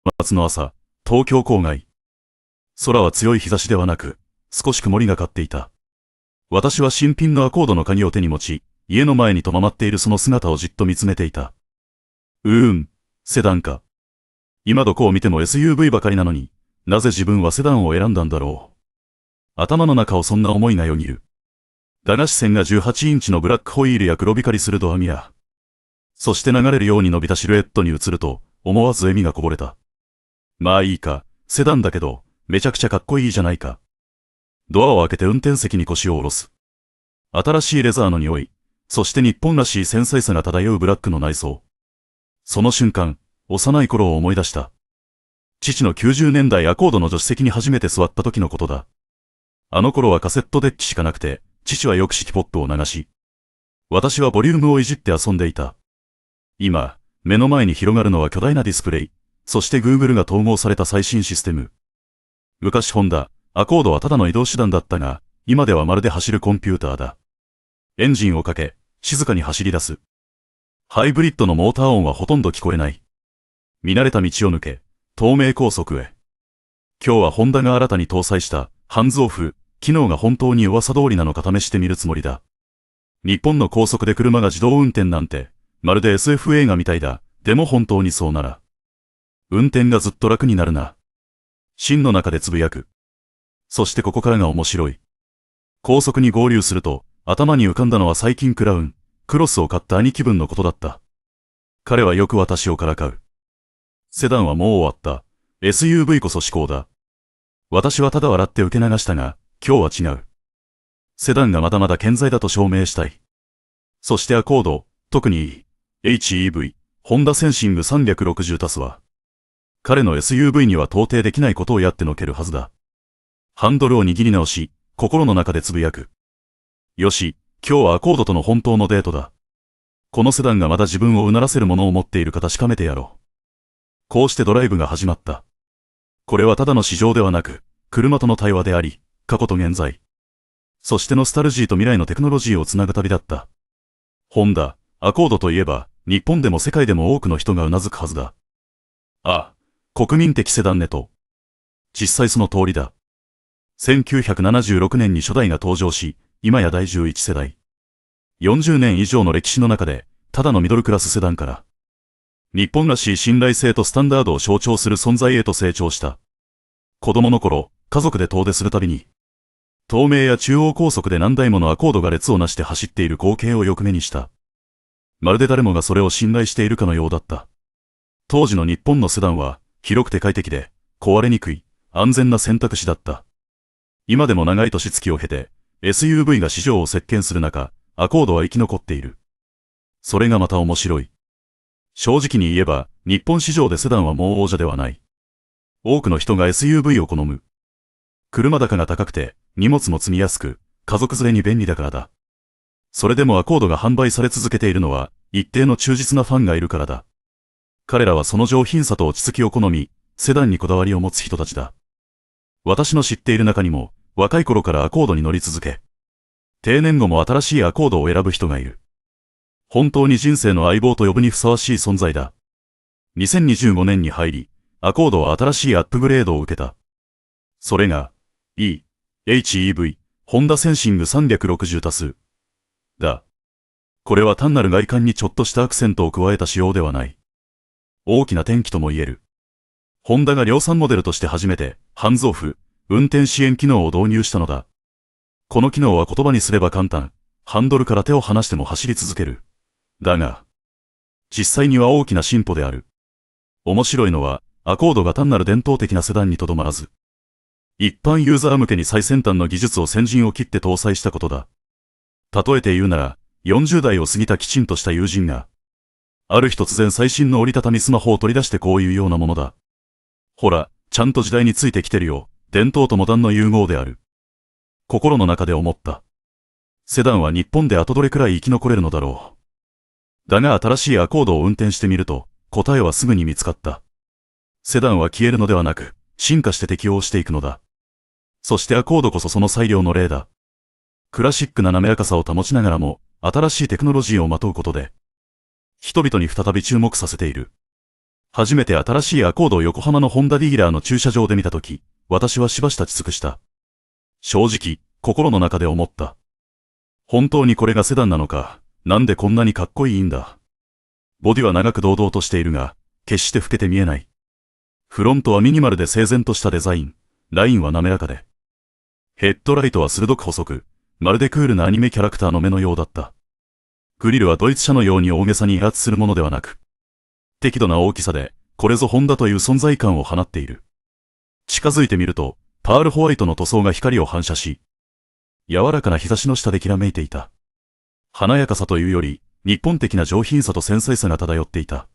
夏の朝、東京郊外。空は強い日差しではなく、少し曇りがかっていた。私は新品のアコードの鍵を手に持ち、家の前にとまっているその姿をじっと見つめていた。セダンか。今どこを見ても SUV ばかりなのに、なぜ自分はセダンを選んだんだろう。頭の中をそんな思いがよぎる。だが視線が18インチのブラックホイールや黒光りするドアミラー。そして流れるように伸びたシルエットに映ると、思わず笑みがこぼれた。まあいいか、セダンだけど、めちゃくちゃかっこいいじゃないか。ドアを開けて運転席に腰を下ろす。新しいレザーの匂い、そして日本らしい繊細さが漂うブラックの内装。その瞬間、幼い頃を思い出した。父の90年代アコードの助手席に初めて座った時のことだ。あの頃はカセットデッキしかなくて、父はよくシティポップを流し、私はボリュームをいじって遊んでいた。今、目の前に広がるのは巨大なディスプレイ、そして Google が統合された最新システム。昔ホンダ、アコードはただの移動手段だったが、今ではまるで走るコンピューターだ。エンジンをかけ、静かに走り出す。ハイブリッドのモーター音はほとんど聞こえない。見慣れた道を抜け、東名高速へ。今日はホンダが新たに搭載したハンズオフ、機能が本当に噂通りなのか試してみるつもりだ。日本の高速で車が自動運転なんて、まるで SF 映画みたいだ。でも本当にそうなら。運転がずっと楽になるな。心の中でつぶやく。そしてここからが面白い。高速に合流すると、頭に浮かんだのは最近クラウン、クロスを買った兄貴分のことだった。彼はよく私をからかう。セダンはもう終わった。SUV こそ至高だ。私はただ笑って受け流したが、今日は違う。セダンがまだまだ健在だと証明したい。そしてアコード、特に HEV、ホンダセンシング360足すは、彼の SUV には到底できないことをやってのけるはずだ。ハンドルを握り直し、心の中でつぶやく。よし、今日はアコードとの本当のデートだ。このセダンがまだ自分をうならせるものを持っているか確かめてやろう。こうしてドライブが始まった。これはただの試乗ではなく、車との対話であり、過去と現在。そしてノスタルジーと未来のテクノロジーをつなぐ旅だった。ホンダ、アコードといえば、日本でも世界でも多くの人がうなずくはずだ。ああ、国民的セダンねと。実際その通りだ。1976年に初代が登場し、今や第11世代。40年以上の歴史の中で、ただのミドルクラスセダンから、日本らしい信頼性とスタンダードを象徴する存在へと成長した。子供の頃、家族で遠出するたびに、東名や中央高速で何台ものアコードが列をなして走っている光景をよく目にした。まるで誰もがそれを信頼しているかのようだった。当時の日本のセダンは、広くて快適で、壊れにくい、安全な選択肢だった。今でも長い年月を経て、SUV が市場を席巻する中、アコードは生き残っている。それがまた面白い。正直に言えば、日本市場でセダンはもう王者ではない。多くの人が SUV を好む。車高が高くて、荷物も積みやすく、家族連れに便利だからだ。それでもアコードが販売され続けているのは、一定の忠実なファンがいるからだ。彼らはその上品さと落ち着きを好み、セダンにこだわりを持つ人たちだ。私の知っている中にも、若い頃からアコードに乗り続け、定年後も新しいアコードを選ぶ人がいる。本当に人生の相棒と呼ぶにふさわしい存在だ。2025年に入り、アコードは新しいアップグレードを受けた。それが、HEV、ホンダセンシング360足す。だ。これは単なる外観にちょっとしたアクセントを加えた仕様ではない。大きな転機とも言える。ホンダが量産モデルとして初めて、ハンズオフ、運転支援機能を導入したのだ。この機能は言葉にすれば簡単。ハンドルから手を離しても走り続ける。だが、実際には大きな進歩である。面白いのは、アコードが単なる伝統的なセダンにとどまらず、一般ユーザー向けに最先端の技術を先陣を切って搭載したことだ。例えて言うなら、40代を過ぎたきちんとした友人が、ある日突然最新の折りたたみスマホを取り出してこういうようなものだ。ほら、ちゃんと時代についてきてるよ。伝統とモダンの融合である。心の中で思った。セダンは日本であとどれくらい生き残れるのだろう。だが新しいアコードを運転してみると、答えはすぐに見つかった。セダンは消えるのではなく、進化して適応していくのだ。そしてアコードこそその最良の例だ。クラシックな滑らかさを保ちながらも、新しいテクノロジーをまとうことで、人々に再び注目させている。初めて新しいアコードを横浜のホンダディーラーの駐車場で見たとき、私はしばし立ち尽くした。正直、心の中で思った。本当にこれがセダンなのか、なんでこんなにかっこいいんだ。ボディは長く堂々としているが、決して老けて見えない。フロントはミニマルで整然としたデザイン、ラインは滑らかで。ヘッドライトは鋭く細く、まるでクールなアニメキャラクターの目のようだった。グリルはドイツ車のように大げさに威圧するものではなく、適度な大きさで、これぞホンダという存在感を放っている。近づいてみると、パールホワイトの塗装が光を反射し、柔らかな日差しの下できらめいていた。華やかさというより、日本的な上品さと繊細さが漂っていた。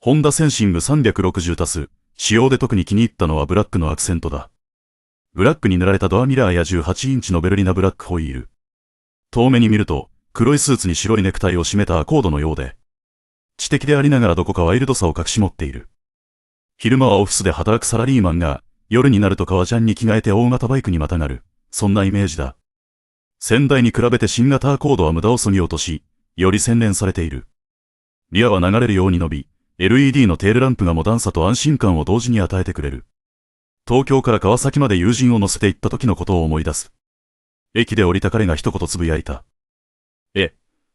ホンダセンシング360足す、仕様で特に気に入ったのはブラックのアクセントだ。ブラックに塗られたドアミラーや18インチのベルリナブラックホイール。遠目に見ると、黒いスーツに白いネクタイを締めたアコードのようで、知的でありながらどこかワイルドさを隠し持っている。昼間はオフィスで働くサラリーマンが、夜になると革ジャンに着替えて大型バイクにまたがる。そんなイメージだ。先代に比べて新型アコードは無駄を削ぎ落とし、より洗練されている。リアは流れるように伸び、LED のテールランプがモダンさと安心感を同時に与えてくれる。東京から川崎まで友人を乗せて行った時のことを思い出す。駅で降りた彼が一言つぶやいた。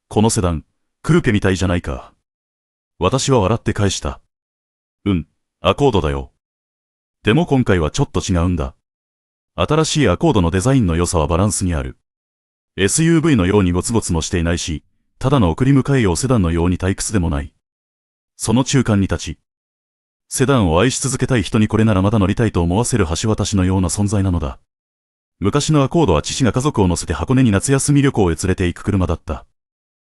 このセダン、クーペみたいじゃないか。私は笑って返した。アコードだよ。でも今回はちょっと違うんだ。新しいアコードのデザインの良さはバランスにある。SUV のようにゴツゴツもしていないし、ただの送り迎え用セダンのように退屈でもない。その中間に立ち、セダンを愛し続けたい人にこれならまだ乗りたいと思わせる橋渡しのような存在なのだ。昔のアコードは父が家族を乗せて箱根に夏休み旅行へ連れて行く車だった。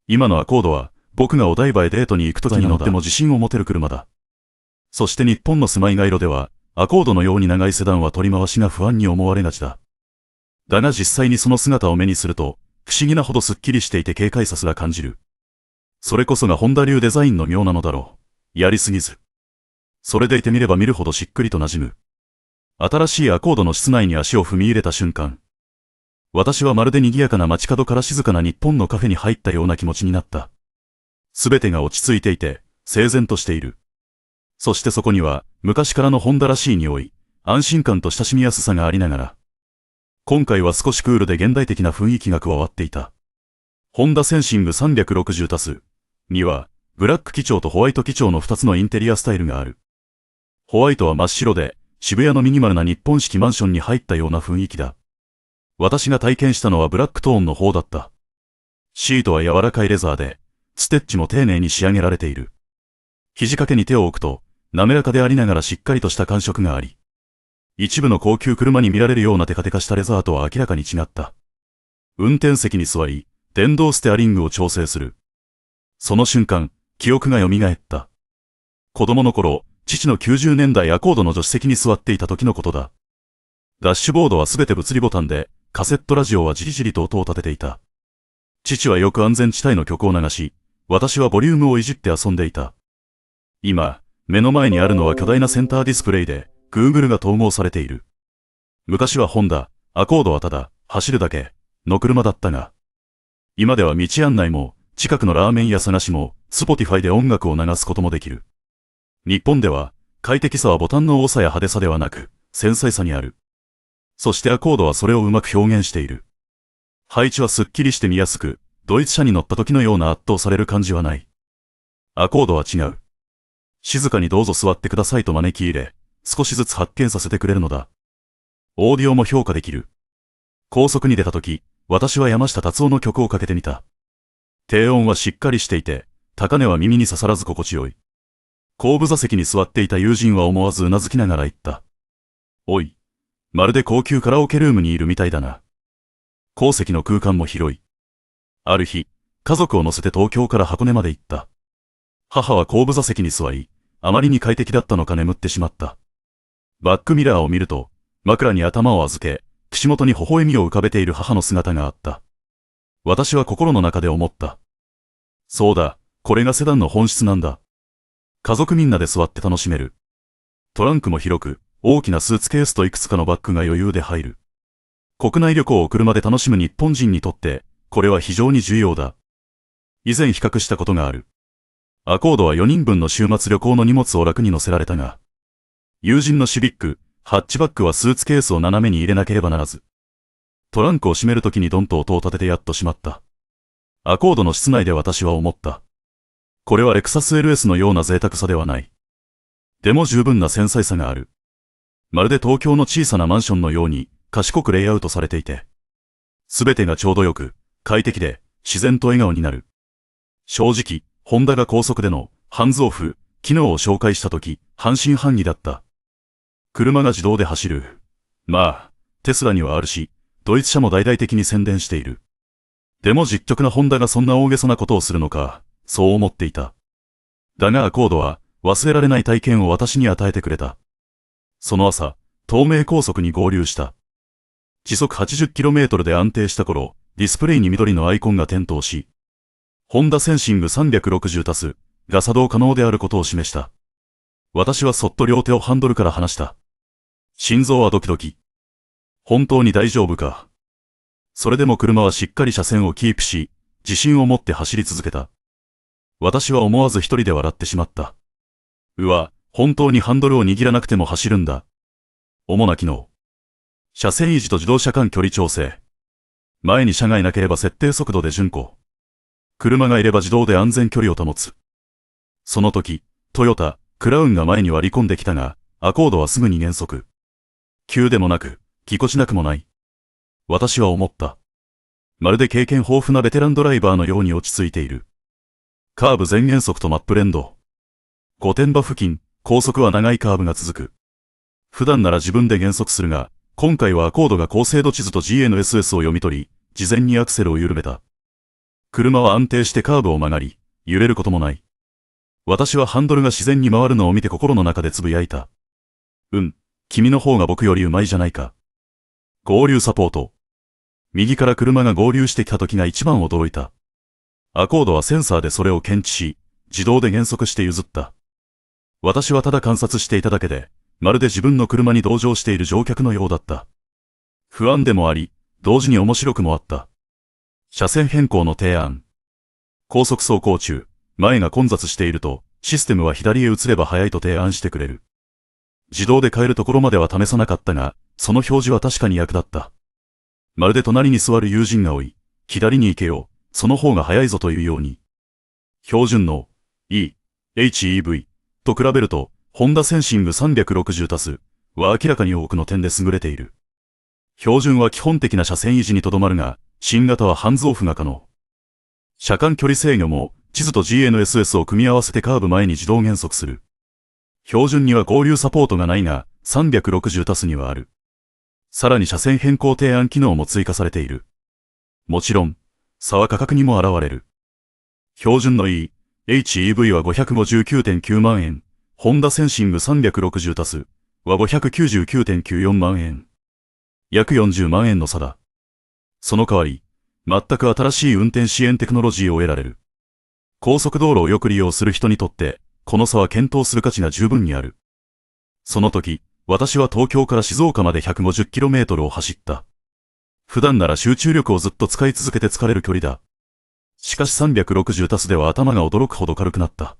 今のアコードは、僕がお台場へデートに行くときに乗っても自信を持てる車だ。そして日本の住まいが色では、アコードのように長いセダンは取り回しが不安に思われがちだ。だが実際にその姿を目にすると、不思議なほどスッキリしていて軽快さすら感じる。それこそがホンダ流デザインの妙なのだろう。やりすぎず。それでいてみれば見るほどしっくりと馴染む。新しいアコードの室内に足を踏み入れた瞬間。私はまるで賑やかな街角から静かな日本のカフェに入ったような気持ちになった。すべてが落ち着いていて、整然としている。そしてそこには、昔からのホンダらしい匂い、安心感と親しみやすさがありながら、今回は少しクールで現代的な雰囲気が加わっていた。ホンダセンシング360足すには、ブラック基調とホワイト基調の2つのインテリアスタイルがある。ホワイトは真っ白で、渋谷のミニマルな日本式マンションに入ったような雰囲気だ。私が体験したのはブラックトーンの方だった。シートは柔らかいレザーで、ステッチも丁寧に仕上げられている。肘掛けに手を置くと、滑らかでありながらしっかりとした感触があり、一部の高級車に見られるようなテカテカしたレザーとは明らかに違った。運転席に座り、電動ステアリングを調整する。その瞬間、記憶が蘇った。子供の頃、父の90年代アコードの助手席に座っていた時のことだ。ダッシュボードはすべて物理ボタンで、カセットラジオはじりじりと音を立てていた。父はよく安全地帯の曲を流し、私はボリュームをいじって遊んでいた。今、目の前にあるのは巨大なセンターディスプレイで、Google が統合されている。昔はホンダ、アコードはただ、走るだけ、の車だったが、今では道案内も、近くのラーメン屋探しも、Spotify で音楽を流すこともできる。日本では、快適さはボタンの多さや派手さではなく、繊細さにある。そしてアコードはそれをうまく表現している。配置はすっきりして見やすく、ドイツ車に乗った時のような圧倒される感じはない。アコードは違う。静かにどうぞ座ってくださいと招き入れ、少しずつ発見させてくれるのだ。オーディオも評価できる。高速に出た時、私は山下達郎の曲をかけてみた。低音はしっかりしていて、高音は耳に刺さらず心地よい。後部座席に座っていた友人は思わずうなずきながら言った。おい、まるで高級カラオケルームにいるみたいだな。後席の空間も広い。ある日、家族を乗せて東京から箱根まで行った。母は後部座席に座り、あまりに快適だったのか眠ってしまった。バックミラーを見ると、枕に頭を預け、口元に微笑みを浮かべている母の姿があった。私は心の中で思った。そうだ、これがセダンの本質なんだ。家族みんなで座って楽しめる。トランクも広く、大きなスーツケースといくつかのバッグが余裕で入る。国内旅行を車で楽しむ日本人にとって、これは非常に重要だ。以前比較したことがある。アコードは4人分の週末旅行の荷物を楽に乗せられたが、友人のシビック、ハッチバックはスーツケースを斜めに入れなければならず、トランクを閉めるときにドンと音を立ててやっと閉まった。アコードの室内で私は思った。これはレクサス LS のような贅沢さではない。でも十分な繊細さがある。まるで東京の小さなマンションのように賢くレイアウトされていて、すべてがちょうどよく、快適で自然と笑顔になる。正直、ホンダが高速でのハンズオフ機能を紹介したとき、半信半疑だった。車が自動で走る。まあ、テスラにはあるし、ドイツ車も大々的に宣伝している。でも実直なホンダがそんな大げさなことをするのか、そう思っていた。だがアコードは忘れられない体験を私に与えてくれた。その朝、東名高速に合流した。時速 80km で安定した頃、ディスプレイに緑のアイコンが点灯し、ホンダセンシング360+が作動可能であることを示した。私はそっと両手をハンドルから離した。心臓はドキドキ。本当に大丈夫か。それでも車はしっかり車線をキープし、自信を持って走り続けた。私は思わず一人で笑ってしまった。本当にハンドルを握らなくても走るんだ。主な機能。車線維持と自動車間距離調整。前に車がいなければ設定速度で巡航。車がいれば自動で安全距離を保つ。その時、トヨタ、クラウンが前に割り込んできたが、アコードはすぐに減速。急でもなく、ぎこちなくもない。私は思った。まるで経験豊富なベテランドライバーのように落ち着いている。カーブ全減速とマップ連動。御殿場付近、高速は長いカーブが続く。普段なら自分で減速するが、今回はアコードが高精度地図と GNSS を読み取り、事前にアクセルを緩めた。車は安定してカーブを曲がり、揺れることもない。私はハンドルが自然に回るのを見て心の中でつぶやいた。君の方が僕より上手いじゃないか。合流サポート。右から車が合流してきた時が一番驚いた。アコードはセンサーでそれを検知し、自動で減速して譲った。私はただ観察していただけで、まるで自分の車に同乗している乗客のようだった。不安でもあり、同時に面白くもあった。車線変更の提案。高速走行中、前が混雑していると、システムは左へ移れば早いと提案してくれる。自動で変えるところまでは試さなかったが、その表示は確かに役立った。まるで隣に座る友人がおい、左に行けよ、その方が早いぞというように。標準の HEV と比べると、ホンダセンシング360+は明らかに多くの点で優れている。標準は基本的な車線維持にとどまるが、新型はハンズオフが可能。車間距離制御も、地図と GNSS を組み合わせてカーブ前に自動減速する。標準には合流サポートがないが、360+にはある。さらに車線変更提案機能も追加されている。もちろん、差は価格にも現れる。標準の HEV は 559.9 万円、ホンダセンシング360+は 599.94 万円。約40万円の差だ。その代わり、全く新しい運転支援テクノロジーを得られる。高速道路をよく利用する人にとって、この差は検討する価値が十分にある。その時、私は東京から静岡まで 150km を走った。普段なら集中力をずっと使い続けて疲れる距離だ。しかし360+では頭が驚くほど軽くなった。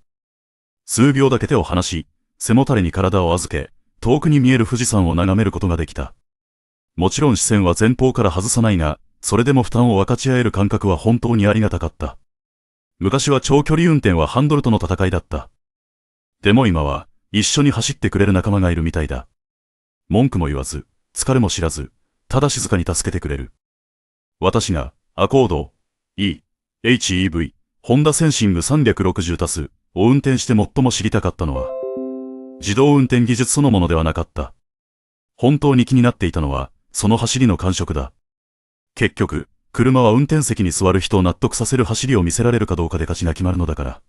数秒だけ手を離し、背もたれに体を預け、遠くに見える富士山を眺めることができた。もちろん視線は前方から外さないが、それでも負担を分かち合える感覚は本当にありがたかった。昔は長距離運転はハンドルとの戦いだった。でも今は、一緒に走ってくれる仲間がいるみたいだ。文句も言わず、疲れも知らず、ただ静かに助けてくれる。私が、アコード、HEV、ホンダセンシング360+を運転して最も知りたかったのは、自動運転技術そのものではなかった。本当に気になっていたのは、その走りの感触だ。結局、車は運転席に座る人を納得させる走りを見せられるかどうかで価値が決まるのだから。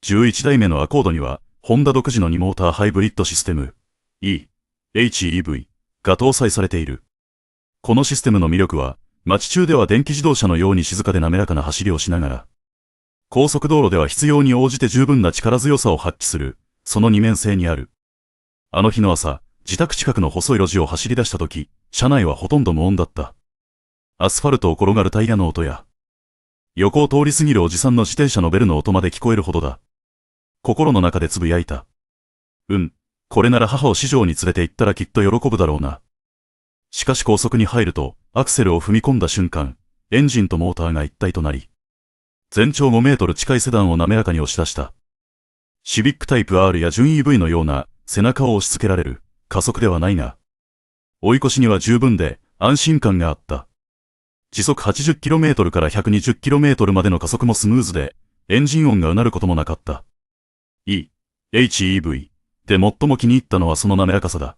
11代目のアコードには、ホンダ独自の2モーターハイブリッドシステム、HEV が搭載されている。このシステムの魅力は、街中では電気自動車のように静かで滑らかな走りをしながら、高速道路では必要に応じて十分な力強さを発揮する、その二面性にある。あの日の朝、自宅近くの細い路地を走り出したとき、車内はほとんど無音だった。アスファルトを転がるタイヤの音や、横を通り過ぎるおじさんの自転車のベルの音まで聞こえるほどだ。心の中でつぶやいた。これなら母を市場に連れて行ったらきっと喜ぶだろうな。しかし高速に入ると、アクセルを踏み込んだ瞬間、エンジンとモーターが一体となり、全長5メートル近いセダンを滑らかに押し出した。シビックタイプ R や準 EV のような背中を押し付けられる加速ではないが、追い越しには十分で安心感があった。時速 80km から 120km までの加速もスムーズで、エンジン音がうなることもなかった。HEV で最も気に入ったのはその滑らかさだ。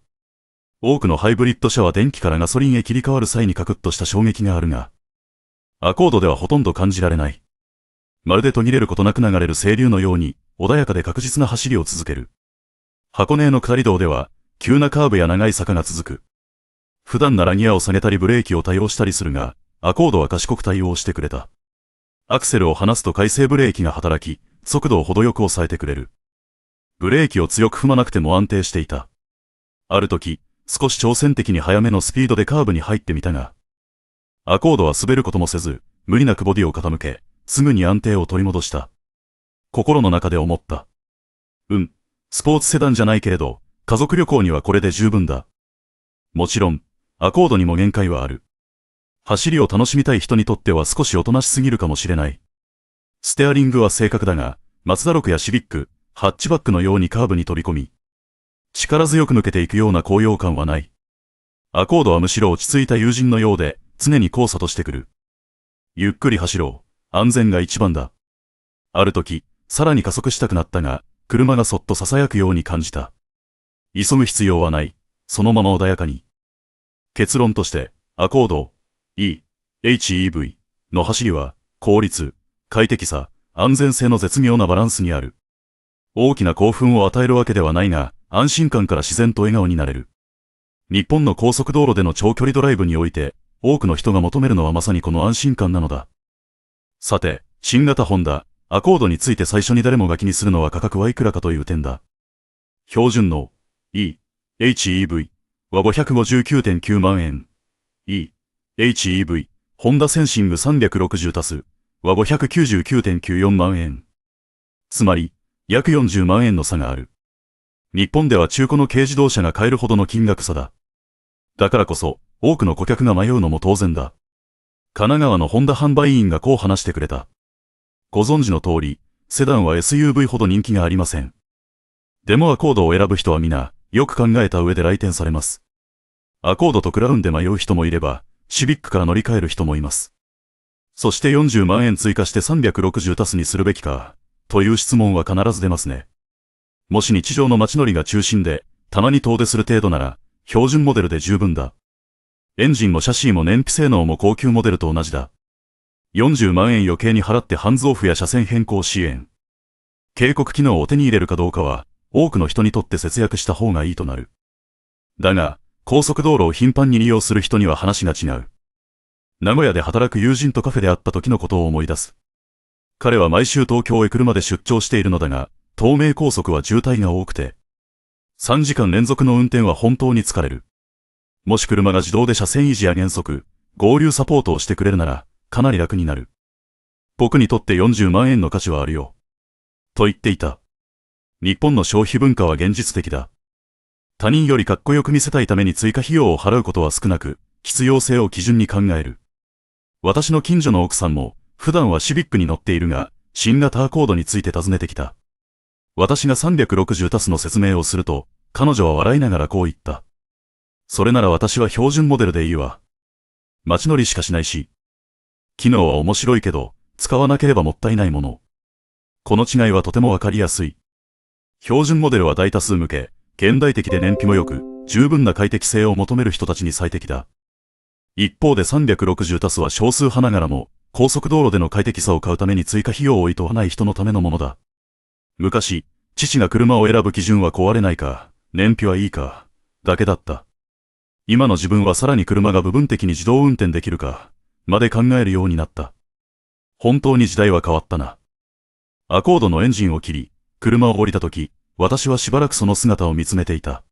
多くのハイブリッド車は電気からガソリンへ切り替わる際にカクッとした衝撃があるが、アコードではほとんど感じられない。まるで途切れることなく流れる清流のように、穏やかで確実な走りを続ける。箱根への下り道では、急なカーブや長い坂が続く。普段ならギアを下げたりブレーキを多用したりするが、アコードは賢く対応してくれた。アクセルを離すと回生ブレーキが働き、速度を程よく抑えてくれる。ブレーキを強く踏まなくても安定していた。ある時、少し挑戦的に速めのスピードでカーブに入ってみたが、アコードは滑ることもせず、無理なくボディを傾け、すぐに安定を取り戻した。心の中で思った。スポーツセダンじゃないけれど、家族旅行にはこれで十分だ。もちろん、アコードにも限界はある。走りを楽しみたい人にとっては少しおとなしすぎるかもしれない。ステアリングは正確だが、マツダ6やシビック、ハッチバックのようにカーブに飛び込み、力強く抜けていくような高揚感はない。アコードはむしろ落ち着いた友人のようで、常に交差としてくる。ゆっくり走ろう。安全が一番だ。ある時、さらに加速したくなったが、車がそっと囁くように感じた。急ぐ必要はない。そのまま穏やかに。結論として、アコード、HEV の走りは、効率、快適さ、安全性の絶妙なバランスにある。大きな興奮を与えるわけではないが、安心感から自然と笑顔になれる。日本の高速道路での長距離ドライブにおいて、多くの人が求めるのはまさにこの安心感なのだ。さて、新型ホンダ、アコードについて最初に誰もが気にするのは価格はいくらかという点だ。標準の HEV は 559.9 万円。HEV、ホンダセンシング360足すは 599.94 万円。つまり、約40万円の差がある。日本では中古の軽自動車が買えるほどの金額差だ。だからこそ、多くの顧客が迷うのも当然だ。神奈川のホンダ販売員がこう話してくれた。ご存知の通り、セダンは SUV ほど人気がありません。でもアコードを選ぶ人は皆、よく考えた上で来店されます。アコードとクラウンで迷う人もいれば、シビックから乗り換える人もいます。そして40万円追加して360足すにするべきか、という質問は必ず出ますね。もし日常の街乗りが中心で、たまに遠出する程度なら、標準モデルで十分だ。エンジンもシャシーも燃費性能も高級モデルと同じだ。40万円余計に払ってハンズオフや車線変更支援、警告機能を手に入れるかどうかは、多くの人にとって節約した方がいいとなる。だが、高速道路を頻繁に利用する人には話が違う。名古屋で働く友人とカフェで会った時のことを思い出す。彼は毎週東京へ車で出張しているのだが、東名高速は渋滞が多くて、3時間連続の運転は本当に疲れる。もし車が自動で車線維持や減速、合流サポートをしてくれるなら、かなり楽になる。僕にとって40万円の価値はあるよ。と言っていた。日本の消費文化は現実的だ。他人よりかっこよく見せたいために追加費用を払うことは少なく、必要性を基準に考える。私の近所の奥さんも、普段はシビックに乗っているが、新型アコードについて尋ねてきた。私が360足すの説明をすると、彼女は笑いながらこう言った。それなら私は標準モデルでいいわ。街乗りしかしないし。機能は面白いけど、使わなければもったいないもの。この違いはとてもわかりやすい。標準モデルは大多数向け、現代的で燃費も良く、十分な快適性を求める人たちに最適だ。一方で360足すは少数派ながらも、高速道路での快適さを買うために追加費用を厭わない人のためのものだ。昔、父が車を選ぶ基準は壊れないか、燃費はいいか、だけだった。今の自分はさらに車が部分的に自動運転できるか、まで考えるようになった。本当に時代は変わったな。アコードのエンジンを切り、車を降りたとき、私はしばらくその姿を見つめていた。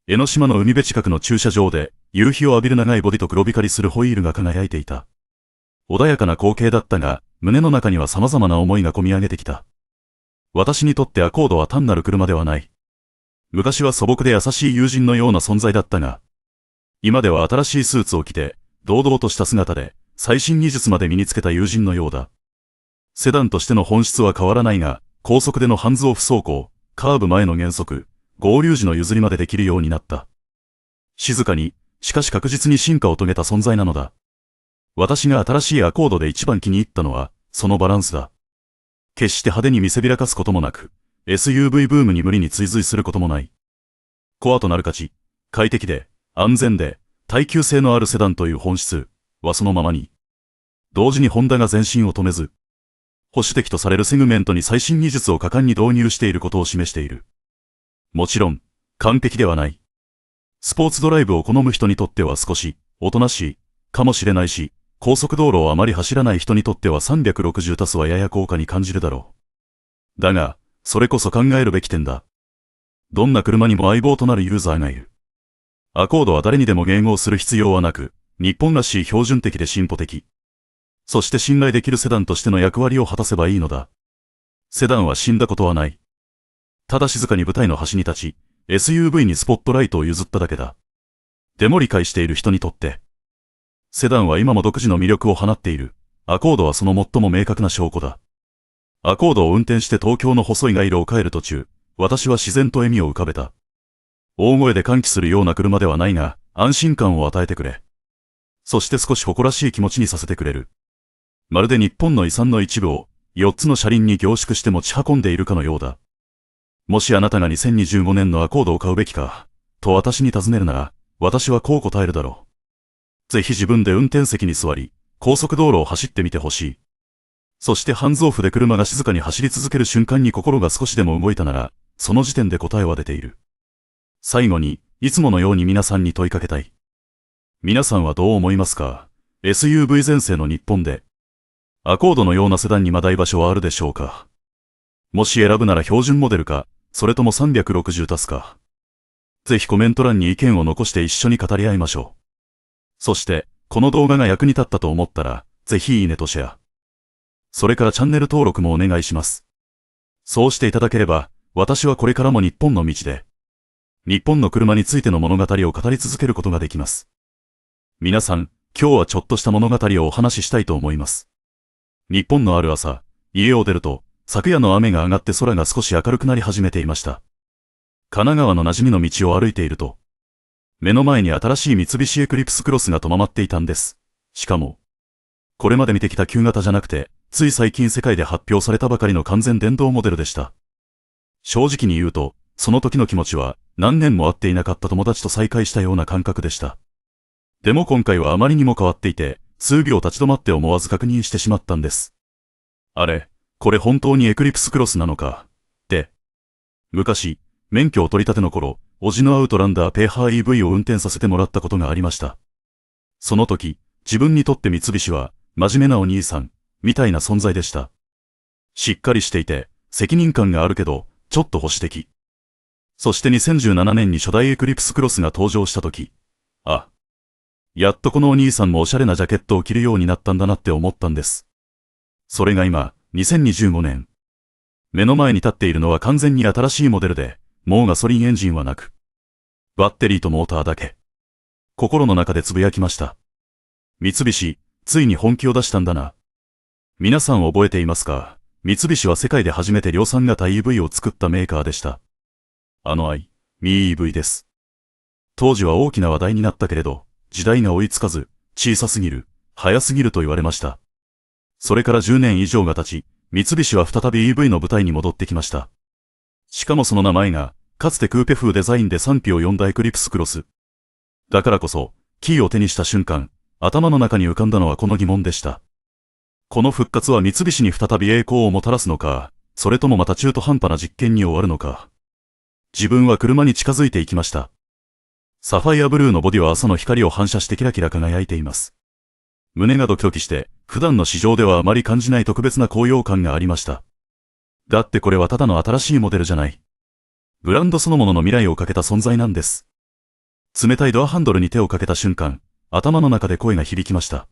江ノ島の海辺近くの駐車場で、夕日を浴びる長いボディと黒光りするホイールが輝いていた。穏やかな光景だったが、胸の中には様々な思いがこみ上げてきた。私にとってアコードは単なる車ではない。昔は素朴で優しい友人のような存在だったが、今では新しいスーツを着て、堂々とした姿で、最新技術まで身につけた友人のようだ。セダンとしての本質は変わらないが、高速でのハンズオフ走行、カーブ前の減速、合流時の譲りまでできるようになった。静かに、しかし確実に進化を遂げた存在なのだ。私が新しいアコードで一番気に入ったのは、そのバランスだ。決して派手に見せびらかすこともなく、SUV ブームに無理に追随することもない。コアとなる価値、快適で、安全で、耐久性のあるセダンという本質はそのままに。同時にホンダが前進を止めず、保守的とされるセグメントに最新技術を果敢に導入していることを示している。もちろん、完璧ではない。スポーツドライブを好む人にとっては少し、おとなしい、かもしれないし、高速道路をあまり走らない人にとっては360足すはやや高価に感じるだろう。だが、それこそ考えるべき点だ。どんな車にも相棒となるユーザーがいる。アコードは誰にでも迎合する必要はなく、日本らしい標準的で進歩的。そして信頼できるセダンとしての役割を果たせばいいのだ。セダンは死んだことはない。ただ静かに舞台の端に立ち、SUV にスポットライトを譲っただけだ。でも理解している人にとって、セダンは今も独自の魅力を放っている。アコードはその最も明確な証拠だ。アコードを運転して東京の細い街路を帰る途中、私は自然と笑みを浮かべた。大声で喚起するような車ではないが、安心感を与えてくれ。そして少し誇らしい気持ちにさせてくれる。まるで日本の遺産の一部を4つの車輪に凝縮して持ち運んでいるかのようだ。もしあなたが2025年のアコードを買うべきか、と私に尋ねるなら、私はこう答えるだろう。ぜひ自分で運転席に座り、高速道路を走ってみてほしい。そしてハンズオフで車が静かに走り続ける瞬間に心が少しでも動いたなら、その時点で答えは出ている。最後に、いつものように皆さんに問いかけたい。皆さんはどう思いますか？ SUV 全盛の日本で、アコードのようなセダンにまだ居場所はあるでしょうか？もし選ぶなら標準モデルか、それとも360足すか。ぜひコメント欄に意見を残して一緒に語り合いましょう。そして、この動画が役に立ったと思ったら、ぜひいいねとシェア。それからチャンネル登録もお願いします。そうしていただければ、私はこれからも日本の道で、日本の車についての物語を語り続けることができます。皆さん、今日はちょっとした物語をお話ししたいと思います。日本のある朝、家を出ると、昨夜の雨が上がって空が少し明るくなり始めていました。神奈川の馴染みの道を歩いていると、目の前に新しい三菱エクリプスクロスが止まっていたんです。しかも、これまで見てきた旧型じゃなくて、つい最近世界で発表されたばかりの完全電動モデルでした。正直に言うと、その時の気持ちは、何年も会っていなかった友達と再会したような感覚でした。でも今回はあまりにも変わっていて、数秒立ち止まって思わず確認してしまったんです。あれ、これ本当にエクリプスクロスなのか、って。昔、免許を取り立ての頃、叔父のアウトランダーペーハー EV を運転させてもらったことがありました。その時、自分にとって三菱は、真面目なお兄さん、みたいな存在でした。しっかりしていて、責任感があるけど、ちょっと保守的。そして2017年に初代エクリプスクロスが登場した時、あ、やっとこのお兄さんもおしゃれなジャケットを着るようになったんだなって思ったんです。それが今、2025年。目の前に立っているのは完全に新しいモデルで、もうガソリンエンジンはなく、バッテリーとモーターだけ。心の中でつぶやきました。三菱、ついに本気を出したんだな。皆さん覚えていますか？三菱は世界で初めて量産型 EV を作ったメーカーでした。EV です。当時は大きな話題になったけれど、時代が追いつかず、小さすぎる、速すぎると言われました。それから10年以上が経ち、三菱は再び EV の舞台に戻ってきました。しかもその名前が、かつてクーペ風デザインで賛否を呼んだエクリプスクロス。だからこそ、キーを手にした瞬間、頭の中に浮かんだのはこの疑問でした。この復活は三菱に再び栄光をもたらすのか、それともまた中途半端な実験に終わるのか。自分は車に近づいていきました。サファイアブルーのボディは朝の光を反射してキラキラ輝いています。胸がドキドキして、普段の市場ではあまり感じない特別な高揚感がありました。だってこれはただの新しいモデルじゃない。ブランドそのものの未来をかけた存在なんです。冷たいドアハンドルに手をかけた瞬間、頭の中で声が響きました。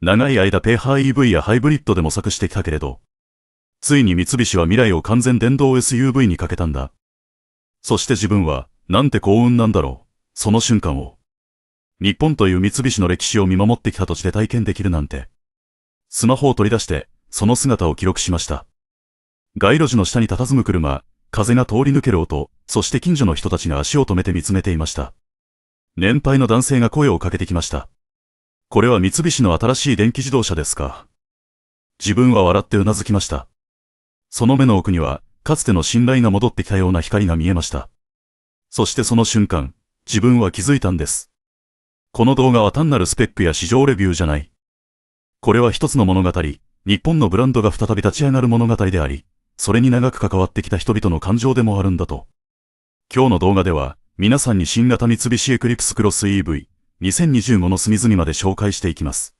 長い間ペーハー EV やハイブリッドで模索してきたけれど、ついに三菱は未来を完全電動 SUV にかけたんだ。そして自分は、なんて幸運なんだろう。その瞬間を。日本という三菱の歴史を見守ってきた土地で体験できるなんて。スマホを取り出して、その姿を記録しました。街路樹の下に佇む車、風が通り抜ける音、そして近所の人たちが足を止めて見つめていました。年配の男性が声をかけてきました。これは三菱の新しい電気自動車ですか。自分は笑ってうなずきました。その目の奥には、かつての信頼が戻ってきたような光が見えました。そしてその瞬間、自分は気づいたんです。この動画は単なるスペックや市場レビューじゃない。これは一つの物語、日本のブランドが再び立ち上がる物語であり、それに長く関わってきた人々の感情でもあるんだと。今日の動画では、皆さんに新型三菱エクリプスクロス EV、2025の隅々まで紹介していきます。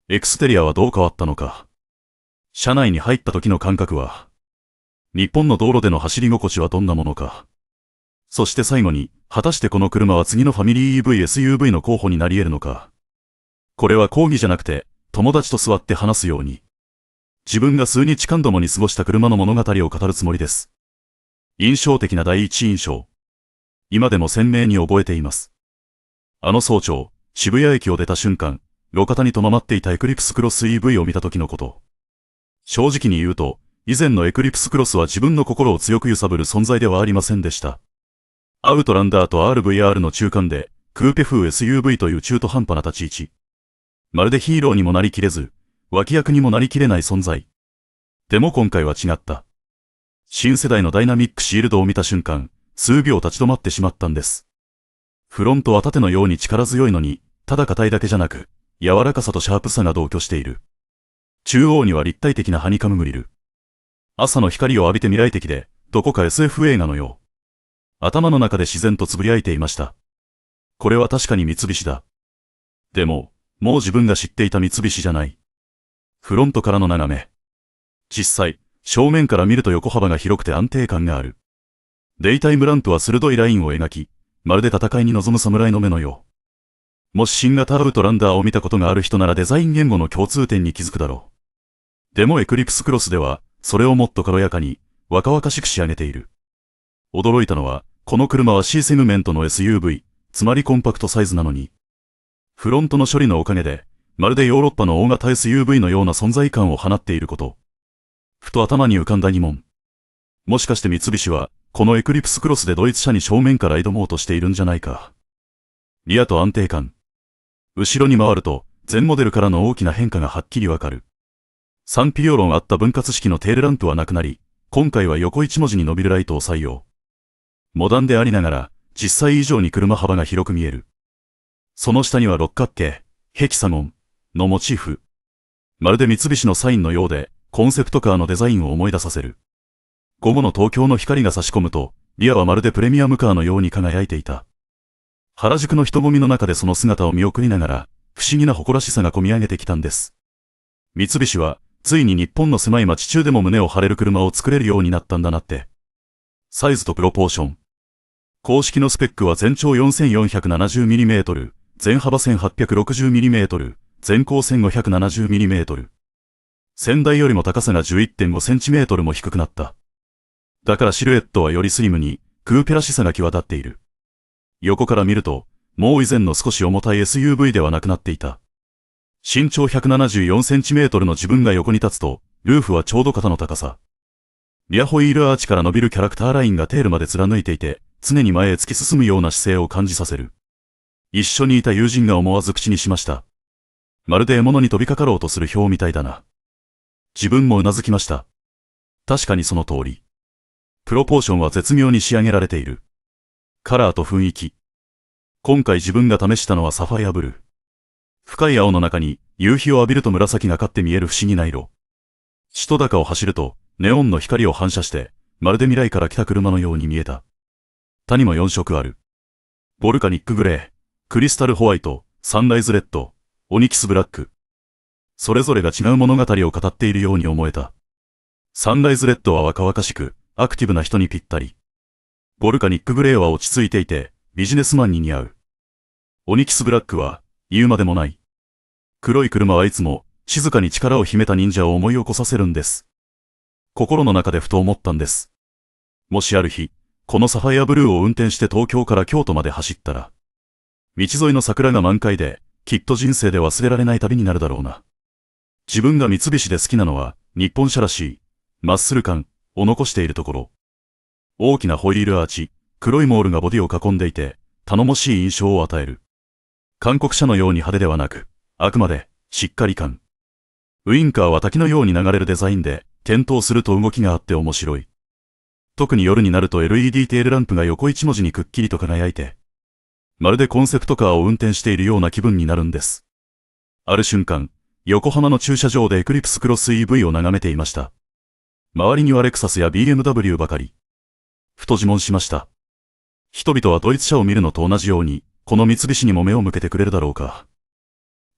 エクステリアはどう変わったのか。車内に入った時の感覚は、日本の道路での走り心地はどんなものか。そして最後に、果たしてこの車は次のファミリー EV、SUV の候補になり得るのか。これは講義じゃなくて、友達と座って話すように。自分が数日間どもに過ごした車の物語を語るつもりです。印象的な第一印象。今でも鮮明に覚えています。あの早朝、渋谷駅を出た瞬間、路肩に止まっていたエクリプスクロス EV を見た時のこと。正直に言うと、以前のエクリプスクロスは自分の心を強く揺さぶる存在ではありませんでした。アウトランダーと RVR の中間で、クーペ風 SUV という中途半端な立ち位置。まるでヒーローにもなりきれず、脇役にもなりきれない存在。でも今回は違った。新世代のダイナミックシールドを見た瞬間、数秒立ち止まってしまったんです。フロントは盾のように力強いのに、ただ硬いだけじゃなく、柔らかさとシャープさが同居している。中央には立体的なハニカムグリル。朝の光を浴びて未来的で、どこか SF 映画のよう。頭の中で自然とつぶやいていました。これは確かに三菱だ。でも、もう自分が知っていた三菱じゃない。フロントからの眺め。実際、正面から見ると横幅が広くて安定感がある。デイタイムランプは鋭いラインを描き、まるで戦いに臨む侍の目のよう。もし新型アウトランダーを見たことがある人ならデザイン言語の共通点に気づくだろう。でもエクリプスクロスでは、それをもっと軽やかに、若々しく仕上げている。驚いたのは、この車は C セグメントの SUV、つまりコンパクトサイズなのに。フロントの処理のおかげで、まるでヨーロッパの大型 SUV のような存在感を放っていること。ふと頭に浮かんだ疑問。もしかして三菱は、このエクリプスクロスでドイツ車に正面から挑もうとしているんじゃないか。リアと安定感。後ろに回ると、前モデルからの大きな変化がはっきりわかる。賛否両論あった分割式のテールランプはなくなり、今回は横一文字に伸びるライトを採用。モダンでありながら、実際以上に車幅が広く見える。その下には六角形、ヘキサゴンのモチーフ。まるで三菱のサインのようで、コンセプトカーのデザインを思い出させる。午後の東京の光が差し込むと、リアはまるでプレミアムカーのように輝いていた。原宿の人混みの中でその姿を見送りながら、不思議な誇らしさが込み上げてきたんです。三菱は、ついに日本の狭い街中でも胸を張れる車を作れるようになったんだなって。サイズとプロポーション。公式のスペックは全長 4470mm、全幅 1860mm、全高 1570mm。先代よりも高さが 11.5cm も低くなった。だからシルエットはよりスリムに、クーペらしさが際立っている。横から見ると、もう以前の少し重たい SUV ではなくなっていた。身長 174cm の自分が横に立つと、ルーフはちょうど肩の高さ。リアホイールアーチから伸びるキャラクターラインがテールまで貫いていて、常に前へ突き進むような姿勢を感じさせる。一緒にいた友人が思わず口にしました。まるで獲物に飛びかかろうとする豹みたいだな。自分もうなずきました。確かにその通り。プロポーションは絶妙に仕上げられている。カラーと雰囲気。今回自分が試したのはサファイアブルー。深い青の中に夕日を浴びると紫がかって見える不思議な色。首都高を走るとネオンの光を反射して、まるで未来から来た車のように見えた。他にも4色ある。ボルカニックグレー、クリスタルホワイト、サンライズレッド、オニキスブラック。それぞれが違う物語を語っているように思えた。サンライズレッドは若々しく、アクティブな人にぴったり。ボルカニックグレーは落ち着いていて、ビジネスマンに似合う。オニキスブラックは、言うまでもない。黒い車はいつも、静かに力を秘めた忍者を思い起こさせるんです。心の中でふと思ったんです。もしある日、このサファイアブルーを運転して東京から京都まで走ったら、道沿いの桜が満開で、きっと人生で忘れられない旅になるだろうな。自分が三菱で好きなのは、日本車らしい、マッスル感を残しているところ。大きなホイールアーチ、黒いモールがボディを囲んでいて、頼もしい印象を与える。韓国車のように派手ではなく、あくまで、しっかり感。ウインカーは滝のように流れるデザインで、点灯すると動きがあって面白い。特に夜になると LED テールランプが横一文字にくっきりと輝いて、まるでコンセプトカーを運転しているような気分になるんです。ある瞬間、横浜の駐車場でエクリプスクロス EV を眺めていました。周りにはレクサスや BMW ばかり。ふと自問しました。人々はドイツ車を見るのと同じように、この三菱にも目を向けてくれるだろうか。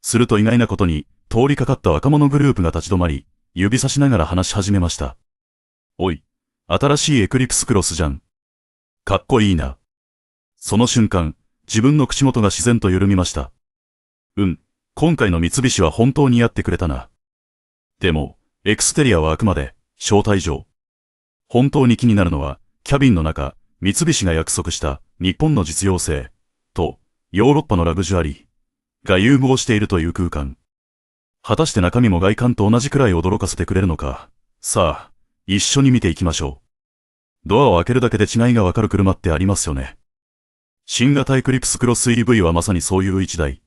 すると意外なことに、通りかかった若者グループが立ち止まり、指さしながら話し始めました。おい、新しいエクリプスクロスじゃん。かっこいいな。その瞬間、自分の口元が自然と緩みました。今回の三菱は本当にやってくれたな。でも、エクステリアはあくまで、招待状。本当に気になるのは、キャビンの中、三菱が約束した日本の実用性とヨーロッパのラグジュアリーが融合しているという空間。果たして中身も外観と同じくらい驚かせてくれるのか。さあ、一緒に見ていきましょう。ドアを開けるだけで違いがわかる車ってありますよね。新型エクリプスクロス EV はまさにそういう一台。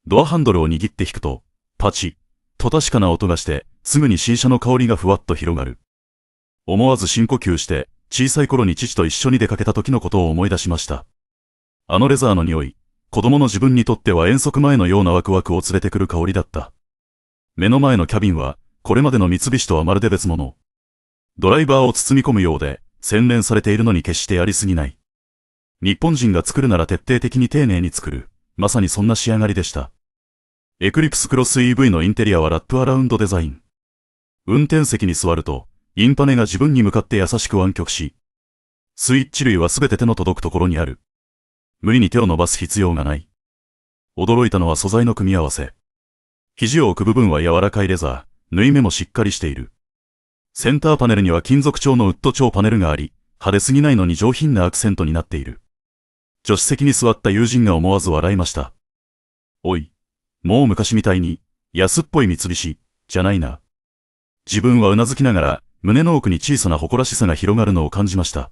ドアハンドルを握って引くと、パチッと確かな音がして、すぐに新車の香りがふわっと広がる。思わず深呼吸して、小さい頃に父と一緒に出かけた時のことを思い出しました。あのレザーの匂い、子供の自分にとっては遠足前のようなワクワクを連れてくる香りだった。目の前のキャビンは、これまでの三菱とはまるで別物。ドライバーを包み込むようで、洗練されているのに決してやりすぎない。日本人が作るなら徹底的に丁寧に作る、まさにそんな仕上がりでした。エクリプスクロス EV のインテリアはラップアラウンドデザイン。運転席に座ると、インパネが自分に向かって優しく湾曲し、スイッチ類はすべて手の届くところにある。無理に手を伸ばす必要がない。驚いたのは素材の組み合わせ。肘を置く部分は柔らかいレザー、縫い目もしっかりしている。センターパネルには金属調のウッド調パネルがあり、派手すぎないのに上品なアクセントになっている。助手席に座った友人が思わず笑いました。おい、もう昔みたいに、安っぽい三菱、じゃないな。自分はうなずきながら、胸の奥に小さな誇らしさが広がるのを感じました。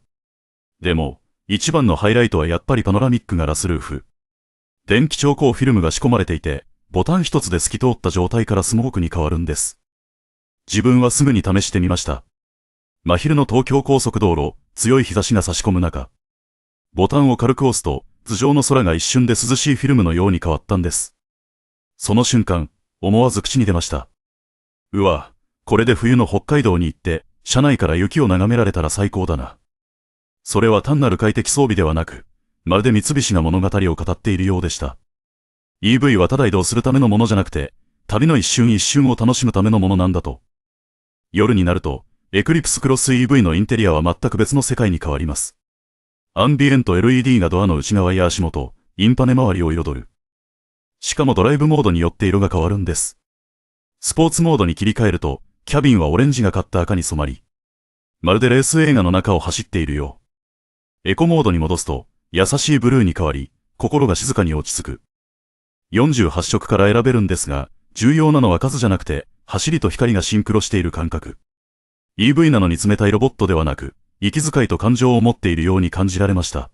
でも、一番のハイライトはやっぱりパノラミックガラスルーフ。電気調光フィルムが仕込まれていて、ボタン一つで透き通った状態からスモークに変わるんです。自分はすぐに試してみました。真昼の東京高速道路、強い日差しが差し込む中。ボタンを軽く押すと、頭上の空が一瞬で涼しいフィルムのように変わったんです。その瞬間、思わず口に出ました。うわ、これで冬の北海道に行って、車内から雪を眺められたら最高だな。それは単なる快適装備ではなく、まるで三菱が物語を語っているようでした。EV はただ移動するためのものじゃなくて、旅の一瞬一瞬を楽しむためのものなんだと。夜になると、エクリプスクロス EV のインテリアは全く別の世界に変わります。アンビエント LED がドアの内側や足元、インパネ周りを彩る。しかもドライブモードによって色が変わるんです。スポーツモードに切り替えると、キャビンはオレンジがかった赤に染まり、まるでレース映画の中を走っているよう。エコモードに戻すと、優しいブルーに変わり、心が静かに落ち着く。48色から選べるんですが、重要なのは数じゃなくて、走りと光がシンクロしている感覚。EV なのに冷たいロボットではなく、息遣いと感情を持っているように感じられました。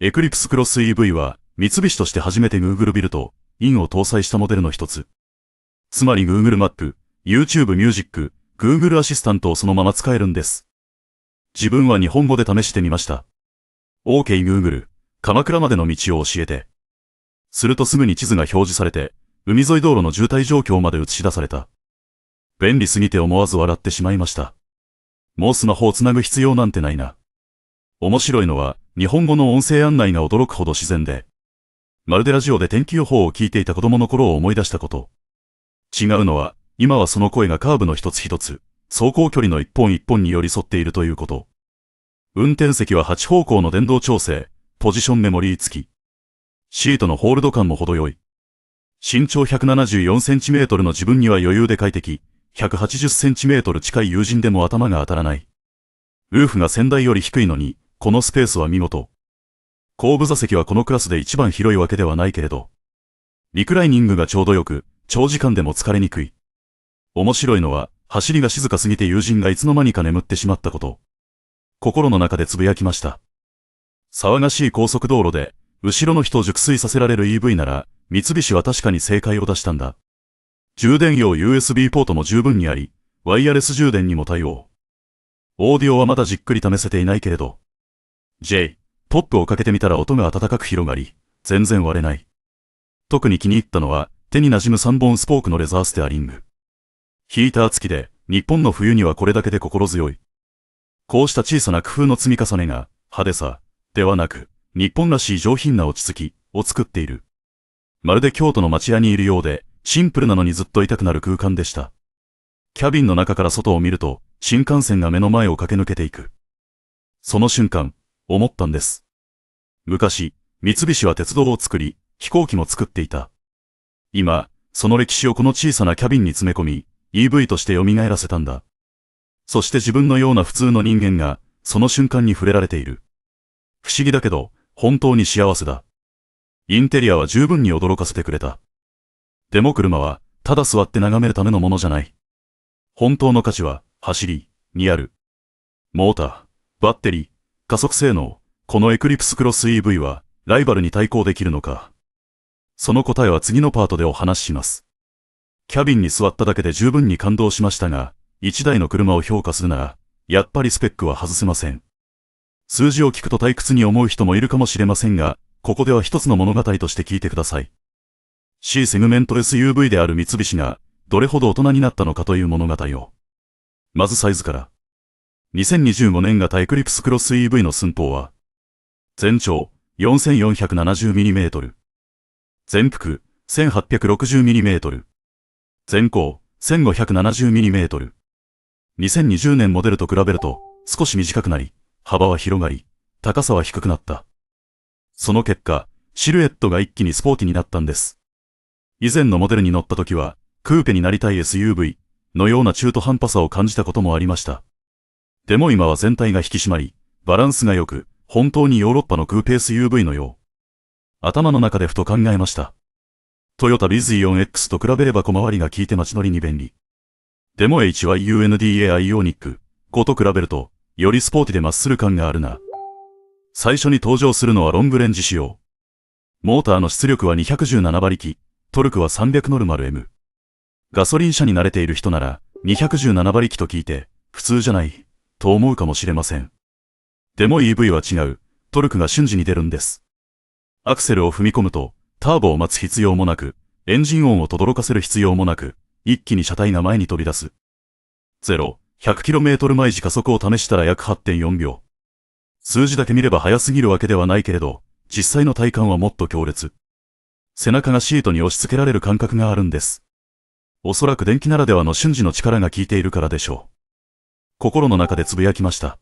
エクリプスクロス EV は、三菱として初めて Google ビルと、インを搭載したモデルの一つ。つまり Google マップ、YouTube ミュージック、Google アシスタントをそのまま使えるんです。自分は日本語で試してみました。OK Google、鎌倉までの道を教えて。するとすぐに地図が表示されて、海沿い道路の渋滞状況まで映し出された。便利すぎて思わず笑ってしまいました。もうスマホをつなぐ必要なんてないな。面白いのは、日本語の音声案内が驚くほど自然で、まるでラジオで天気予報を聞いていた子供の頃を思い出したこと。違うのは、今はその声がカーブの一つ一つ、走行距離の一本一本に寄り添っているということ。運転席は8方向の電動調整、ポジションメモリー付き。シートのホールド感も程よい。身長174センチメートルの自分には余裕で快適、180センチメートル近い友人でも頭が当たらない。ルーフが先代より低いのに、このスペースは見事。後部座席はこのクラスで一番広いわけではないけれど、リクライニングがちょうどよく、長時間でも疲れにくい。面白いのは、走りが静かすぎて友人がいつの間にか眠ってしまったこと。心の中でつぶやきました。騒がしい高速道路で、後ろの人を熟睡させられる EV なら、三菱は確かに正解を出したんだ。充電用 USB ポートも十分にあり、ワイヤレス充電にも対応。オーディオはまだじっくり試せていないけれど。ポップをかけてみたら音が温かく広がり、全然割れない。特に気に入ったのは、手に馴染む3本スポークのレザーステアリング。ヒーター付きで、日本の冬にはこれだけで心強い。こうした小さな工夫の積み重ねが、派手さ、ではなく、日本らしい上品な落ち着きを作っている。まるで京都の町屋にいるようで、シンプルなのにずっといたくなる空間でした。キャビンの中から外を見ると、新幹線が目の前を駆け抜けていく。その瞬間、思ったんです。昔、三菱は鉄道を作り、飛行機も作っていた。今、その歴史をこの小さなキャビンに詰め込み、EV として蘇らせたんだ。そして自分のような普通の人間が、その瞬間に触れられている。不思議だけど、本当に幸せだ。インテリアは十分に驚かせてくれた。でも車は、ただ座って眺めるためのものじゃない。本当の価値は、走り、にある。モーター、バッテリー、加速性能、このエクリプスクロス EV は、ライバルに対抗できるのか。その答えは次のパートでお話しします。キャビンに座っただけで十分に感動しましたが、一台の車を評価するなら、やっぱりスペックは外せません。数字を聞くと退屈に思う人もいるかもしれませんが、ここでは一つの物語として聞いてください。C セグメント SUV である三菱が、どれほど大人になったのかという物語を。まずサイズから。2025年型エクリプスクロス EV の寸法は、全長 4470mm。全幅 1860mm。全高 1570mm。2020年モデルと比べると少し短くなり、幅は広がり、高さは低くなった。その結果、シルエットが一気にスポーティになったんです。以前のモデルに乗った時は、クーペになりたい SUV のような中途半端さを感じたこともありました。でも今は全体が引き締まり、バランスが良く、本当にヨーロッパのクーペ SUV のよう。頭の中でふと考えました。トヨタビズイオン X と比べれば小回りが効いて街乗りに便利。でも HYUNDA イオニック5と比べると、よりスポーティでマッスル感があるな。最初に登場するのはロングレンジ仕様。モーターの出力は217馬力、トルクは300ノルマル M。ガソリン車に慣れている人なら、217馬力と聞いて、普通じゃない、と思うかもしれません。でも EV は違う、トルクが瞬時に出るんです。アクセルを踏み込むと、ターボを待つ必要もなく、エンジン音を轟かせる必要もなく、一気に車体が前に飛び出す。100km 毎時加速を試したら約 8.4 秒。数字だけ見れば速すぎるわけではないけれど、実際の体感はもっと強烈。背中がシートに押し付けられる感覚があるんです。おそらく電気ならではの瞬時の力が効いているからでしょう。心の中でつぶやきました。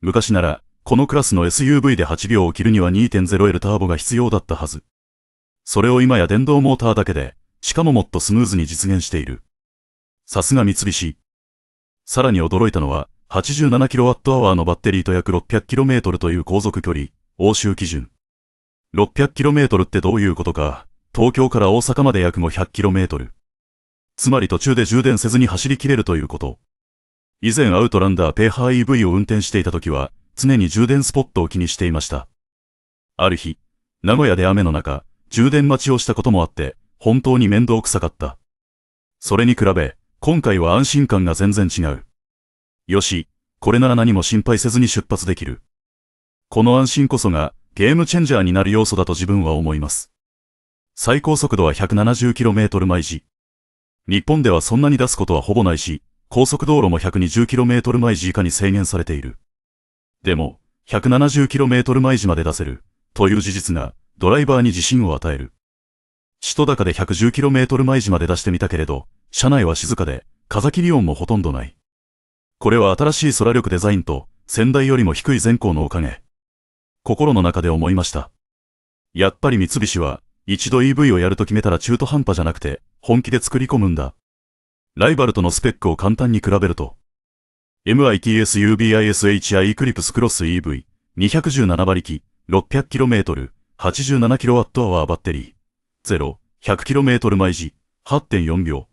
昔なら、このクラスの SUV で8秒を切るには 2.0L ターボが必要だったはず。それを今や電動モーターだけで、しかももっとスムーズに実現している。さすが三菱。さらに驚いたのは、87kWh のバッテリーと約 600km という航続距離、欧州基準。600km ってどういうことか、東京から大阪まで約 500km。つまり途中で充電せずに走り切れるということ。以前アウトランダーペーハー EV を運転していた時は、常に充電スポットを気にしていました。ある日、名古屋で雨の中、充電待ちをしたこともあって、本当に面倒くさかった。それに比べ、今回は安心感が全然違う。よし、これなら何も心配せずに出発できる。この安心こそがゲームチェンジャーになる要素だと自分は思います。最高速度は 170km 毎時。日本ではそんなに出すことはほぼないし、高速道路も 120km 毎時以下に制限されている。でも、170km 毎時まで出せる、という事実が、ドライバーに自信を与える。首都高で 110km 毎時まで出してみたけれど、車内は静かで、風切り音もほとんどない。これは新しい空力デザインと、先代よりも低い全高のおかげ。心の中で思いました。やっぱり三菱は、一度 EV をやると決めたら中途半端じゃなくて、本気で作り込むんだ。ライバルとのスペックを簡単に比べると、MITSUVISHI エクリプスクロス EV217 馬力 600km 87kWh バッテリー 0-100km 毎時 8.4 秒。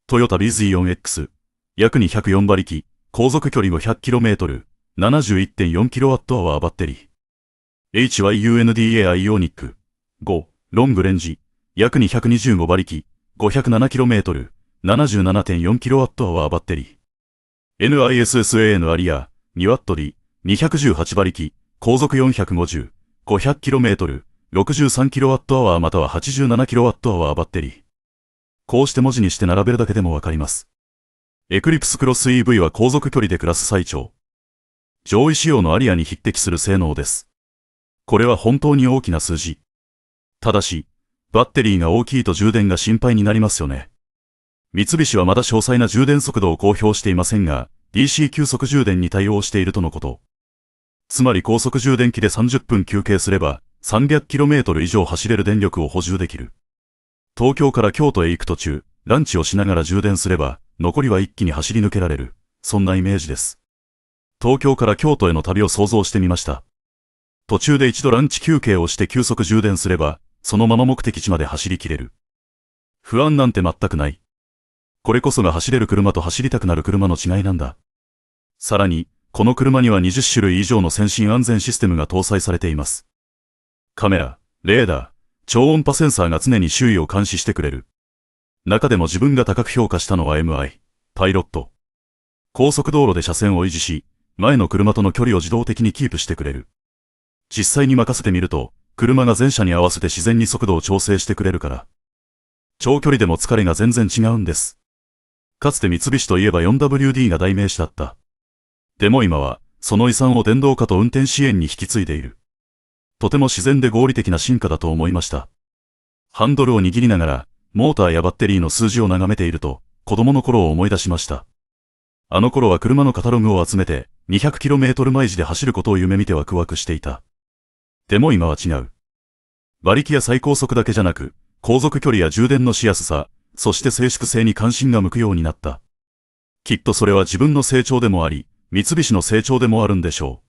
トヨタ BZ4X 約204馬力航続距離 500km 71.4kWh バッテリー HYUNDA アイオニック5ロングレンジ約225馬力 507km 77.4kWh バッテリーNISSAN アリア、2ワットリ、218馬力、航続450、500km、63kWh または 87kWh バッテリー。こうして文字にして並べるだけでもわかります。エクリプスクロス EV は航続距離でクラス最長。上位仕様のアリアに匹敵する性能です。これは本当に大きな数字。ただし、バッテリーが大きいと充電が心配になりますよね。三菱はまだ詳細な充電速度を公表していませんが、DC 急速充電に対応しているとのこと。つまり高速充電器で30分休憩すれば、300km 以上走れる電力を補充できる。東京から京都へ行く途中、ランチをしながら充電すれば、残りは一気に走り抜けられる。そんなイメージです。東京から京都への旅を想像してみました。途中で一度ランチ休憩をして急速充電すれば、そのまま目的地まで走り切れる。不安なんて全くない。これこそが走れる車と走りたくなる車の違いなんだ。さらに、この車には20種類以上の先進安全システムが搭載されています。カメラ、レーダー、超音波センサーが常に周囲を監視してくれる。中でも自分が高く評価したのは MI、パイロット。高速道路で車線を維持し、前の車との距離を自動的にキープしてくれる。実際に任せてみると、車が前車に合わせて自然に速度を調整してくれるから。長距離でも疲れが全然違うんです。かつて三菱といえば 4WD が代名詞だった。でも今は、その遺産を電動化と運転支援に引き継いでいる。とても自然で合理的な進化だと思いました。ハンドルを握りながら、モーターやバッテリーの数字を眺めていると、子供の頃を思い出しました。あの頃は車のカタログを集めて、200km 毎時で走ることを夢見てワクワクしていた。でも今は違う。馬力や最高速だけじゃなく、航続距離や充電のしやすさ、そして静粛性に関心が向くようになった。きっとそれは自分の成長でもあり、三菱の成長でもあるんでしょ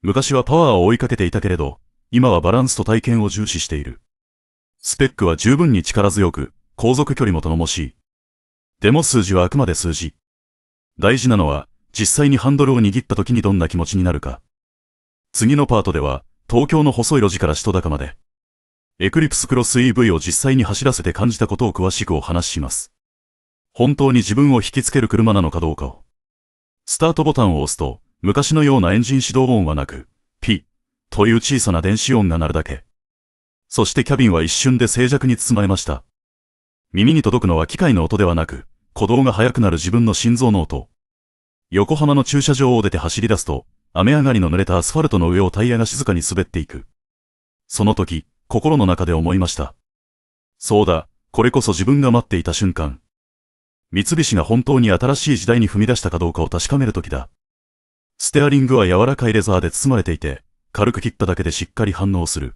う。昔はパワーを追いかけていたけれど、今はバランスと体験を重視している。スペックは十分に力強く、航続距離も頼もしい。でも数字はあくまで数字。大事なのは、実際にハンドルを握った時にどんな気持ちになるか。次のパートでは、東京の細い路地から首都高まで。エクリプスクロス EV を実際に走らせて感じたことを詳しくお話しします。本当に自分を引きつける車なのかどうかを。スタートボタンを押すと、昔のようなエンジン始動音はなく、ピッという小さな電子音が鳴るだけ。そしてキャビンは一瞬で静寂に包まれました。耳に届くのは機械の音ではなく、鼓動が速くなる自分の心臓の音。横浜の駐車場を出て走り出すと、雨上がりの濡れたアスファルトの上をタイヤが静かに滑っていく。その時、心の中で思いました。そうだ、これこそ自分が待っていた瞬間。三菱が本当に新しい時代に踏み出したかどうかを確かめる時だ。ステアリングは柔らかいレザーで包まれていて、軽く切っただけでしっかり反応する。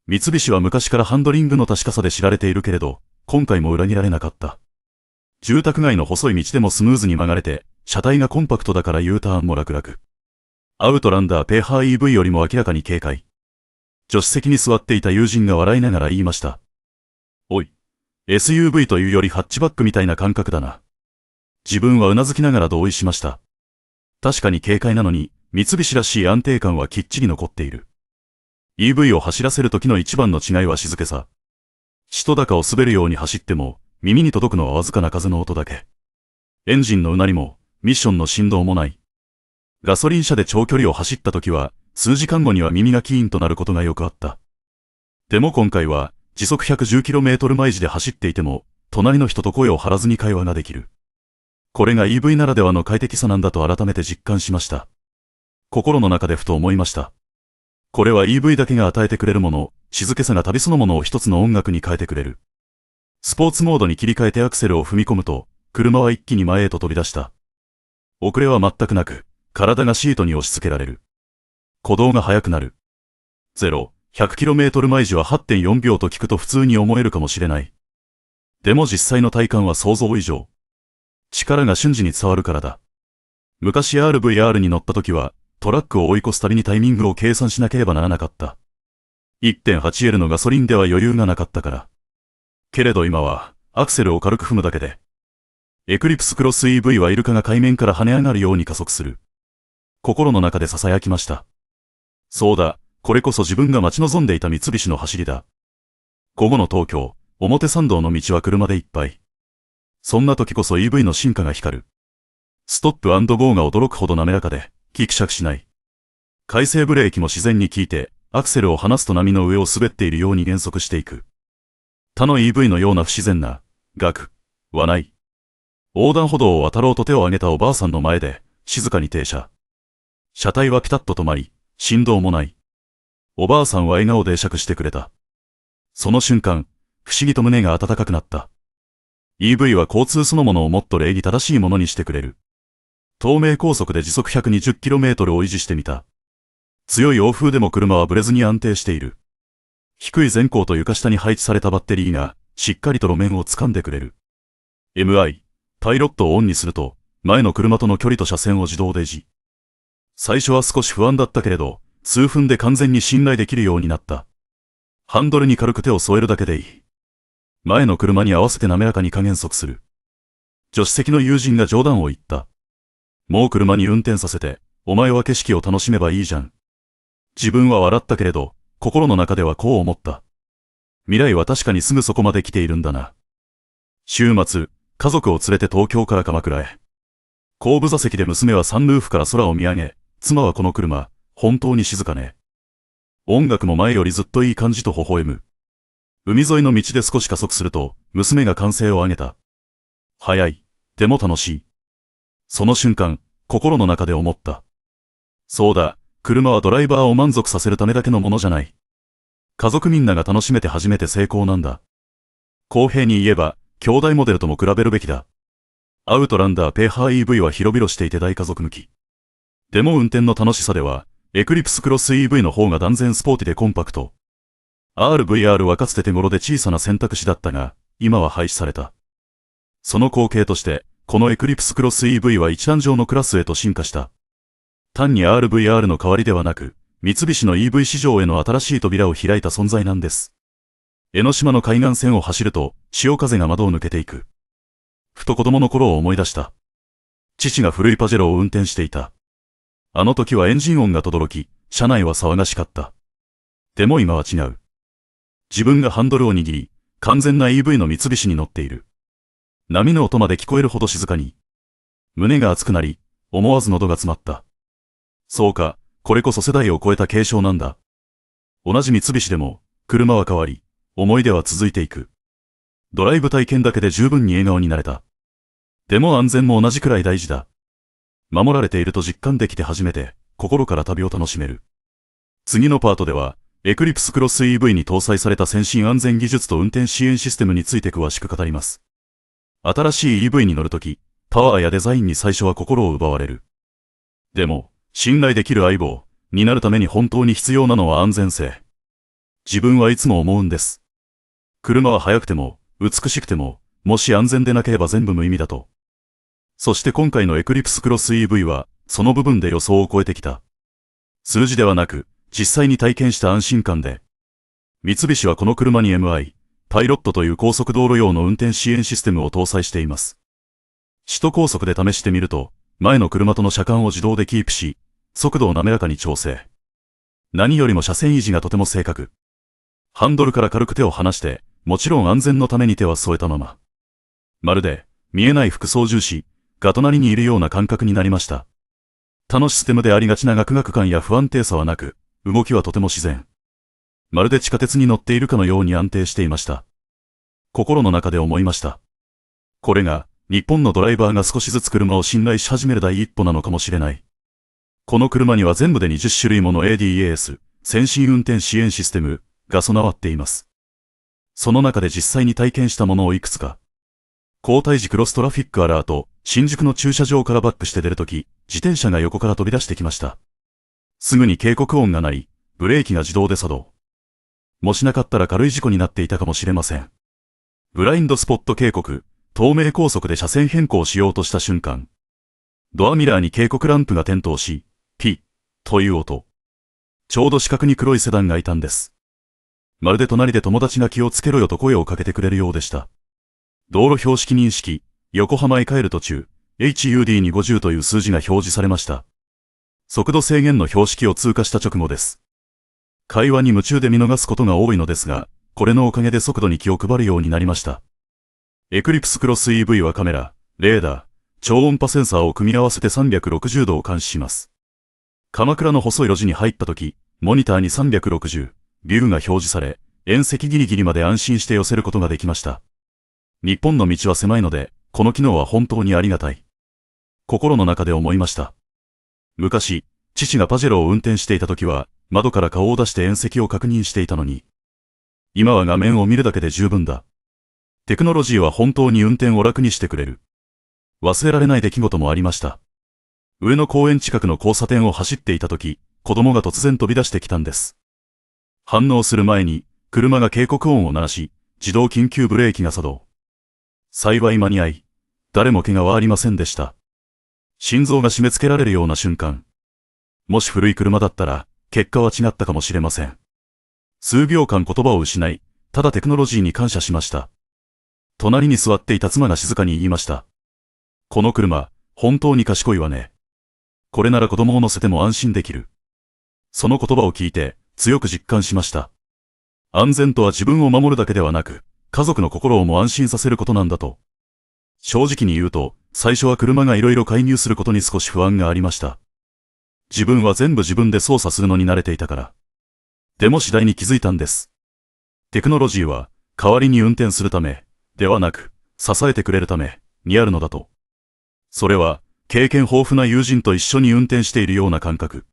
三菱は昔からハンドリングの確かさで知られているけれど、今回も裏切られなかった。住宅街の細い道でもスムーズに曲がれて、車体がコンパクトだから U ターンも楽々。アウトランダーペーハー EV よりも明らかに軽快。助手席に座っていた友人が笑いながら言いました。おい、SUV というよりハッチバックみたいな感覚だな。自分はうなずきながら同意しました。確かに軽快なのに、三菱らしい安定感はきっちり残っている。EV を走らせる時の一番の違いは静けさ。首都高を滑るように走っても、耳に届くのはわずかな風の音だけ。エンジンのうなりも、ミッションの振動もない。ガソリン車で長距離を走った時は、数時間後には耳がキーンとなることがよくあった。でも今回は、時速 110km 毎時で走っていても、隣の人と声を張らずに会話ができる。これが EV ならではの快適さなんだと改めて実感しました。心の中でふと思いました。これは EV だけが与えてくれるもの、静けさが旅そのものを一つの音楽に変えてくれる。スポーツモードに切り替えてアクセルを踏み込むと、車は一気に前へと飛び出した。遅れは全くなく、体がシートに押し付けられる。鼓動が速くなる。0-100km 毎時は 8.4 秒と聞くと普通に思えるかもしれない。でも実際の体感は想像以上。力が瞬時に伝わるからだ。昔 RVR に乗った時は、トラックを追い越すたびにタイミングを計算しなければならなかった。1.8L のガソリンでは余裕がなかったから。けれど今は、アクセルを軽く踏むだけで。エクリプスクロス EV はイルカが海面から跳ね上がるように加速する。心の中で囁きました。そうだ、これこそ自分が待ち望んでいた三菱の走りだ。午後の東京、表参道の道は車でいっぱい。そんな時こそ EV の進化が光る。ストップ&ゴーが驚くほど滑らかで、ギクシャクしない。回生ブレーキも自然に効いて、アクセルを離すと波の上を滑っているように減速していく。他の EV のような不自然な、はない。横断歩道を渡ろうと手を挙げたおばあさんの前で、静かに停車。車体はピタッと止まり、振動もない。おばあさんは笑顔で会釈してくれた。その瞬間、不思議と胸が温かくなった。EV は交通そのものをもっと礼儀正しいものにしてくれる。東名高速で時速 120km を維持してみた。強い欧風でも車はブレずに安定している。低い前高と床下に配置されたバッテリーが、しっかりと路面を掴んでくれる。パイロットをオンにすると、前の車との距離と車線を自動で維持。最初は少し不安だったけれど、数分で完全に信頼できるようになった。ハンドルに軽く手を添えるだけでいい。前の車に合わせて滑らかに加減速する。助手席の友人が冗談を言った。もう車に運転させて、お前は景色を楽しめばいいじゃん。自分は笑ったけれど、心の中ではこう思った。未来は確かにすぐそこまで来ているんだな。週末、家族を連れて東京から鎌倉へ。後部座席で娘はサンルーフから空を見上げ、妻はこの車、本当に静かね。音楽も前よりずっといい感じと微笑む。海沿いの道で少し加速すると、娘が歓声を上げた。早い、でも楽しい。その瞬間、心の中で思った。そうだ、車はドライバーを満足させるためだけのものじゃない。家族みんなが楽しめて初めて成功なんだ。公平に言えば、兄弟モデルとも比べるべきだ。アウトランダーペーハー EV は広々していて大家族向き。でも運転の楽しさでは、エクリプスクロス EV の方が断然スポーティでコンパクト。RVR はかつて手頃で小さな選択肢だったが、今は廃止された。その後継として、このエクリプスクロス EV は一覧上のクラスへと進化した。単に RVR の代わりではなく、三菱の EV 市場への新しい扉を開いた存在なんです。江ノ島の海岸線を走ると、潮風が窓を抜けていく。ふと子供の頃を思い出した。父が古いパジェロを運転していた。あの時はエンジン音が轟き、車内は騒がしかった。でも今は違う。自分がハンドルを握り、完全な EV の三菱に乗っている。波の音まで聞こえるほど静かに。胸が熱くなり、思わず喉が詰まった。そうか、これこそ世代を超えた継承なんだ。同じ三菱でも、車は変わり、思い出は続いていく。ドライブ体験だけで十分に笑顔になれた。でも安全も同じくらい大事だ。守られていると実感できて初めて、心から旅を楽しめる。次のパートでは、エクリプスクロス EV に搭載された先進安全技術と運転支援システムについて詳しく語ります。新しい EV に乗るとき、パワーやデザインに最初は心を奪われる。でも、信頼できる相棒になるために本当に必要なのは安全性。自分はいつも思うんです。車は速くても、美しくても、もし安全でなければ全部無意味だと。そして今回のエクリプスクロス EV は、その部分で予想を超えてきた。数字ではなく、実際に体験した安心感で。三菱はこの車に パイロットという高速道路用の運転支援システムを搭載しています。首都高速で試してみると、前の車との車間を自動でキープし、速度を滑らかに調整。何よりも車線維持がとても正確。ハンドルから軽く手を離して、もちろん安全のために手は添えたまま。まるで、見えない副操縦士が隣にいるような感覚になりました。他のシステムでありがちなガクガク感や不安定さはなく、動きはとても自然。まるで地下鉄に乗っているかのように安定していました。心の中で思いました。これが、日本のドライバーが少しずつ車を信頼し始める第一歩なのかもしれない。この車には全部で20種類もの ADAS、先進運転支援システムが備わっています。その中で実際に体験したものをいくつか。交代時クロストラフィックアラート、新宿の駐車場からバックして出るとき、自転車が横から飛び出してきました。すぐに警告音が鳴り、ブレーキが自動で作動。もしなかったら軽い事故になっていたかもしれません。ブラインドスポット警告、東名高速で車線変更しようとした瞬間、ドアミラーに警告ランプが点灯し、ピッ、という音。ちょうど死角に黒いセダンがいたんです。まるで隣で友達が気をつけろよと声をかけてくれるようでした。道路標識認識、横浜へ帰る途中、HUD に50という数字が表示されました。速度制限の標識を通過した直後です。会話に夢中で見逃すことが多いのですが、これのおかげで速度に気を配るようになりました。エクリプスクロス EV はカメラ、レーダー、超音波センサーを組み合わせて360度を監視します。鎌倉の細い路地に入った時、モニターに360、ビューが表示され、縁石ギリギリまで安心して寄せることができました。日本の道は狭いので、この機能は本当にありがたい。心の中で思いました。昔、父がパジェロを運転していた時は、窓から顔を出して縁石を確認していたのに、今は画面を見るだけで十分だ。テクノロジーは本当に運転を楽にしてくれる。忘れられない出来事もありました。上野公園近くの交差点を走っていた時、子供が突然飛び出してきたんです。反応する前に、車が警告音を鳴らし、自動緊急ブレーキが作動。幸い間に合い、誰も怪我はありませんでした。心臓が締め付けられるような瞬間。もし古い車だったら、結果は違ったかもしれません。数秒間言葉を失い、ただテクノロジーに感謝しました。隣に座っていた妻が静かに言いました。この車、本当に賢いわね。これなら子供を乗せても安心できる。その言葉を聞いて、強く実感しました。安全とは自分を守るだけではなく、家族の心をも安心させることなんだと。正直に言うと、最初は車がいろいろ介入することに少し不安がありました。自分は全部自分で操作するのに慣れていたから。でも次第に気づいたんです。テクノロジーは、代わりに運転するため、ではなく、支えてくれるため、にあるのだと。それは、経験豊富な友人と一緒に運転しているような感覚。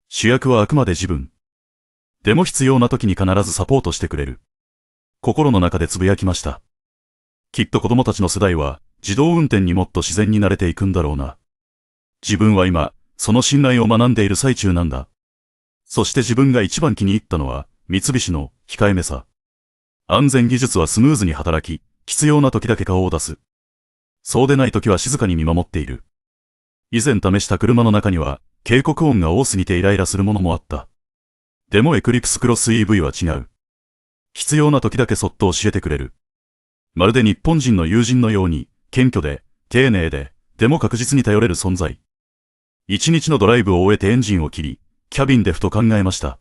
主役はあくまで自分。でも必要な時に必ずサポートしてくれる。心の中でつぶやきました。きっと子供たちの世代は、自動運転にもっと自然に慣れていくんだろうな。自分は今、その信頼を学んでいる最中なんだ。そして自分が一番気に入ったのは、三菱の控えめさ。安全技術はスムーズに働き、必要な時だけ顔を出す。そうでない時は静かに見守っている。以前試した車の中には、警告音が多すぎてイライラするものもあった。でもエクリプスクロス EV は違う。必要な時だけそっと教えてくれる。まるで日本人の友人のように、謙虚で、丁寧で、でも確実に頼れる存在。一日のドライブを終えてエンジンを切り、キャビンでふと考えました。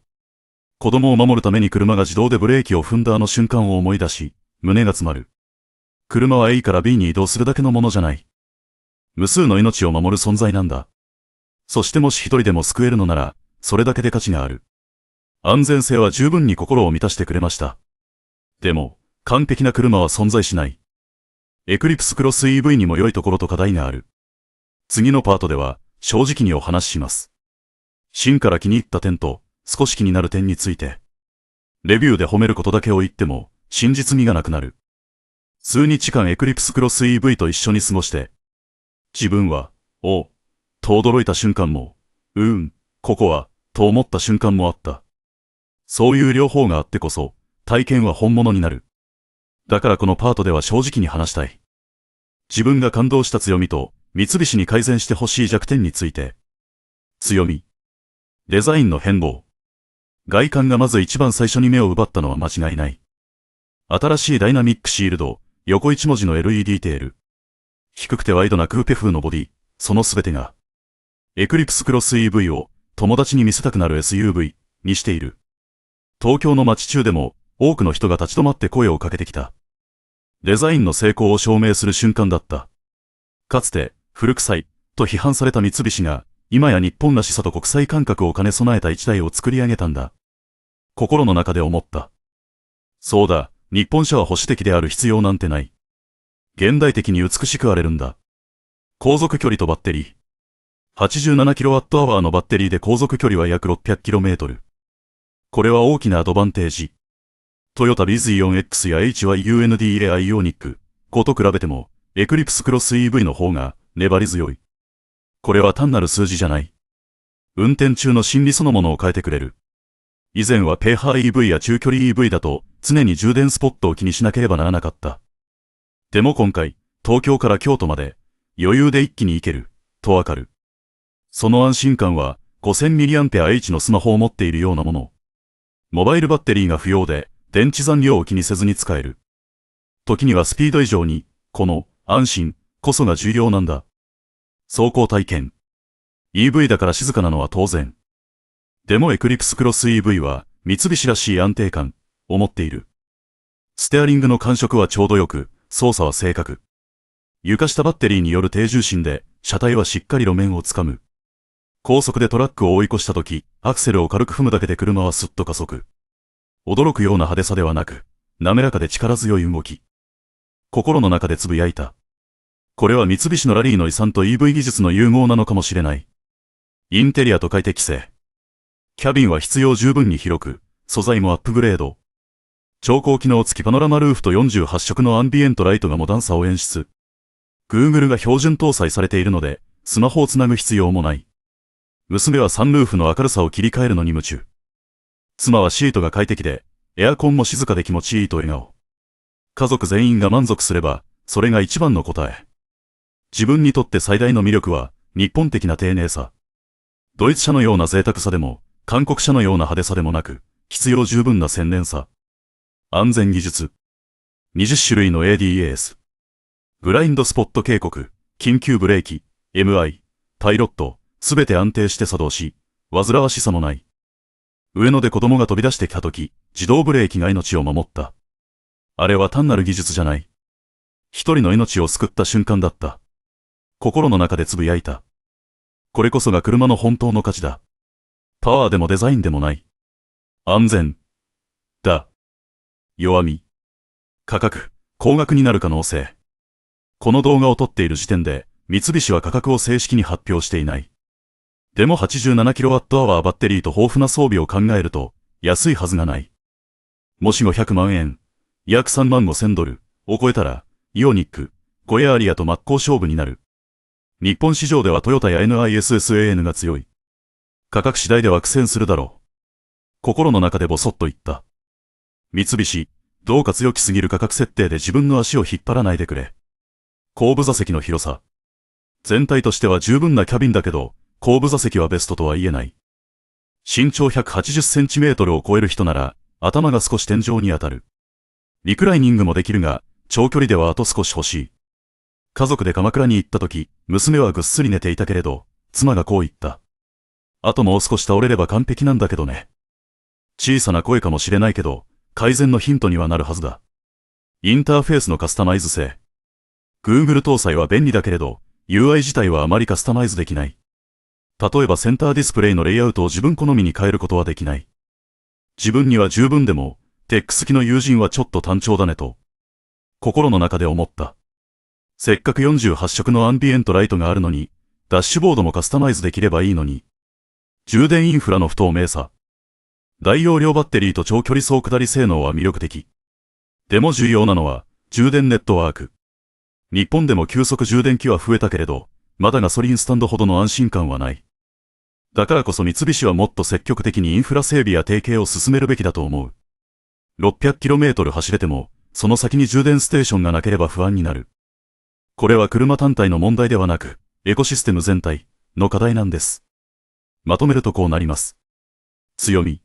子供を守るために車が自動でブレーキを踏んだあの瞬間を思い出し、胸が詰まる。車は A から B に移動するだけのものじゃない。無数の命を守る存在なんだ。そしてもし一人でも救えるのなら、それだけで価値がある。安全性は十分に心を満たしてくれました。でも、完璧な車は存在しない。エクリプスクロス EV にも良いところと課題がある。次のパートでは、正直にお話しします。芯から気に入った点と、少し気になる点について。レビューで褒めることだけを言っても、真実味がなくなる。数日間エクリプスクロス EV と一緒に過ごして、自分は、お、と驚いた瞬間も、ここは、と思った瞬間もあった。そういう両方があってこそ、体験は本物になる。だからこのパートでは正直に話したい。自分が感動した強みと、三菱に改善してほしい弱点について。強み。デザインの変貌。外観がまず一番最初に目を奪ったのは間違いない。新しいダイナミックシールド、横一文字の LED テール。低くてワイドなクーペ風のボディ、そのすべてが、エクリプスクロス EV を友達に見せたくなる SUV にしている。東京の街中でも多くの人が立ち止まって声をかけてきた。デザインの成功を証明する瞬間だった。かつて古臭いと批判された三菱が今や日本らしさと国際感覚を兼ね備えた一台を作り上げたんだ。心の中で思った。そうだ、日本車は保守的である必要なんてない。現代的に美しくあれるんだ。航続距離とバッテリー。87kWh のバッテリーで航続距離は約 600km。これは大きなアドバンテージ。トヨタ BZ4X や HYUNDA アイオニック5と比べても、エクリプスクロス EV の方が粘り強い。これは単なる数字じゃない。運転中の心理そのものを変えてくれる。以前はペーハー EV や中距離 EV だと常に充電スポットを気にしなければならなかった。でも今回、東京から京都まで余裕で一気に行ける、とわかる。その安心感は 5000mAh のスマホを持っているようなもの。モバイルバッテリーが不要で電池残量を気にせずに使える。時にはスピード以上に、この安心こそが重要なんだ。走行体験。EV だから静かなのは当然。でもエクリプスクロス EV は三菱らしい安定感を持っている。ステアリングの感触はちょうどよく、操作は正確。床下バッテリーによる低重心で車体はしっかり路面をつかむ。高速でトラックを追い越したとき、アクセルを軽く踏むだけで車はスッと加速。驚くような派手さではなく、滑らかで力強い動き。心の中でつぶやいた。これは三菱のラリーの遺産と EV 技術の融合なのかもしれない。インテリアと快適性。キャビンは必要十分に広く、素材もアップグレード。調光機能付きパノラマルーフと48色のアンビエントライトがモダンさを演出。Google が標準搭載されているので、スマホをつなぐ必要もない。娘はサンルーフの明るさを切り替えるのに夢中。妻はシートが快適で、エアコンも静かで気持ちいいと笑顔。家族全員が満足すれば、それが一番の答え。自分にとって最大の魅力は、日本的な丁寧さ。ドイツ車のような贅沢さでも、韓国車のような派手さでもなく、必要十分な洗練さ。安全技術。20種類の ADAS。ブラインドスポット警告、緊急ブレーキ、MI、パイロット、すべて安定して作動し、煩わしさもない。上野で子供が飛び出してきたとき、自動ブレーキが命を守った。あれは単なる技術じゃない。一人の命を救った瞬間だった。心の中でつぶやいた。これこそが車の本当の価値だ。パワーでもデザインでもない。安全。だ。弱み。価格、高額になる可能性。この動画を撮っている時点で、三菱は価格を正式に発表していない。でも 87kWh バッテリーと豊富な装備を考えると、安いはずがない。もし500万円、約3万5千ドルを超えたら、イオニック、ゴエアリアと真っ向勝負になる。日本市場ではトヨタや NISSAN が強い。価格次第では苦戦するだろう。心の中でボソッと言った。三菱、どうか強気すぎる価格設定で自分の足を引っ張らないでくれ。後部座席の広さ。全体としては十分なキャビンだけど、後部座席はベストとは言えない。身長 180cm を超える人なら、頭が少し天井に当たる。リクライニングもできるが、長距離ではあと少し欲しい。家族で鎌倉に行った時、娘はぐっすり寝ていたけれど、妻がこう言った。あともう少し倒れれば完璧なんだけどね。小さな声かもしれないけど、改善のヒントにはなるはずだ。インターフェースのカスタマイズ性。Google 搭載は便利だけれど、UI 自体はあまりカスタマイズできない。例えばセンターディスプレイのレイアウトを自分好みに変えることはできない。自分には十分でも、テック好きの友人はちょっと単調だねと。心の中で思った。せっかく48色のアンビエントライトがあるのに、ダッシュボードもカスタマイズできればいいのに。充電インフラの不透明さ。大容量バッテリーと長距離走下り性能は魅力的。でも重要なのは、充電ネットワーク。日本でも急速充電器は増えたけれど、まだガソリンスタンドほどの安心感はない。だからこそ三菱はもっと積極的にインフラ整備や提携を進めるべきだと思う。600km 走れても、その先に充電ステーションがなければ不安になる。これは車単体の問題ではなく、エコシステム全体の課題なんです。まとめるとこうなります。強み。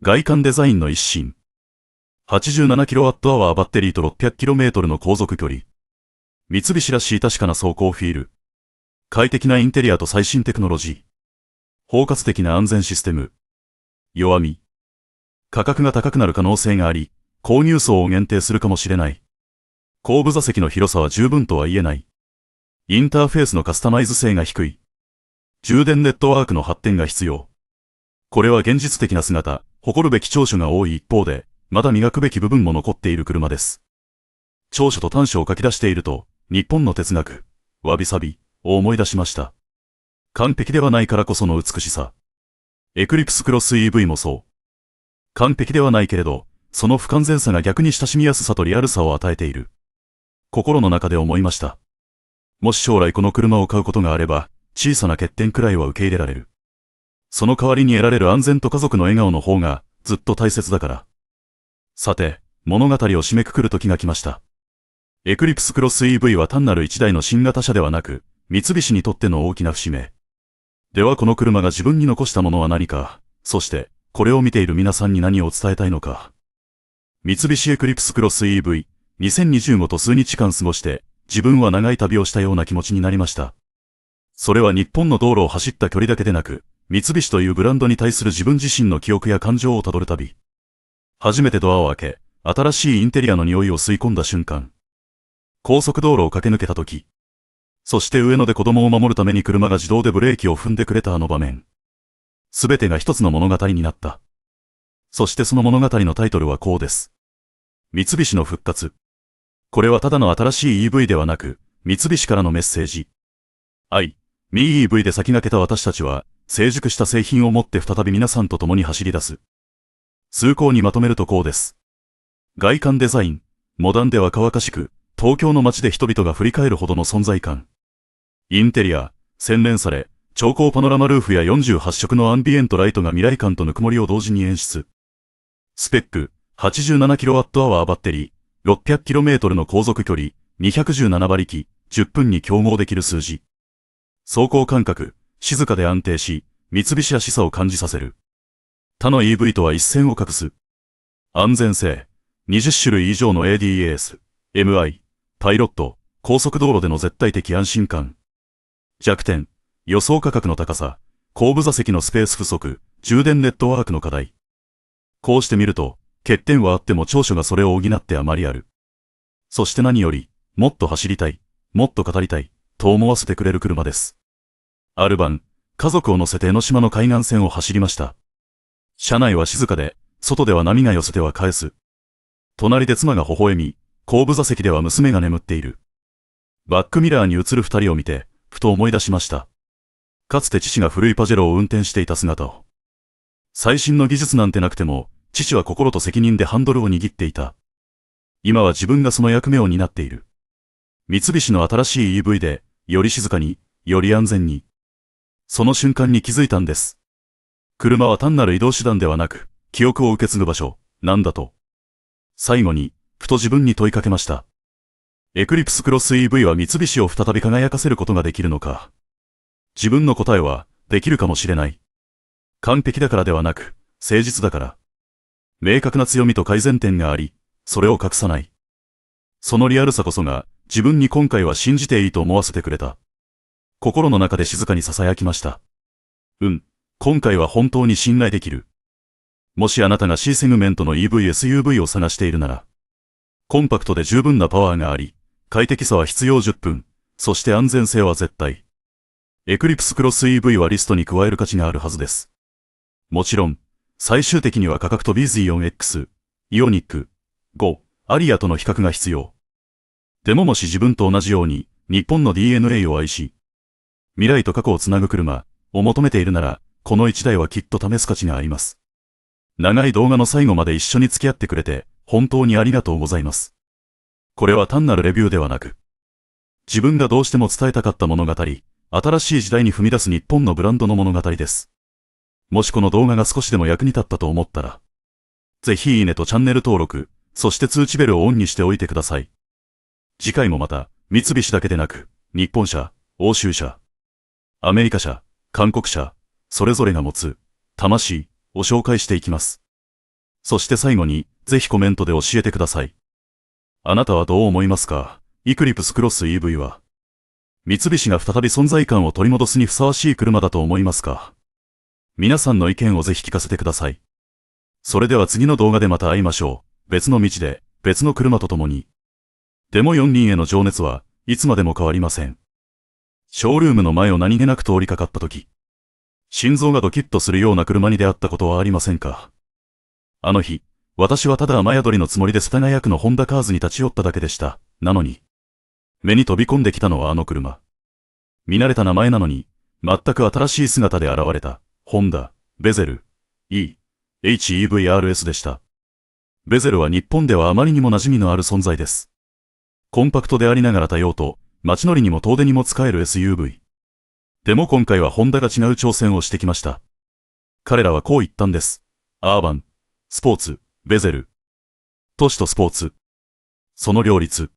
外観デザインの一新。87kWh バッテリーと 600km の航続距離。三菱らしい確かな走行フィール。快適なインテリアと最新テクノロジー。包括的な安全システム。弱み。価格が高くなる可能性があり、購入層を限定するかもしれない。後部座席の広さは十分とは言えない。インターフェースのカスタマイズ性が低い。充電ネットワークの発展が必要。これは現実的な姿、誇るべき長所が多い一方で、まだ磨くべき部分も残っている車です。長所と短所を書き出していると、日本の哲学、わびさびを思い出しました。完璧ではないからこその美しさ。エクリプスクロス EV もそう。完璧ではないけれど、その不完全さが逆に親しみやすさとリアルさを与えている。心の中で思いました。もし将来この車を買うことがあれば、小さな欠点くらいは受け入れられる。その代わりに得られる安全と家族の笑顔の方がずっと大切だから。さて、物語を締めくくる時が来ました。エクリプスクロス EV は単なる一台の新型車ではなく、三菱にとっての大きな節目。ではこの車が自分に残したものは何か、そして、これを見ている皆さんに何を伝えたいのか。三菱エクリプスクロス EV、2025と数日間過ごして、自分は長い旅をしたような気持ちになりました。それは日本の道路を走った距離だけでなく、三菱というブランドに対する自分自身の記憶や感情をたどる旅。初めてドアを開け、新しいインテリアの匂いを吸い込んだ瞬間。高速道路を駆け抜けた時。そして上野で子供を守るために車が自動でブレーキを踏んでくれたあの場面。すべてが一つの物語になった。そしてその物語のタイトルはこうです。三菱の復活。これはただの新しい EV ではなく、三菱からのメッセージ。EV で先駆けた私たちは、成熟した製品を持って再び皆さんと共に走り出す。崇高にまとめるとこうです。外観デザイン、モダンで若々しく、東京の街で人々が振り返るほどの存在感。インテリア、洗練され、超高パノラマルーフや48色のアンビエントライトが未来感とぬくもりを同時に演出。スペック、87kWh バッテリー、600km の航続距離、217馬力、10分に競合できる数字。走行感覚、静かで安定し、三菱らしさを感じさせる。他の EV とは一線を画す。安全性、20種類以上の ADAS、MI、パイロット、高速道路での絶対的安心感。弱点、予想価格の高さ、後部座席のスペース不足、充電ネットワークの課題。こうして見ると、欠点はあっても長所がそれを補ってあまりある。そして何より、もっと走りたい、もっと語りたい、と思わせてくれる車です。ある晩、家族を乗せて江ノ島の海岸線を走りました。車内は静かで、外では波が寄せては返す。隣で妻が微笑み、後部座席では娘が眠っている。バックミラーに映る二人を見て、ふと思い出しました。かつて父が古いパジェロを運転していた姿を。最新の技術なんてなくても、父は心と責任でハンドルを握っていた。今は自分がその役目を担っている。三菱の新しい EV で、より静かに、より安全に。その瞬間に気づいたんです。車は単なる移動手段ではなく、記憶を受け継ぐ場所、なんだと。最後に、ふと自分に問いかけました。エクリプスクロス EV は三菱を再び輝かせることができるのか。自分の答えは、できるかもしれない。完璧だからではなく、誠実だから。明確な強みと改善点があり、それを隠さない。そのリアルさこそが、自分に今回は信じていいと思わせてくれた。心の中で静かに囁きました。今回は本当に信頼できる。もしあなたが C セグメントの EV、SUV を探しているなら、コンパクトで十分なパワーがあり、快適さは必要10分、そして安全性は絶対。エクリプスクロス EV はリストに加える価値があるはずです。もちろん、最終的には価格と BZ4X、イオニック、5、アリアとの比較が必要。でももし自分と同じように、日本の DNA を愛し、未来と過去をつなぐ車を求めているなら、この一台はきっと試す価値があります。長い動画の最後まで一緒に付き合ってくれて、本当にありがとうございます。これは単なるレビューではなく、自分がどうしても伝えたかった物語、新しい時代に踏み出す日本のブランドの物語です。もしこの動画が少しでも役に立ったと思ったら、ぜひいいねとチャンネル登録、そして通知ベルをオンにしておいてください。次回もまた、三菱だけでなく、日本車、欧州車、アメリカ車、韓国車、それぞれが持つ、魂を紹介していきます。そして最後に、ぜひコメントで教えてください。あなたはどう思いますか？エクリプスクロス EV は、三菱が再び存在感を取り戻すにふさわしい車だと思いますか？皆さんの意見をぜひ聞かせてください。それでは次の動画でまた会いましょう。別の道で、別の車と共に。でも4人への情熱はいつまでも変わりません。ショールームの前を何気なく通りかかったとき、心臓がドキッとするような車に出会ったことはありませんか？あの日、私はただ雨宿りのつもりで世田谷区のホンダカーズに立ち寄っただけでした。なのに、目に飛び込んできたのはあの車。見慣れた名前なのに、全く新しい姿で現れた、ホンダ、ベゼル、HEVRS でした。ベゼルは日本ではあまりにも馴染みのある存在です。コンパクトでありながら多用途、街乗りにも遠出にも使える SUV。でも今回はホンダが違う挑戦をしてきました。彼らはこう言ったんです。アーバン、スポーツ、ベゼル。都市とスポーツ。その両立。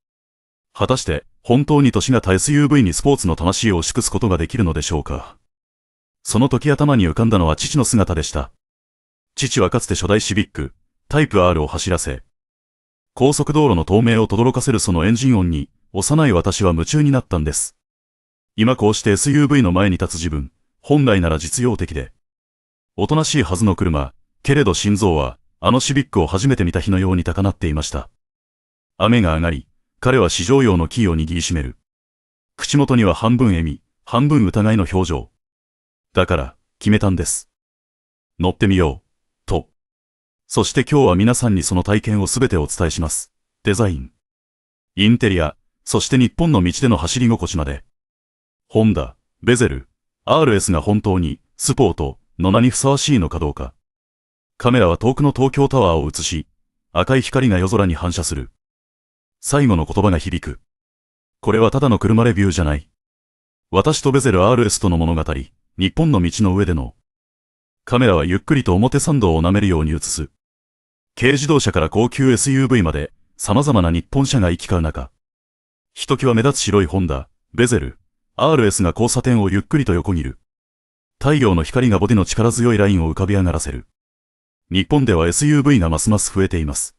果たして、本当に年がた SUV にスポーツの魂を祝すことができるのでしょうか。その時頭に浮かんだのは父の姿でした。父はかつて初代シビック、タイプ R を走らせ、高速道路の透明を轟かせるそのエンジン音に、幼い私は夢中になったんです。今こうして SUV の前に立つ自分、本来なら実用的で、おとなしいはずの車、けれど心臓は、あのシビックを初めて見た日のように高鳴っていました。雨が上がり、彼は試乗用のキーを握りしめる。口元には半分笑み、半分疑いの表情。だから、決めたんです。乗ってみよう、と。そして今日は皆さんにその体験をすべてお伝えします。デザイン、インテリア、そして日本の道での走り心地まで。ホンダ、ベゼル、RS が本当に、スポート、の名にふさわしいのかどうか。カメラは遠くの東京タワーを映し、赤い光が夜空に反射する。最後の言葉が響く。これはただの車レビューじゃない。私とベゼル RS との物語、日本の道の上での。カメラはゆっくりと表参道を舐めるように映す。軽自動車から高級 SUV まで、様々な日本車が行き交う中。ひときわ目立つ白いホンダ、ベゼル、RS が交差点をゆっくりと横切る。太陽の光がボディの力強いラインを浮かび上がらせる。日本では SUV がますます増えています。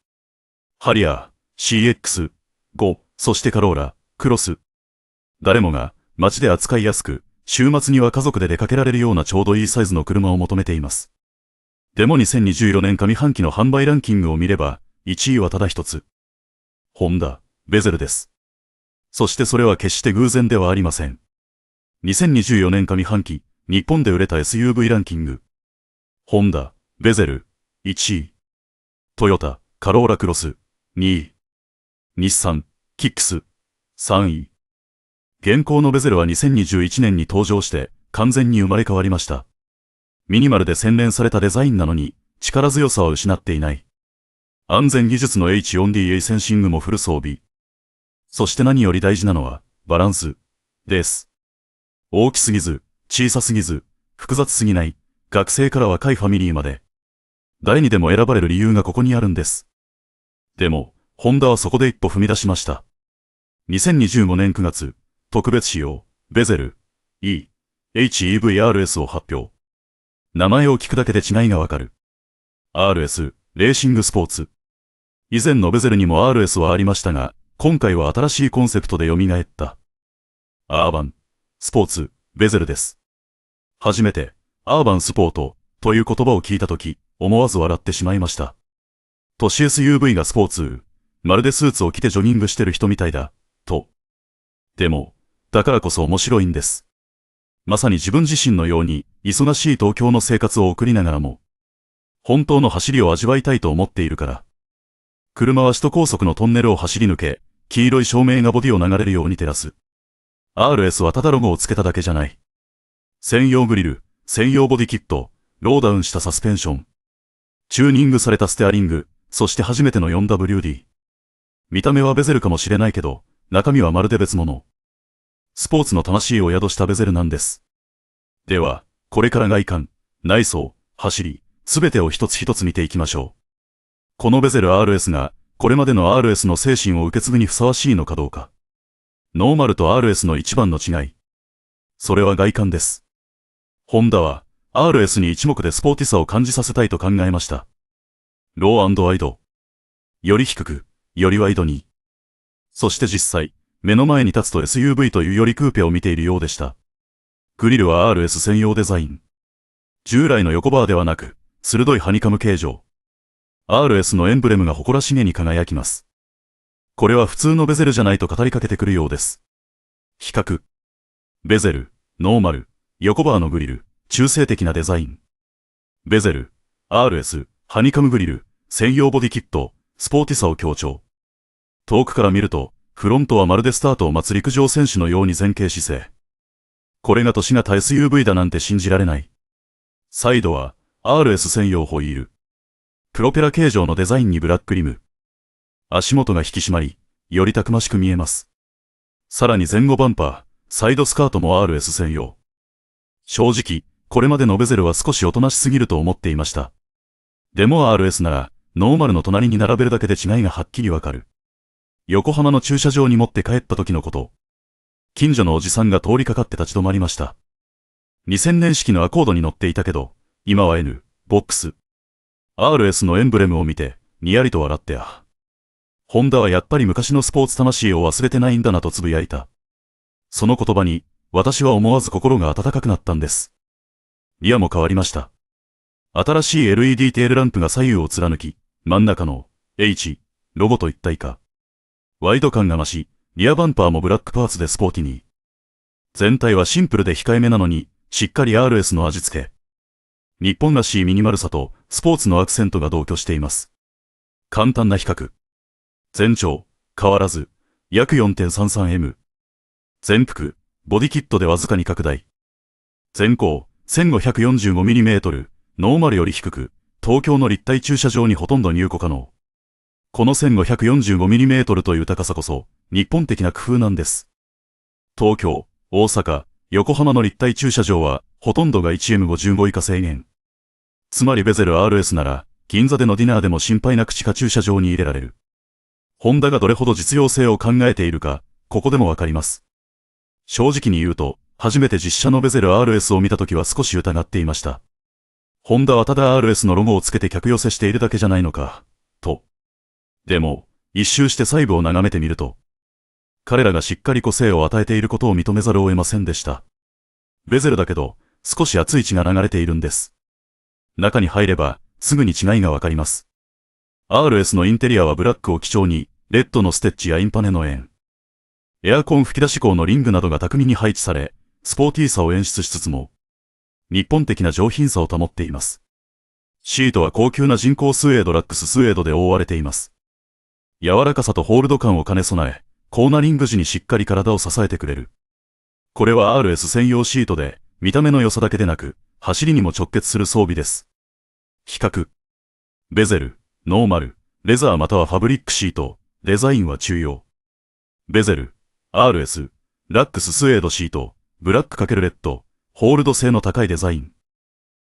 ハリアー、CX、5、そしてカローラ、クロス。誰もが街で扱いやすく、週末には家族で出かけられるようなちょうどいいサイズの車を求めています。でも2024年上半期の販売ランキングを見れば、1位はただ一つ。ホンダ、ベゼルです。そしてそれは決して偶然ではありません。2024年上半期、日本で売れた SUV ランキング。ホンダ、ベゼル、1位。トヨタ、カローラクロス、2位。日産、キックス、3位。現行のベゼルは2021年に登場して完全に生まれ変わりました。ミニマルで洗練されたデザインなのに力強さは失っていない。安全技術の H4DA センシングもフル装備。そして何より大事なのはバランスです。大きすぎず、小さすぎず、複雑すぎない、学生から若いファミリーまで。誰にでも選ばれる理由がここにあるんです。でも、ホンダはそこで一歩踏み出しました。2025年9月、特別仕様、ベゼル、E、HEVRS を発表。名前を聞くだけで違いがわかる。RS、レーシングスポーツ。以前のベゼルにも RS はありましたが、今回は新しいコンセプトで蘇った。アーバン、スポーツ、ベゼルです。初めて、アーバンスポート、という言葉を聞いたとき、思わず笑ってしまいました。都市 SUV がスポーツ、まるでスーツを着てジョギングしてる人みたいだ、と。でも、だからこそ面白いんです。まさに自分自身のように、忙しい東京の生活を送りながらも、本当の走りを味わいたいと思っているから。車は首都高速のトンネルを走り抜け、黄色い照明がボディを流れるように照らす。RS はただロゴをつけただけじゃない。専用グリル、専用ボディキット、ローダウンしたサスペンション。チューニングされたステアリング、そして初めての 4WD。見た目はベゼルかもしれないけど、中身はまるで別物。スポーツの魂を宿したベゼルなんです。では、これから外観、内装、走り、すべてを一つ一つ見ていきましょう。このベゼル RS が、これまでの RS の精神を受け継ぐにふさわしいのかどうか。ノーマルと RS の一番の違い。それは外観です。ホンダは、RS に一目でスポーティさを感じさせたいと考えました。ロー&ワイド。より低く、よりワイドに。そして実際、目の前に立つと SUV というよりクーペを見ているようでした。グリルは RS 専用デザイン。従来の横バーではなく、鋭いハニカム形状。RS のエンブレムが誇らしげに輝きます。これは普通のベゼルじゃないと語りかけてくるようです。比較。ベゼル、ノーマル、横バーのグリル、中性的なデザイン。ベゼル、RS、ハニカムグリル、専用ボディキット、スポーティさを強調。遠くから見ると、フロントはまるでスタートを待つ陸上選手のように前傾姿勢。これが年型 SUV だなんて信じられない。サイドは、RS 専用ホイール。プロペラ形状のデザインにブラックリム。足元が引き締まり、よりたくましく見えます。さらに前後バンパー、サイドスカートも RS 専用。正直、これまでのベゼルは少しおとなしすぎると思っていました。でも RS なら、ノーマルの隣に並べるだけで違いがはっきりわかる。横浜の駐車場に持って帰った時のこと。近所のおじさんが通りかかって立ち止まりました。2000年式のアコードに乗っていたけど、今は N、ボックス。RS のエンブレムを見て、にやりと笑ってや。ホンダはやっぱり昔のスポーツ魂を忘れてないんだなとつぶやいた。その言葉に、私は思わず心が温かくなったんです。リアも変わりました。新しい LED テールランプが左右を貫き、真ん中の H、ロゴと一体化。ワイド感が増し、リアバンパーもブラックパーツでスポーティに。全体はシンプルで控えめなのに、しっかり RS の味付け。日本らしいミニマルさとスポーツのアクセントが同居しています。簡単な比較。全長、変わらず、約 4.33M。全幅、ボディキットでわずかに拡大。全高、1545mm、ノーマルより低く、東京の立体駐車場にほとんど入庫可能。この 1545mm という高さこそ、日本的な工夫なんです。東京、大阪、横浜の立体駐車場は、ほとんどが 1M55 以下制限。つまりベゼル RS なら、銀座でのディナーでも心配なく地下駐車場に入れられる。ホンダがどれほど実用性を考えているか、ここでもわかります。正直に言うと、初めて実車のベゼル RS を見たときは少し疑っていました。ホンダはただ RS のロゴをつけて客寄せしているだけじゃないのか、と。でも、一周して細部を眺めてみると、彼らがしっかり個性を与えていることを認めざるを得ませんでした。ベゼルだけど、少し熱い血が流れているんです。中に入れば、すぐに違いがわかります。RS のインテリアはブラックを基調に、レッドのステッチやインパネの円。エアコン吹き出し口のリングなどが巧みに配置され、スポーティーさを演出しつつも、日本的な上品さを保っています。シートは高級な人工スウェードラックススウェードで覆われています。柔らかさとホールド感を兼ね備え、コーナリング時にしっかり体を支えてくれる。これは RS 専用シートで、見た目の良さだけでなく、走りにも直結する装備です。比較。ベゼル、ノーマル、レザーまたはファブリックシート、デザインは中庸。ベゼル、RS、ラックススウェードシート、ブラック×レッド、ホールド性の高いデザイン。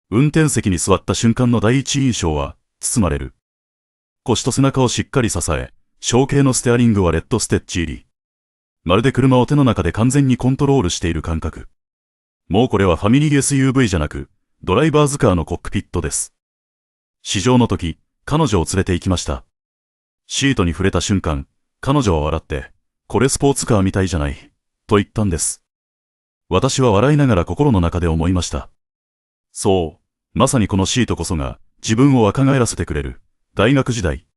運転席に座った瞬間の第一印象は、包まれる。腰と背中をしっかり支え、小径のステアリングはレッドステッチ入り。まるで車を手の中で完全にコントロールしている感覚。もうこれはファミリー SUV じゃなく、ドライバーズカーのコックピットです。試乗の時、彼女を連れて行きました。シートに触れた瞬間、彼女は笑って、これスポーツカーみたいじゃない、と言ったんです。私は笑いながら心の中で思いました。そう、まさにこのシートこそが、自分を若返らせてくれる、大学時代。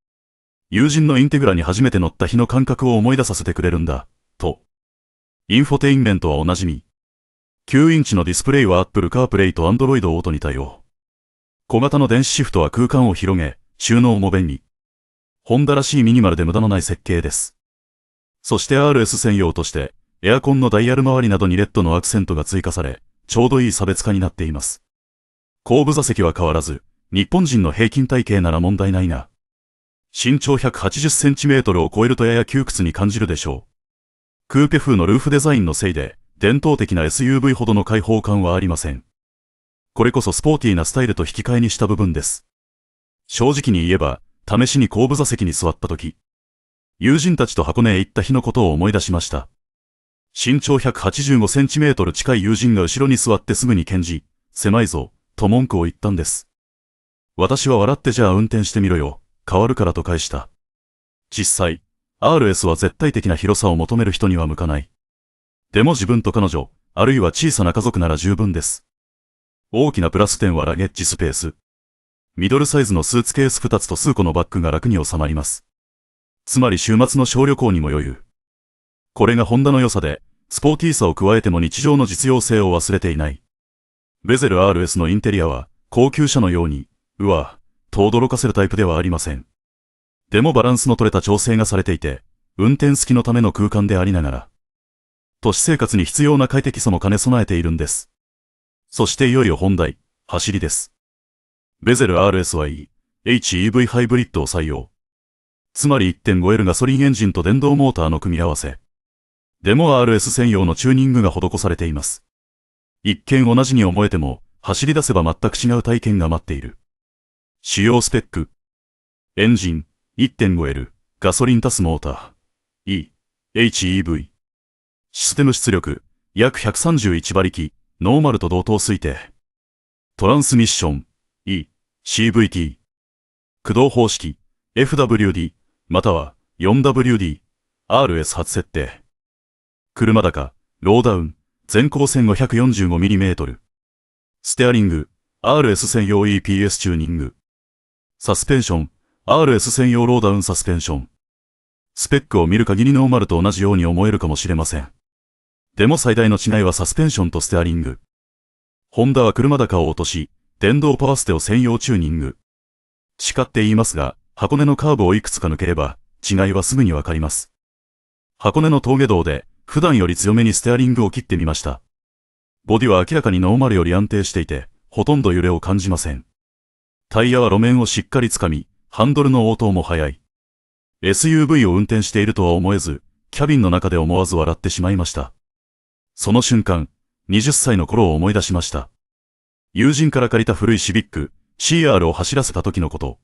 友人のインテグラに初めて乗った日の感覚を思い出させてくれるんだ、と。インフォテインメントはおなじみ。9インチのディスプレイは Apple CarPlay と Android Auto に対応。小型の電子シフトは空間を広げ、収納も便利。ホンダらしいミニマルで無駄のない設計です。そして RS 専用として、エアコンのダイヤル周りなどにレッドのアクセントが追加され、ちょうどいい差別化になっています。後部座席は変わらず、日本人の平均体型なら問題ないな。身長 180cm を超えるとやや窮屈に感じるでしょう。クーペ風のルーフデザインのせいで、伝統的な SUV ほどの開放感はありません。これこそスポーティーなスタイルと引き換えにした部分です。正直に言えば、試しに後部座席に座った時、友人たちと箱根へ行った日のことを思い出しました。身長 185cm 近い友人が後ろに座ってすぐに返事、狭いぞ、と文句を言ったんです。私は笑ってじゃあ運転してみろよ、変わるからと返した。実際、RS は絶対的な広さを求める人には向かない。でも自分と彼女、あるいは小さな家族なら十分です。大きなプラス点はラゲッジスペース。ミドルサイズのスーツケース2つと数個のバッグが楽に収まります。つまり週末の小旅行にも余裕。これがホンダの良さで、スポーティーさを加えても日常の実用性を忘れていない。ベゼル RS のインテリアは、高級車のように、うわ、と驚かせるタイプではありません。でもバランスの取れた調整がされていて、運転好きのための空間でありながら、都市生活に必要な快適さも兼ね備えているんです。そしていよいよ本題、走りです。ベゼル RS は HEV ハイブリッドを採用。つまり 1.5L ガソリンエンジンと電動モーターの組み合わせ。でも RS 専用のチューニングが施されています。一見同じに思えても、走り出せば全く違う体験が待っている。主要スペック。エンジン、1.5L、ガソリン足すモーター。HEV。システム出力、約131馬力、ノーマルと同等推定。トランスミッション、CVT。駆動方式、FWD、または 4WD、RS 初設定。車高、ローダウン、全高 1545mm。ステアリング、RS 専用 EPS チューニング。サスペンション、RS 専用ローダウンサスペンション。スペックを見る限りノーマルと同じように思えるかもしれません。でも最大の違いはサスペンションとステアリング。ホンダは車高を落とし、電動パワーステを専用チューニング。誓って言いますが、箱根のカーブをいくつか抜ければ、違いはすぐにわかります。箱根の峠道で、普段より強めにステアリングを切ってみました。ボディは明らかにノーマルより安定していて、ほとんど揺れを感じません。タイヤは路面をしっかり掴み、ハンドルの応答も速い。SUV を運転しているとは思えず、キャビンの中で思わず笑ってしまいました。その瞬間、20歳の頃を思い出しました。友人から借りた古いシビック、CR を走らせた時のこと。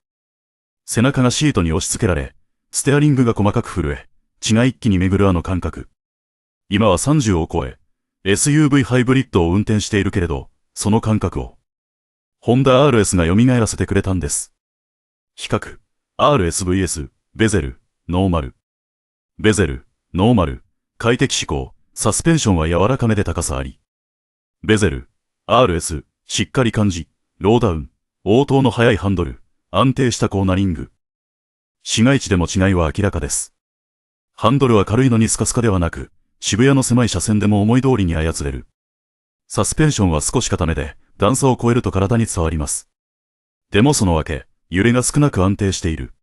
背中がシートに押し付けられ、ステアリングが細かく震え、血が一気に巡るあの感覚。今は30を超え、SUV ハイブリッドを運転しているけれど、その感覚を、ホンダ RS が蘇らせてくれたんです。比較、RSVS、ベゼル、ノーマル。ベゼル、ノーマル、快適志向、サスペンションは柔らかめで高さあり。ベゼル、RS、しっかり感じ、ローダウン、応答の速いハンドル、安定したコーナリング。市街地でも違いは明らかです。ハンドルは軽いのにスカスカではなく、渋谷の狭い車線でも思い通りに操れる。サスペンションは少し固めで、段差を越えると体に伝わります。でもそのわけ、揺れが少なく安定している。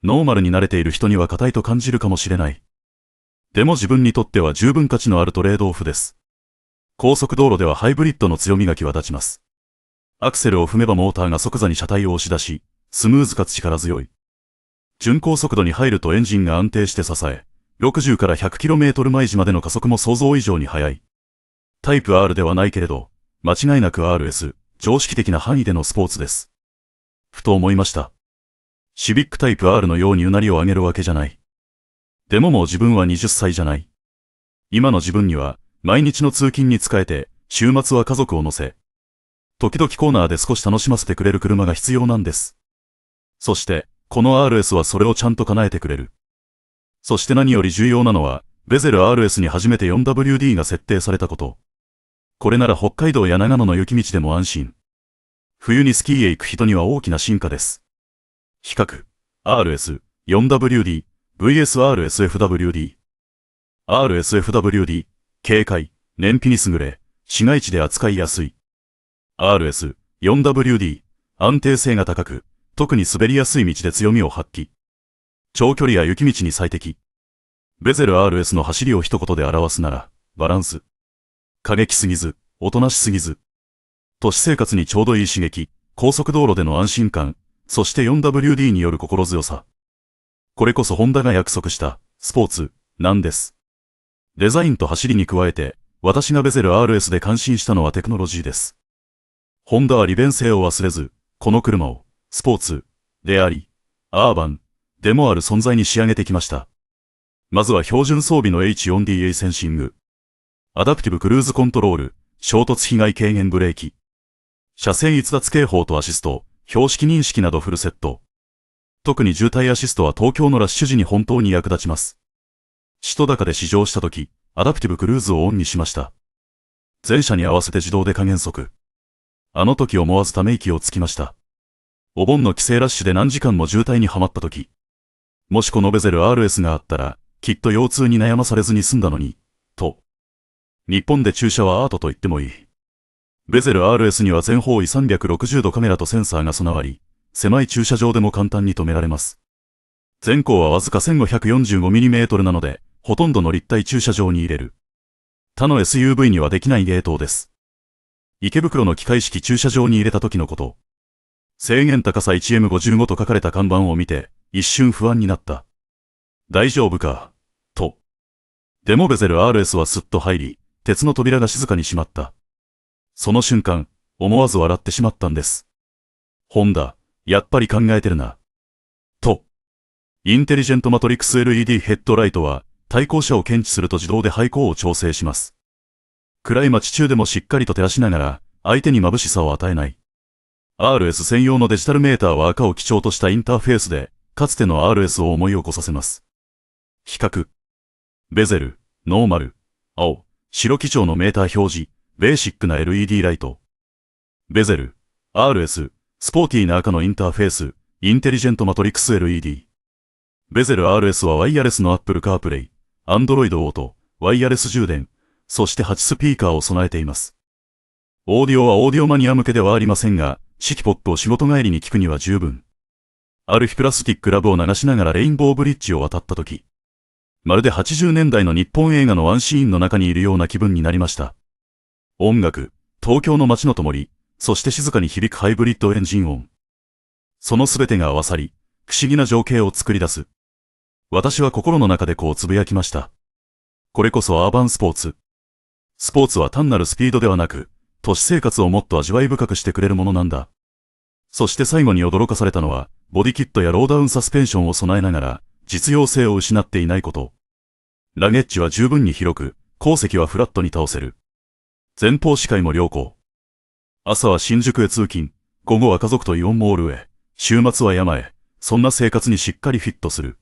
ノーマルに慣れている人には硬いと感じるかもしれない。でも自分にとっては十分価値のあるトレードオフです。高速道路ではハイブリッドの強みが際立ちます。アクセルを踏めばモーターが即座に車体を押し出し、スムーズかつ力強い。巡航速度に入るとエンジンが安定して支え、60から 100km 毎時までの加速も想像以上に速い。タイプ R ではないけれど、間違いなく RS、常識的な範囲でのスポーツです。ふと思いました。シビックタイプ R のようにうなりを上げるわけじゃない。でももう自分は20歳じゃない。今の自分には、毎日の通勤に使えて、週末は家族を乗せ、時々コーナーで少し楽しませてくれる車が必要なんです。そして、この RS はそれをちゃんと叶えてくれる。そして何より重要なのは、ベゼル RS に初めて 4WD が設定されたこと。これなら北海道や長野の雪道でも安心。冬にスキーへ行く人には大きな進化です。比較、RS、4WD、VS RSFWD。RSFWD、軽快、燃費に優れ、市街地で扱いやすい。RS、4WD、安定性が高く、特に滑りやすい道で強みを発揮。長距離や雪道に最適。ベゼル RS の走りを一言で表すなら、バランス。過激すぎず、おとなしすぎず。都市生活にちょうどいい刺激、高速道路での安心感、そして 4WD による心強さ。これこそホンダが約束した、スポーツ、なんです。デザインと走りに加えて、私がベゼル RS で感心したのはテクノロジーです。ホンダは利便性を忘れず、この車を、スポーツ、であり、アーバン、でもある存在に仕上げてきました。まずは標準装備の H4DA センシング。アダプティブクルーズコントロール、衝突被害軽減ブレーキ。車線逸脱警報とアシスト、標識認識などフルセット。特に渋滞アシストは東京のラッシュ時に本当に役立ちます。首都高で試乗したとき、アダプティブクルーズをオンにしました。全車に合わせて自動で加減速。あの時思わずため息をつきました。お盆の帰省ラッシュで何時間も渋滞にはまったとき。もしこのベゼル RS があったら、きっと腰痛に悩まされずに済んだのに、と。日本で駐車はアートと言ってもいい。ベゼル RS には全方位360度カメラとセンサーが備わり、狭い駐車場でも簡単に止められます。全高はわずか 1545mm なので、ほとんどの立体駐車場に入れる。他の SUV にはできないゲートです。池袋の機械式駐車場に入れた時のこと。制限高さ 1M55 と書かれた看板を見て、一瞬不安になった。大丈夫か、と。でもベゼル RS はスッと入り、鉄の扉が静かに閉まった。その瞬間、思わず笑ってしまったんです。ホンダ、やっぱり考えてるな。と。インテリジェントマトリックス LED ヘッドライトは、対向車を検知すると自動で背光を調整します。暗い街中でもしっかりと照らしながら、相手に眩しさを与えない。RS 専用のデジタルメーターは赤を基調としたインターフェースで、かつての RS を思い起こさせます。比較。ベゼル、ノーマル、青、白基調のメーター表示、ベーシックな LED ライト。ベゼル、RS、スポーティーな赤のインターフェース、インテリジェントマトリックス LED。ベゼル RS はワイヤレスの Apple CarPlay、Android Auto、ワイヤレス充電、そして8スピーカーを備えています。オーディオはオーディオマニア向けではありませんが、シティポップを仕事帰りに聞くには十分。ある日プラスティックラブを流しながらレインボーブリッジを渡ったとき、まるで80年代の日本映画のワンシーンの中にいるような気分になりました。音楽、東京の街の灯り、そして静かに響くハイブリッドエンジン音。そのすべてが合わさり、不思議な情景を作り出す。私は心の中でこうつぶやきました。これこそアーバンスポーツ。スポーツは単なるスピードではなく、都市生活をもっと味わい深くしてくれるものなんだ。そして最後に驚かされたのは、ボディキットやローダウンサスペンションを備えながら、実用性を失っていないこと。ラゲッジは十分に広く、後席はフラットに倒せる。前方視界も良好。朝は新宿へ通勤、午後は家族とイオンモールへ、週末は山へ、そんな生活にしっかりフィットする。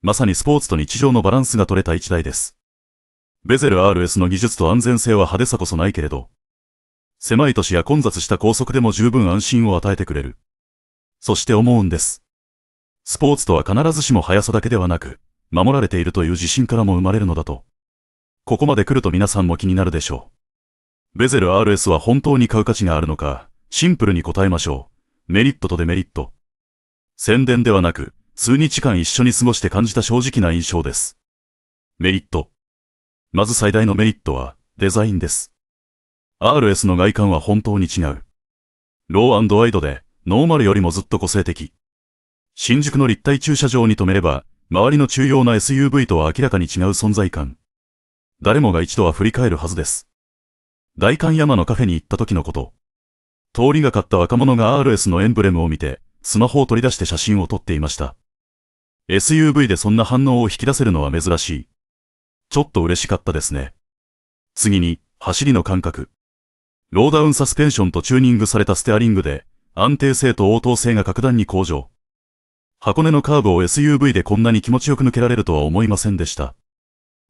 まさにスポーツと日常のバランスが取れた一台です。ベゼル RS の技術と安全性は派手さこそないけれど、狭い都市や混雑した高速でも十分安心を与えてくれる。そして思うんです。スポーツとは必ずしも速さだけではなく、守られているという自信からも生まれるのだと。ここまで来ると皆さんも気になるでしょう。ベゼル RS は本当に買う価値があるのか、シンプルに答えましょう。メリットとデメリット。宣伝ではなく、数日間一緒に過ごして感じた正直な印象です。メリット。まず最大のメリットは、デザインです。RS の外観は本当に違う。ロー&ワイドで、ノーマルよりもずっと個性的。新宿の立体駐車場に止めれば、周りの中庸な SUV とは明らかに違う存在感。誰もが一度は振り返るはずです。代官山のカフェに行った時のこと。通りがかった若者が RS のエンブレムを見て、スマホを取り出して写真を撮っていました。SUV でそんな反応を引き出せるのは珍しい。ちょっと嬉しかったですね。次に、走りの感覚。ローダウンサスペンションとチューニングされたステアリングで、安定性と応答性が格段に向上。箱根のカーブを SUV でこんなに気持ちよく抜けられるとは思いませんでした。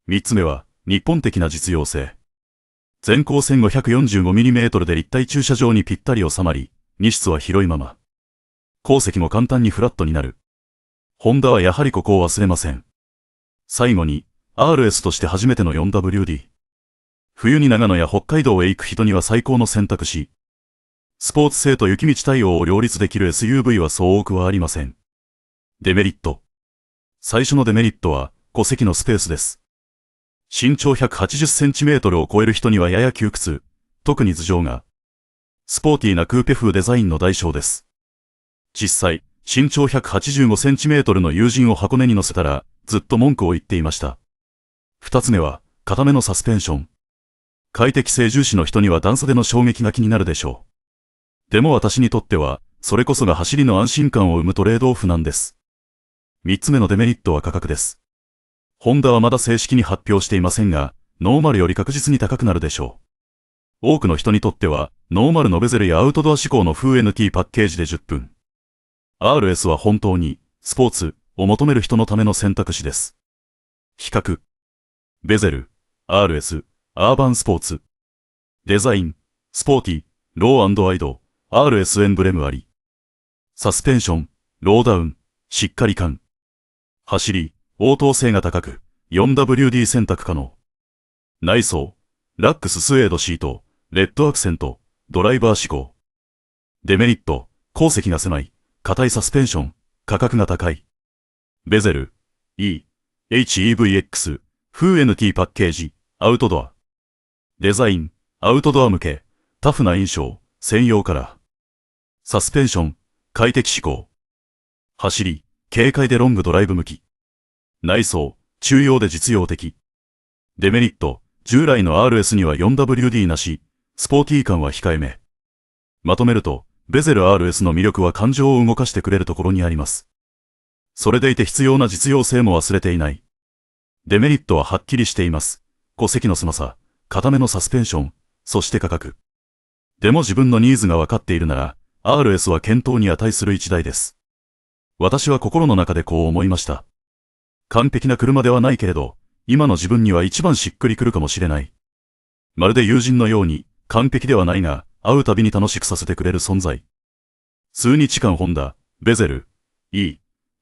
三つ目は、日本的な実用性。全高 1545mm で立体駐車場にぴったり収まり、荷室は広いまま。後席も簡単にフラットになる。ホンダはやはりここを忘れません。最後に、RS として初めての 4WD。冬に長野や北海道へ行く人には最高の選択肢。スポーツ性と雪道対応を両立できる SUV はそう多くはありません。デメリット。最初のデメリットは、5席のスペースです。身長 180cm を超える人にはやや窮屈、特に頭上が。スポーティーなクーペ風デザインの代償です。実際、身長 185cm の友人を箱根に乗せたら、ずっと文句を言っていました。二つ目は、固めのサスペンション。快適性重視の人には段差での衝撃が気になるでしょう。でも私にとっては、それこそが走りの安心感を生むトレードオフなんです。三つ目のデメリットは価格です。ホンダはまだ正式に発表していませんが、ノーマルより確実に高くなるでしょう。多くの人にとっては、ノーマルのベゼルやアウトドア志向の風 NT パッケージで10分。RS は本当に、スポーツを求める人のための選択肢です。比較。ベゼル、RS、アーバンスポーツ。デザイン、スポーティー、ロー&ワイド、RS エンブレムあり。サスペンション、ローダウン、しっかり感。走り、応答性が高く、4WD 選択可能。内装、ラックススエードシート、レッドアクセント、ドライバー志向。デメリット、後席が狭い、硬いサスペンション、価格が高い。ベゼル、HEVX、風 NT パッケージ、アウトドア。デザイン、アウトドア向け、タフな印象、専用カラー。サスペンション、快適志向。走り、軽快でロングドライブ向き。内装、中庸で実用的。デメリット、従来の RS には 4WD なし、スポーティー感は控えめ。まとめると、ベゼル RS の魅力は感情を動かしてくれるところにあります。それでいて必要な実用性も忘れていない。デメリットははっきりしています。戸籍の狭さ、固めのサスペンション、そして価格。でも自分のニーズが分かっているなら、RS は検討に値する一台です。私は心の中でこう思いました。完璧な車ではないけれど、今の自分には一番しっくりくるかもしれない。まるで友人のように、完璧ではないが、会うたびに楽しくさせてくれる存在。数日間ホンダ、ベゼル、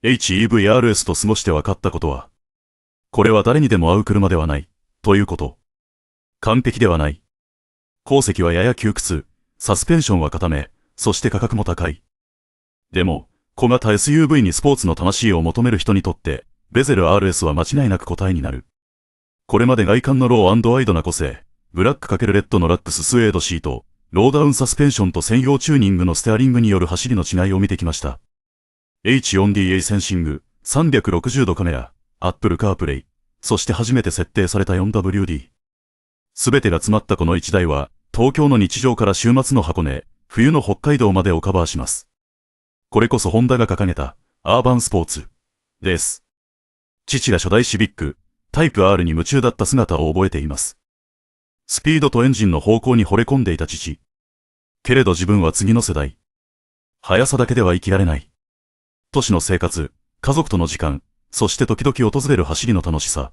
HEVRS と過ごして分かったことは、これは誰にでも合う車ではない、ということ。完璧ではない。後席はやや窮屈、サスペンションは固め、そして価格も高い。でも、小型 SUV にスポーツの魂を求める人にとって、ベゼル RS は間違いなく答えになる。これまで外観のロー&ワイドな個性、ブラック×レッドのラックススウェードシート、ローダウンサスペンションと専用チューニングのステアリングによる走りの違いを見てきました。H4DA センシング、360度カメラ、Apple CarPlay、そして初めて設定された 4WD。すべてが詰まったこの一台は、東京の日常から週末の箱根、冬の北海道までをカバーします。これこそホンダが掲げた、アーバンスポーツ、です。父が初代シビック、タイプ R に夢中だった姿を覚えています。スピードとエンジンの方向に惚れ込んでいた父。けれど自分は次の世代。速さだけでは生きられない。都市の生活、家族との時間、そして時々訪れる走りの楽しさ。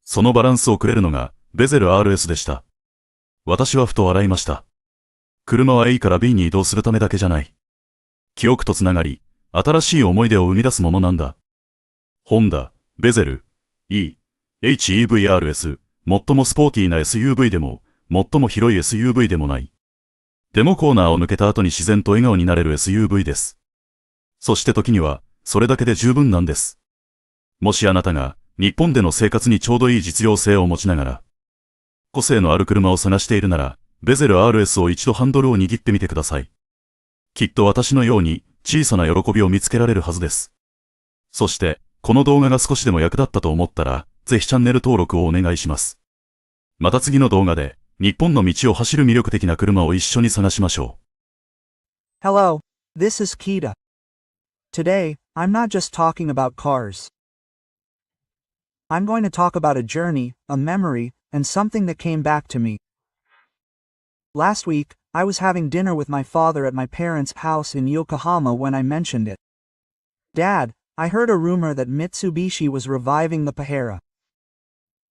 そのバランスをくれるのが、ベゼル RS でした。私はふと笑いました。車は A から B に移動するためだけじゃない。記憶とつながり、新しい思い出を生み出すものなんだ。ホンダ、ベゼル、HEVRS、最もスポーティーな SUV でも、最も広い SUV でもない。でもコーナーを抜けた後に自然と笑顔になれる SUV です。そして時には、それだけで十分なんです。もしあなたが、日本での生活にちょうどいい実用性を持ちながら、個性のある車を探しているなら、ベゼル RS を一度ハンドルを握ってみてください。きっと私のように、小さな喜びを見つけられるはずです。そして、この動画が少しでも役立ったと思ったら、ぜひチャンネル登録をお願いします。また次の動画で、日本の道を走る魅力的な車を一緒に探しましょう。Hello, this is Kita. Today, I'm not just talking about cars. I'm going to talk about a journey, a memory, and something that came back to me. Last week, I was having dinner with my father at my parents' house in Yokohama when I mentioned it. Dad, I heard a rumor that Mitsubishi was reviving the Pajero.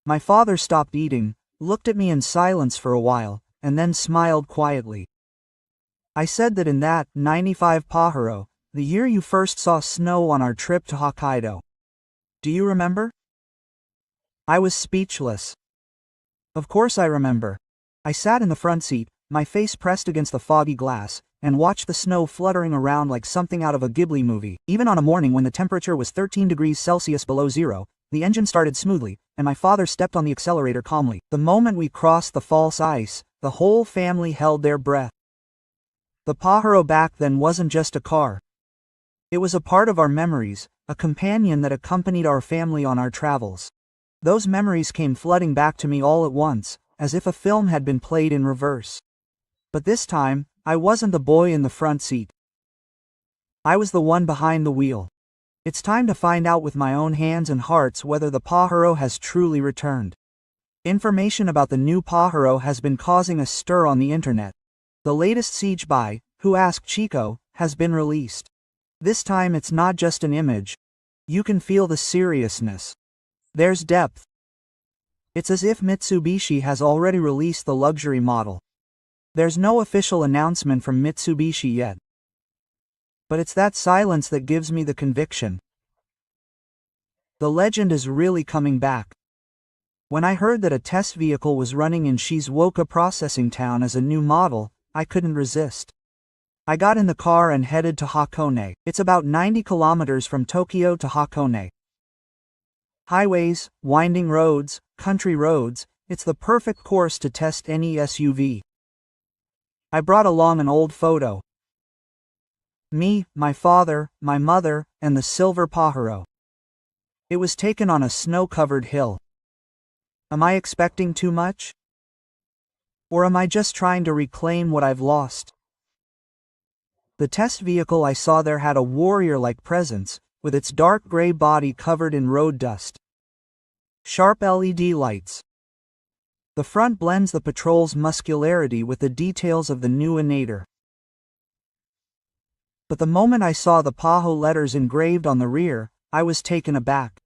My father stopped eating, looked at me in silence for a while, and then smiled quietly. I said that in that 95 Pajero, the year you first saw snow on our trip to Hokkaido. Do you remember? I was speechless. Of course I remember. I sat in the front seat, my face pressed against the foggy glass, and watched the snow fluttering around like something out of a Ghibli movie. Even on a morning when the temperature was 13 degrees Celsius below zero, the engine started smoothly, and my father stepped on the accelerator calmly. The moment we crossed the false ice, the whole family held their breath. The Pajero back then wasn't just a car. It was a part of our memories, a companion that accompanied our family on our travels. Those memories came flooding back to me all at once, as if a film had been played in reverse. But this time, I wasn't the boy in the front seat. I was the one behind the wheel. It's time to find out with my own hands and hearts whether the Pajero has truly returned. Information about the new Pajero has been causing a stir on the internet. The latest siege by, Who Asked Chico, has been released. This time it's not just an image. You can feel the seriousness. There's depth. It's as if Mitsubishi has already released the luxury model. There's no official announcement from Mitsubishi yet. But it's that silence that gives me the conviction. The legend is really coming back. When I heard that a test vehicle was running in Shizuoka processing town as a new model, I couldn't resist. I got in the car and headed to Hakone. It's about 90 kilometers from Tokyo to Hakone. Highways, winding roads, country roads, it's the perfect course to test any SUV. I brought along an old photo. Me, my father, my mother, and the silver Pajero. It was taken on a snow-covered hill. Am I expecting too much? Or am I just trying to reclaim what I've lost? The test vehicle I saw there had a warrior-like presence, with its dark gray body covered in road dust. Sharp LED lights. The front blends the Patrol's muscularity with the details of the new Inator. But the moment I saw the Pajo letters engraved on the rear, I was taken aback.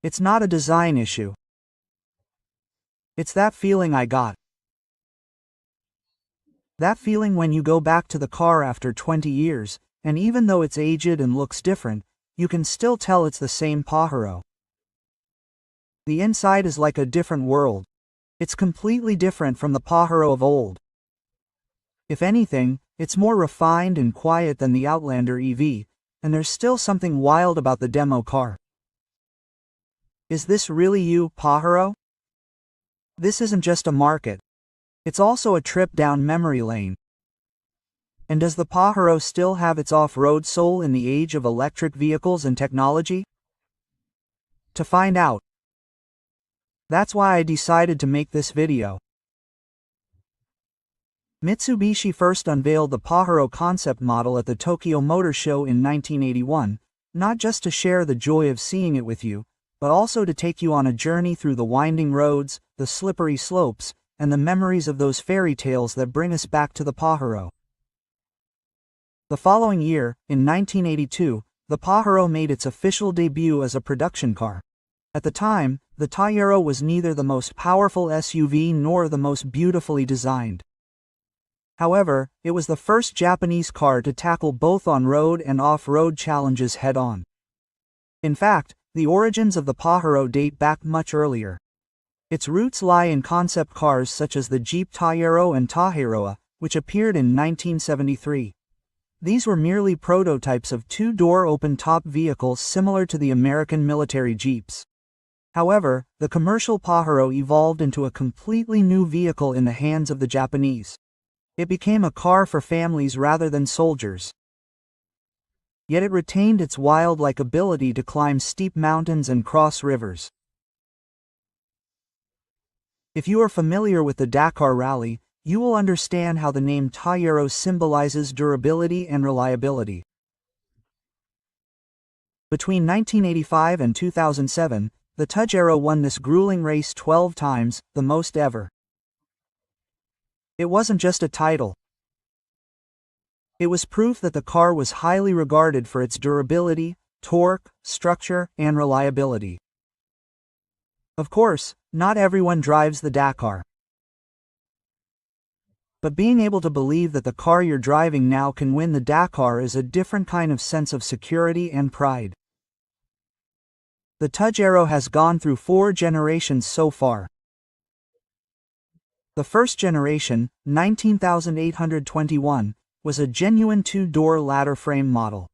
It's not a design issue. It's that feeling I got. That feeling when you go back to the car after 20 years, and even though it's aged and looks different, you can still tell it's the same Pajero. The inside is like a different world. It's completely different from the Pajero of old. If anything, it's more refined and quiet than the Outlander EV, and there's still something wild about the demo car. Is this really you, Pajero? This isn't just a market. It's also a trip down memory lane. And does the Pajero still have its off-road soul in the age of electric vehicles and technology? To find out. That's why I decided to make this video. Mitsubishi first unveiled the Pajero concept model at the Tokyo Motor Show in 1981, not just to share the joy of seeing it with you, but also to take you on a journey through the winding roads, the slippery slopes, and the memories of those fairy tales that bring us back to the Pajero. The following year, in 1982, the Pajero made its official debut as a production car. At the time, the Pajero was neither the most powerful SUV nor the most beautifully designed. However, it was the first Japanese car to tackle both on-road and off-road challenges head-on. In fact, the origins of the Pajero date back much earlier. Its roots lie in concept cars such as the Jeep Pajero and Tajeroa, which appeared in 1973. These were merely prototypes of two-door open-top vehicles similar to the American military Jeeps. However, the commercial Pajero evolved into a completely new vehicle in the hands of the Japanese. It became a car for families rather than soldiers. Yet it retained its wildlife ability to climb steep mountains and cross rivers. If you are familiar with the Dakar Rally, you will understand how the name Pajero symbolizes durability and reliability. Between 1985 and 2007, the Pajero won this grueling race 12 times, the most ever. It wasn't just a title. It was proof that the car was highly regarded for its durability, torque, structure, and reliability. Of course, not everyone drives the Dakar. But being able to believe that the car you're driving now can win the Dakar is a different kind of sense of security and pride. The Pajero has gone through 4 generations so far. The first generation, 19821, was a genuine 2-door ladder frame model.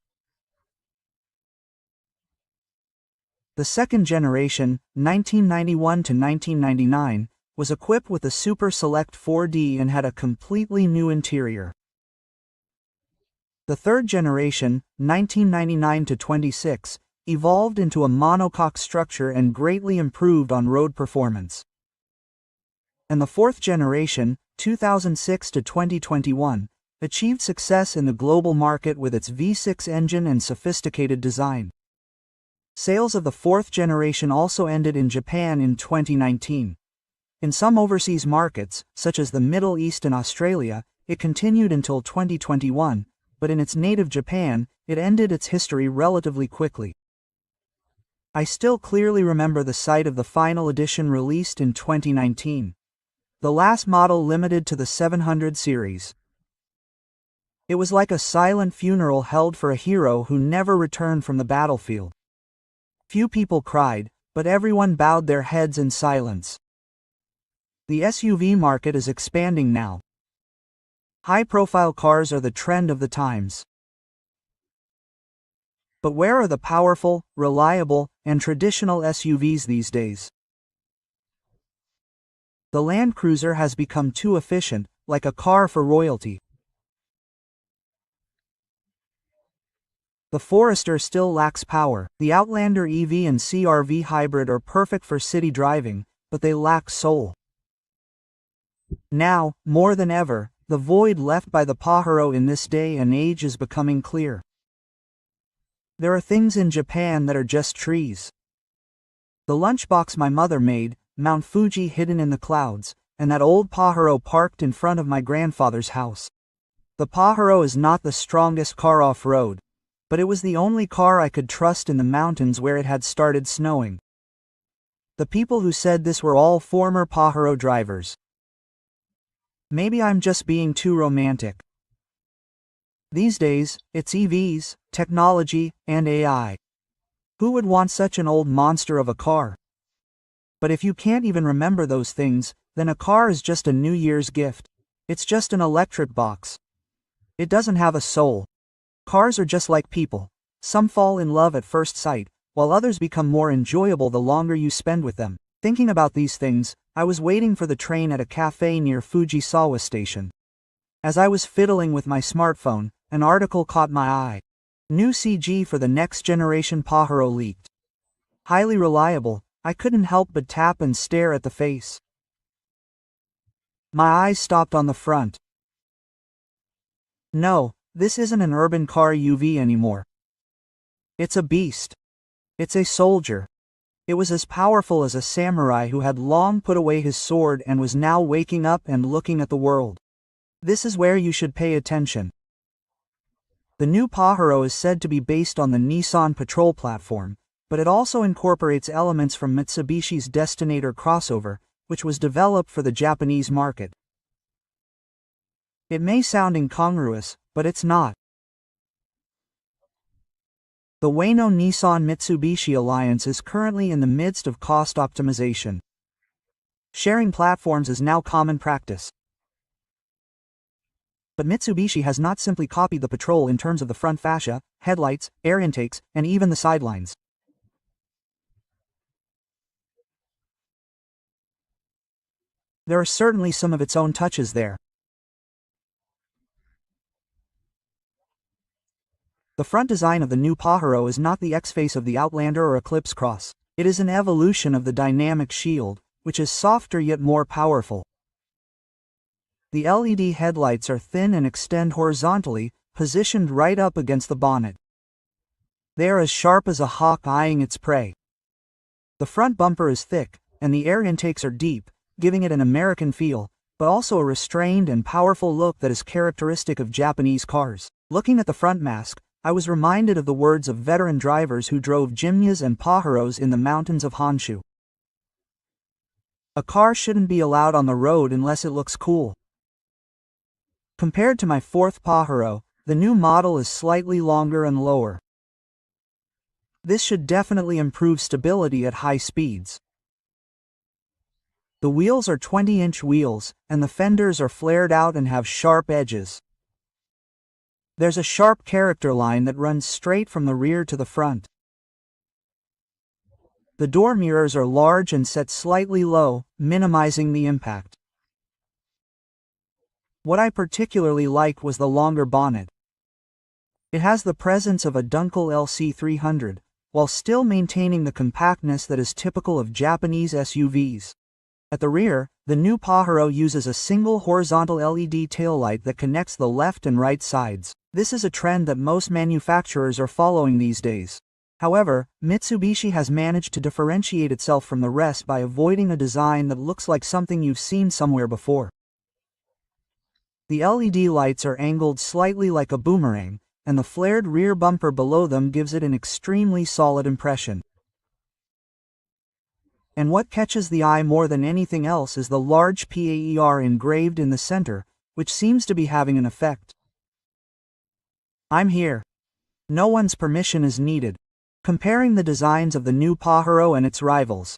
The second generation, 1991 to 1999, was equipped with a Super Select 4D and had a completely new interior. The third generation, 1999 to 26, evolved into a monocoque structure and greatly improved on-road performance. And the fourth generation, 2006 to 2021, achieved success in the global market with its V6 engine and sophisticated design. Sales of the fourth generation also ended in Japan in 2019. In some overseas markets, such as the Middle East and Australia, it continued until 2021, but in its native Japan, it ended its history relatively quickly. I still clearly remember the sight of the final edition released in 2019. The last model limited to the 700 series. It was like a silent funeral held for a hero who never returned from the battlefield. Few people cried, but everyone bowed their heads in silence. The SUV market is expanding now. High-profile cars are the trend of the times. But where are the powerful, reliable, and traditional SUVs these days? The Land Cruiser has become too efficient, like a car for royalty. The Forester still lacks power. The Outlander EV and CR-V hybrid are perfect for city driving, but they lack soul. Now, more than ever, the void left by the Pajero in this day and age is becoming clear. There are things in Japan that are just trees. The lunchbox my mother made, Mount Fuji hidden in the clouds, and that old Pajero parked in front of my grandfather's house. The Pajero is not the strongest car off-road, but it was the only car I could trust in the mountains where it had started snowing. The people who said this were all former Pajero drivers. Maybe I'm just being too romantic. These days, it's EVs, technology, and AI. Who would want such an old monster of a car? But if you can't even remember those things, then a car is just a New Year's gift. It's just an electric box. It doesn't have a soul. Cars are just like people. Some fall in love at first sight, while others become more enjoyable the longer you spend with them. Thinking about these things, I was waiting for the train at a cafe near Fujisawa Station. As I was fiddling with my smartphone, an article caught my eye. New CG for the next generation Pajero leaked. Highly reliable, I couldn't help but tap and stare at the face. My eyes stopped on the front. No, this isn't an urban car UV anymore. It's a beast. It's a soldier. It was as powerful as a samurai who had long put away his sword and was now waking up and looking at the world. This is where you should pay attention. The new Pajero is said to be based on the Nissan Patrol platform, but it also incorporates elements from Mitsubishi's Destinator crossover, which was developed for the Japanese market. It may sound incongruous, but it's not. The Wayno-Nissan-Mitsubishi alliance is currently in the midst of cost optimization. Sharing platforms is now common practice. But Mitsubishi has not simply copied the Patrol in terms of the front fascia, headlights, air intakes, and even the sidelines. There are certainly some of its own touches there. The front design of the new Pajero is not the X-face of the Outlander or Eclipse Cross. It is an evolution of the dynamic shield, which is softer yet more powerful. The LED headlights are thin and extend horizontally, positioned right up against the bonnet. They are as sharp as a hawk eyeing its prey. The front bumper is thick, and the air intakes are deep, giving it an American feel, but also a restrained and powerful look that is characteristic of Japanese cars. Looking at the front mask, I was reminded of the words of veteran drivers who drove Jimnyas and Pajeros in the mountains of Honshu. A car shouldn't be allowed on the road unless it looks cool. Compared to my fourth Pajero, the new model is slightly longer and lower. This should definitely improve stability at high speeds. The wheels are 20-inch wheels, and the fenders are flared out and have sharp edges. There's a sharp character line that runs straight from the rear to the front. The door mirrors are large and set slightly low, minimizing the impact. What I particularly liked was the longer bonnet. It has the presence of a Dunkel LC300, while still maintaining the compactness that is typical of Japanese SUVs. At the rear, the new Pajero uses a single horizontal LED taillight that connects the left and right sides. This is a trend that most manufacturers are following these days. However, Mitsubishi has managed to differentiate itself from the rest by avoiding a design that looks like something you've seen somewhere before. The LED lights are angled slightly like a boomerang, and the flared rear bumper below them gives it an extremely solid impression. And what catches the eye more than anything else is the large PAER engraved in the center, which seems to be having an effect. I'm here. No one's permission is needed. Comparing the designs of the new Pajero and its rivals.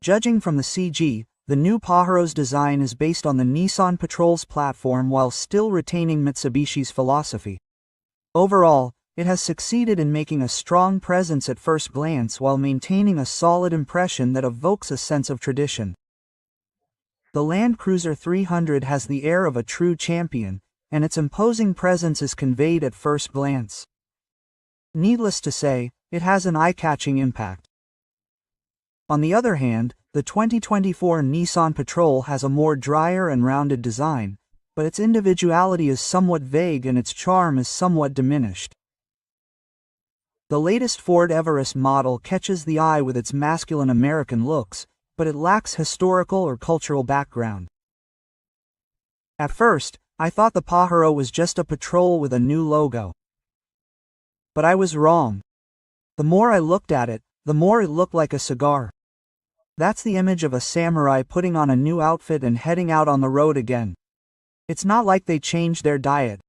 Judging from the CG, the new Pajero's design is based on the Nissan Patrol's platform while still retaining Mitsubishi's philosophy. Overall, it has succeeded in making a strong presence at first glance while maintaining a solid impression that evokes a sense of tradition. The Land Cruiser 300 has the air of a true champion, and its imposing presence is conveyed at first glance. Needless to say, it has an eye-catching impact. On the other hand, the 2024 Nissan Patrol has a more drier and rounded design, but its individuality is somewhat vague and its charm is somewhat diminished. The latest Ford Everest model catches the eye with its masculine American looks, but it lacks historical or cultural background. At first, I thought the Pajero was just a patrol with a new logo. But I was wrong. The more I looked at it, the more it looked like a cigar. That's the image of a samurai putting on a new outfit and heading out on the road again. It's not like they changed their diet.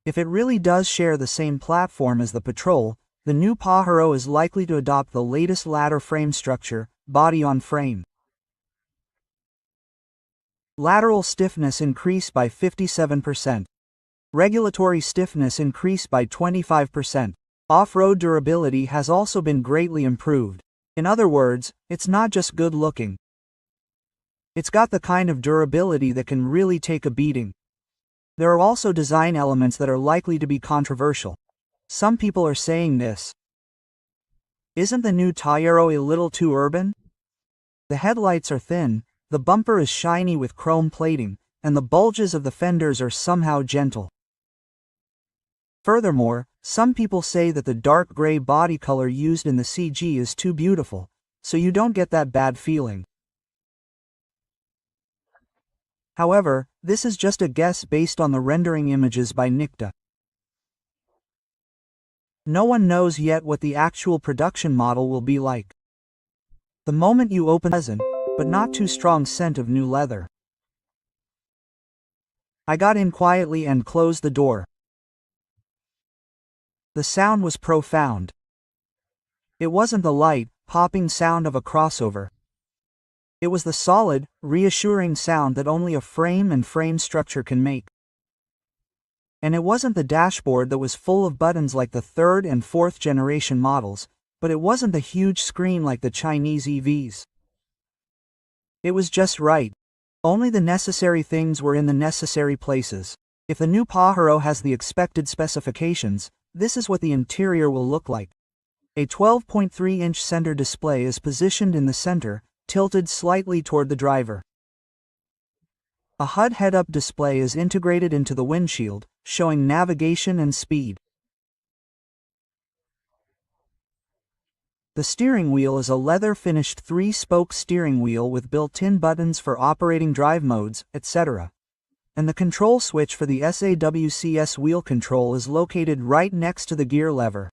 If it really does share the same platform as the Patrol, the new Pajero is likely to adopt the latest ladder frame structure, body-on-frame. Lateral stiffness increased by 57%. Regulatory stiffness increased by 25%. Off-road durability has also been greatly improved. In other words, it's not just good looking. It's got the kind of durability that can really take a beating. There are also design elements that are likely to be controversial. Some people are saying this. Isn't the new Pajero a little too urban? The headlights are thin, the bumper is shiny with chrome plating, and the bulges of the fenders are somehow gentle. Furthermore, some people say that the dark gray body color used in the CG is too beautiful, so you don't get that bad feeling. However, this is just a guess based on the rendering images by Nikta. No one knows yet what the actual production model will be like. The moment you open the pleasant, but not too strong scent of new leather. I got in quietly and closed the door. The sound was profound. It wasn't the light, popping sound of a crossover. It was the solid, reassuring sound that only a frame and frame structure can make. And it wasn't the dashboard that was full of buttons like the third and fourth generation models, but it wasn't the huge screen like the Chinese EVs. It was just right. Only the necessary things were in the necessary places. If the new Pajero has the expected specifications, this is what the interior will look like. A 12.3-inch center display is positioned in the center, tilted slightly toward the driver. A HUD head-up display is integrated into the windshield, showing navigation and speed. The steering wheel is a leather-finished 3-spoke steering wheel with built-in buttons for operating drive modes, etc. And the control switch for the SAWCS wheel control is located right next to the gear lever.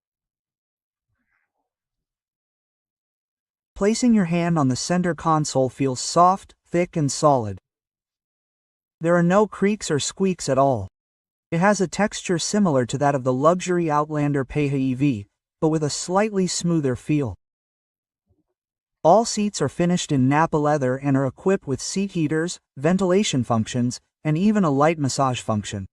Placing your hand on the center console feels soft, thick and solid. There are no creaks or squeaks at all. It has a texture similar to that of the luxury Outlander PHEV, but with a slightly smoother feel. All seats are finished in Nappa leather and are equipped with seat heaters, ventilation functions, and even a light massage function.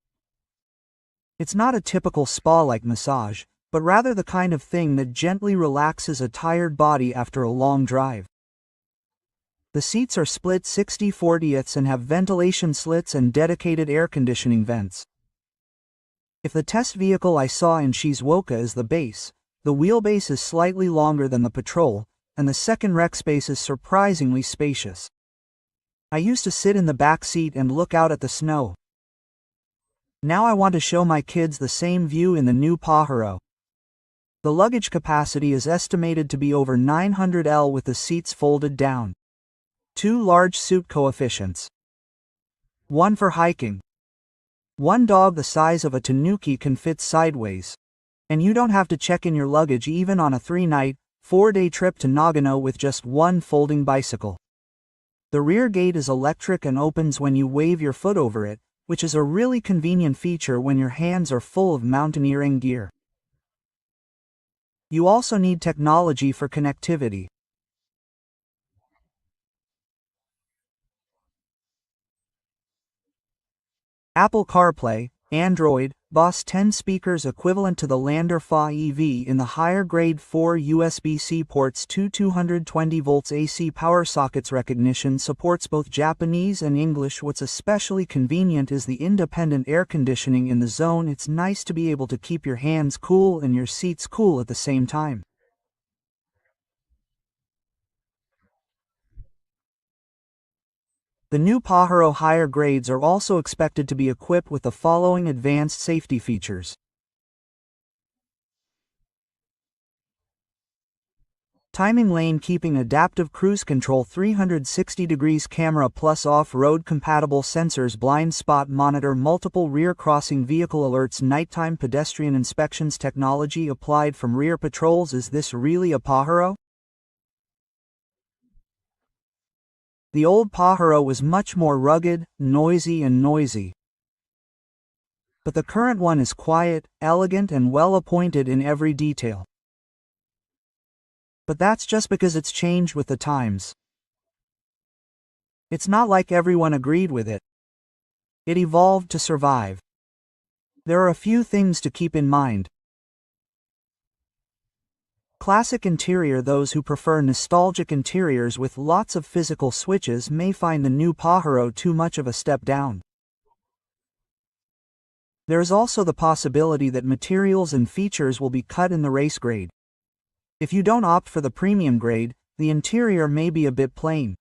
It's not a typical spa-like massage, but rather the kind of thing that gently relaxes a tired body after a long drive. The seats are split 60/40ths and have ventilation slits and dedicated air conditioning vents. If the test vehicle I saw in Shizuoka is the base, the wheelbase is slightly longer than the Patrol, and the second rec space is surprisingly spacious. I used to sit in the back seat and look out at the snow. Now I want to show my kids the same view in the new Pajero. The luggage capacity is estimated to be over 900 L with the seats folded down. 2 large suit coefficients. 1 for hiking. 1 dog the size of a tanuki can fit sideways. And you don't have to check in your luggage even on a 3-night, 4-day trip to Nagano with just 1 folding bicycle. The rear gate is electric and opens when you wave your foot over it, which is a really convenient feature when your hands are full of mountaineering gear. You also need technology for connectivity. Apple CarPlay, Android, Bose 10 speakers equivalent to the Lander Fa EV in the higher grade 4 USB-C ports, 220 volts AC power sockets. Recognition supports both Japanese and English. What's especially convenient is the independent air conditioning in the zone. It's nice to be able to keep your hands cool and your seats cool at the same time. The new Pajero higher grades are also expected to be equipped with the following advanced safety features. Timing lane keeping, adaptive cruise control, 360 degrees camera plus off-road compatible sensors, blind spot monitor, multiple rear crossing vehicle alerts, nighttime pedestrian inspections, technology applied from rear patrols. Is this really a Pajero? The old Pajero was much more rugged, noisy. But the current one is quiet, elegant and well appointed in every detail. But that's just because it's changed with the times. It's not like everyone agreed with it. It evolved to survive. There are a few things to keep in mind. Classic interior. Those who prefer nostalgic interiors with lots of physical switches may find the new Pajero too much of a step down. There is also the possibility that materials and features will be cut in the race grade. If you don't opt for the premium grade, the interior may be a bit plain.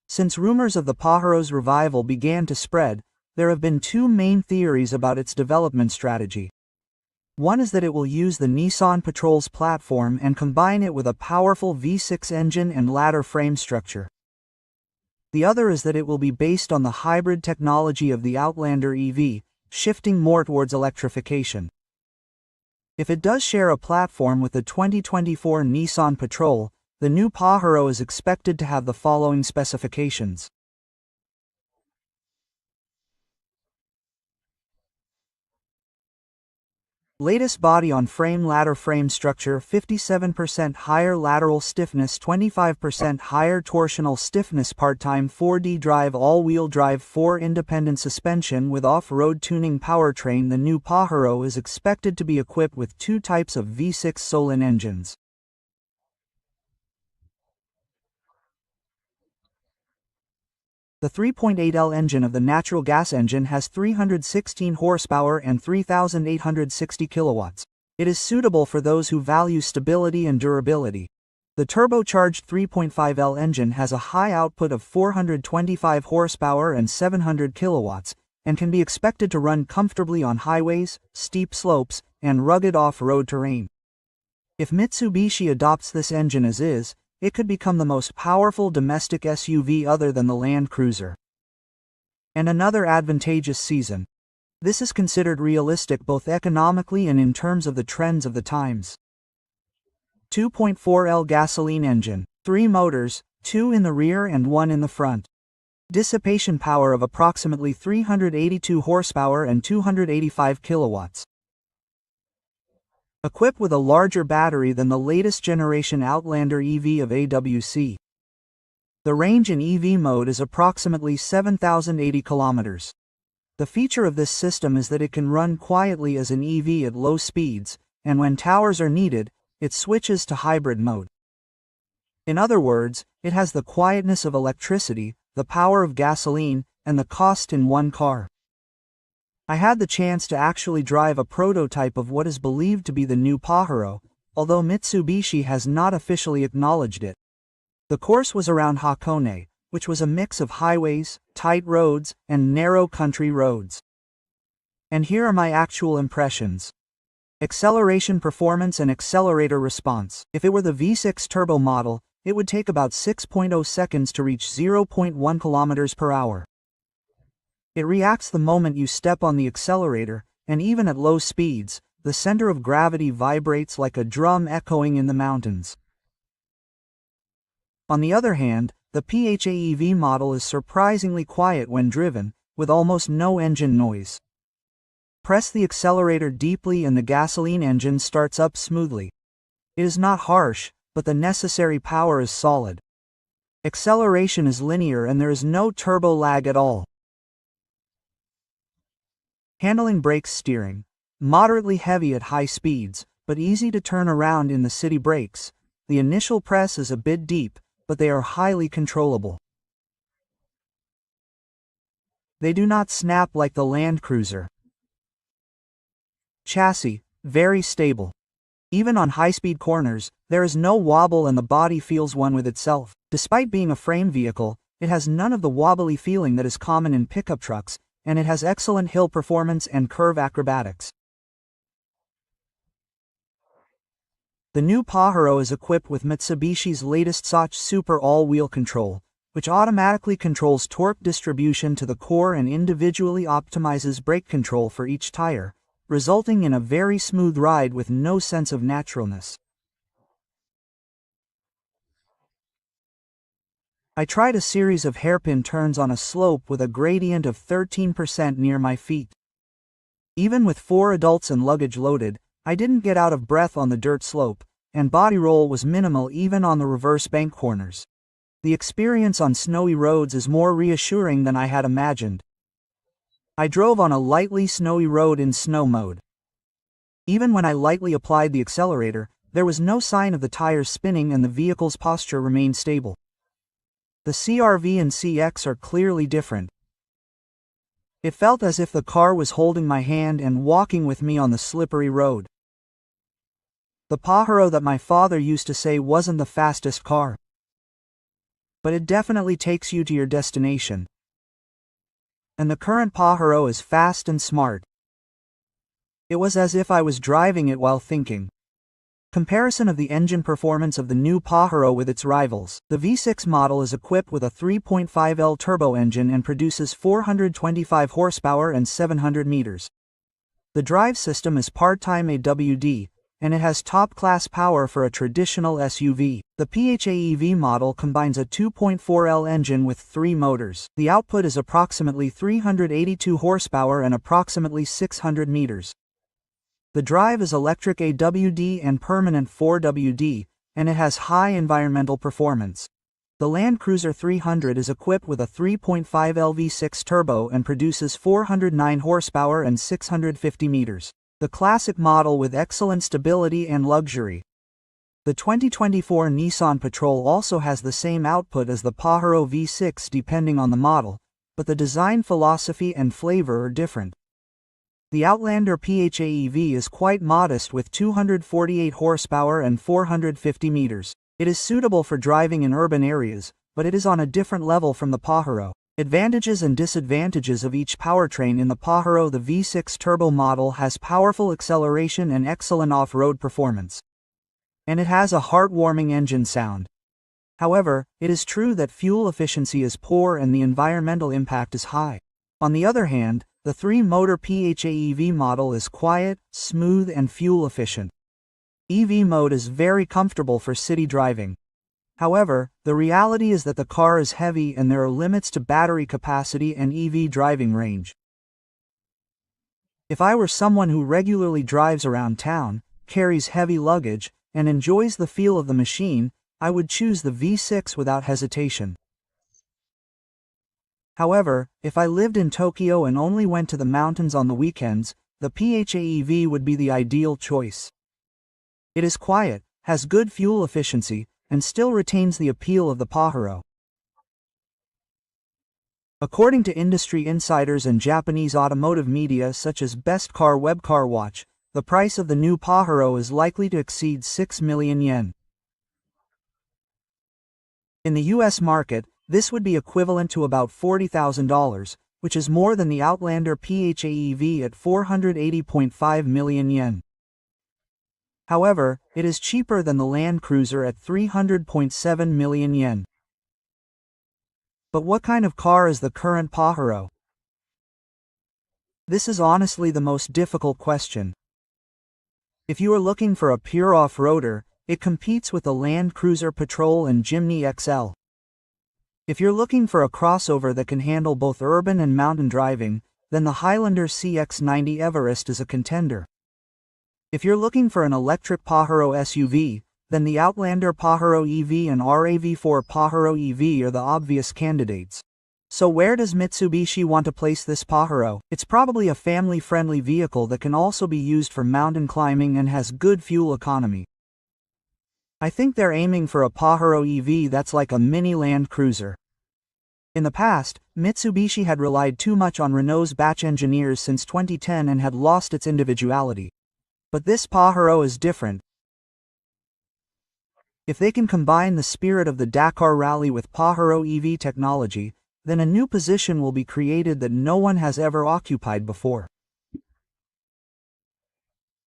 Since rumors of the Pajero's revival began to spread, there have been two main theories about its development strategy. One is that it will use the Nissan Patrol's platform and combine it with a powerful V6 engine and ladder frame structure. The other is that it will be based on the hybrid technology of the Outlander EV, shifting more towards electrification. If it does share a platform with the 2024 Nissan Patrol, the new Pajero is expected to have the following specifications. Latest body-on-frame ladder frame structure, 57% higher lateral stiffness, 25% higher torsional stiffness, part-time 4D drive, all-wheel drive, 4-independent suspension with off-road tuning powertrain. The new Pajero is expected to be equipped with two types of V6 Solon engines. The 3.8L engine of the natural gas engine has 316 horsepower and 3,860 kilowatts. It is suitable for those who value stability and durability. The turbocharged 3.5L engine has a high output of 425 horsepower and 700 kilowatts, and can be expected to run comfortably on highways, steep slopes, and rugged off-road terrain. If Mitsubishi adopts this engine as is, it could become the most powerful domestic SUV other than the Land Cruiser. And another advantageous season. This is considered realistic both economically and in terms of the trends of the times. 2.4L gasoline engine, 3 motors, 2 in the rear and 1 in the front. Dissipation power of approximately 382 horsepower and 285 kilowatts. Equipped with a larger battery than the latest generation Outlander EV of AWC. The range in EV mode is approximately 7,080 kilometers. The feature of this system is that it can run quietly as an EV at low speeds, and when towers are needed, it switches to hybrid mode. In other words, it has the quietness of electricity, the power of gasoline, and the cost in one car. I had the chance to actually drive a prototype of what is believed to be the new Pajero, although Mitsubishi has not officially acknowledged it. The course was around Hakone, which was a mix of highways, tight roads, and narrow country roads. And here are my actual impressions. Acceleration performance and accelerator response. If it were the V6 turbo model, it would take about 6.0 seconds to reach 0.1 kilometers per hour. It reacts the moment you step on the accelerator, and even at low speeds, the center of gravity vibrates like a drum echoing in the mountains. On the other hand, the PHEV model is surprisingly quiet when driven, with almost no engine noise. Press the accelerator deeply and the gasoline engine starts up smoothly. It is not harsh, but the necessary power is solid. Acceleration is linear and there is no turbo lag at all. Handling, brakes, steering. Moderately heavy at high speeds, but easy to turn around in the city. Brakes. The initial press is a bit deep, but they are highly controllable. They do not snap like the Land Cruiser. Chassis. Very stable. Even on high-speed corners, there is no wobble and the body feels one with itself. Despite being a frame vehicle, it has none of the wobbly feeling that is common in pickup trucks, and it has excellent hill performance and curve acrobatics. The new Pajero is equipped with Mitsubishi's latest Soch Super all-wheel control, which automatically controls torque distribution to the core and individually optimizes brake control for each tire, resulting in a very smooth ride with no sense of naturalness. I tried a series of hairpin turns on a slope with a gradient of 13% near my feet. Even with 4 adults and luggage loaded, I didn't get out of breath on the dirt slope, and body roll was minimal even on the reverse bank corners. The experience on snowy roads is more reassuring than I had imagined. I drove on a lightly snowy road in snow mode. Even when I lightly applied the accelerator, there was no sign of the tires spinning and the vehicle's posture remained stable. The CR-V and CX are clearly different. It felt as if the car was holding my hand and walking with me on the slippery road. The Pajero that my father used to say wasn't the fastest car, but it definitely takes you to your destination. And the current Pajero is fast and smart. It was as if I was driving it while thinking. Comparison of the engine performance of the new Pajero with its rivals. The V6 model is equipped with a 3.5L turbo engine and produces 425 horsepower and 700 meters. The drive system is part-time AWD, and it has top-class power for a traditional SUV. The PHEV model combines a 2.4L engine with 3 motors. The output is approximately 382 horsepower and approximately 600 meters. The drive is electric AWD and permanent 4WD, and it has high environmental performance. The Land Cruiser 300 is equipped with a 3.5L V6 turbo and produces 409 horsepower and 650 meters. The classic model with excellent stability and luxury. The 2024 Nissan Patrol also has the same output as the Pajero V6 depending on the model, but the design philosophy and flavor are different. The Outlander PHEV is quite modest with 248 horsepower and 450 meters. It is suitable for driving in urban areas, but it is on a different level from the Pajero. Advantages and disadvantages of each powertrain. In the Pajero, the V6 turbo model has powerful acceleration and excellent off-road performance. And it has a heartwarming engine sound. However, it is true that fuel efficiency is poor and the environmental impact is high. On the other hand, the 3-motor PHEV model is quiet, smooth and fuel efficient. EV mode is very comfortable for city driving. However, the reality is that the car is heavy and there are limits to battery capacity and EV driving range. If I were someone who regularly drives around town, carries heavy luggage, and enjoys the feel of the machine, I would choose the V6 without hesitation. However, if I lived in Tokyo and only went to the mountains on the weekends, the PHEV would be the ideal choice. It is quiet, has good fuel efficiency, and still retains the appeal of the Pajero. According to industry insiders and Japanese automotive media such as Best Car Web Car Watch, the price of the new Pajero is likely to exceed 6 million yen. In the US market, this would be equivalent to about $40,000, which is more than the Outlander PHEV at 480.5 million yen. However, it is cheaper than the Land Cruiser at 300.7 million yen. But what kind of car is the current Pajero? This is honestly the most difficult question. If you are looking for a pure off-roader, it competes with the Land Cruiser Patrol and Jimny XL. If you're looking for a crossover that can handle both urban and mountain driving, then the Highlander CX-90 Everest is a contender. If you're looking for an electric Pajero SUV, then the Outlander Pajero EV and RAV4 Pajero EV are the obvious candidates. So where does Mitsubishi want to place this Pajero? It's probably a family-friendly vehicle that can also be used for mountain climbing and has good fuel economy. I think they're aiming for a Pajero EV that's like a mini Land Cruiser. In the past, Mitsubishi had relied too much on Renault's batch engineers since 2010 and had lost its individuality. But this Pajero is different. If they can combine the spirit of the Dakar Rally with Pajero EV technology, then a new position will be created that no one has ever occupied before.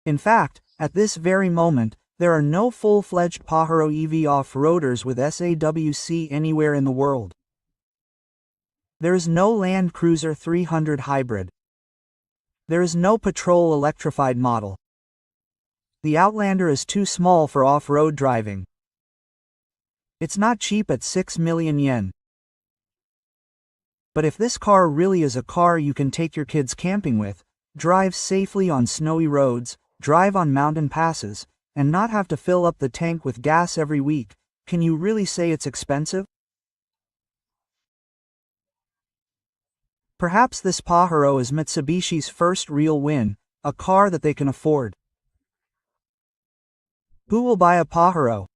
In fact, at this very moment, There are no full-fledged Pajero EV off-roaders with SAWC anywhere in the world. There is no Land Cruiser 300 hybrid. There is no Patrol electrified model. The Outlander is too small for off-road driving. It's not cheap at 6 million yen. But if this car really is a car you can take your kids camping with, drive safely on snowy roads, drive on mountain passes, and not have to fill up the tank with gas every week, can you really say it's expensive? Perhaps this Pajero is Mitsubishi's first real win, a car that they can afford. Who will buy a Pajero?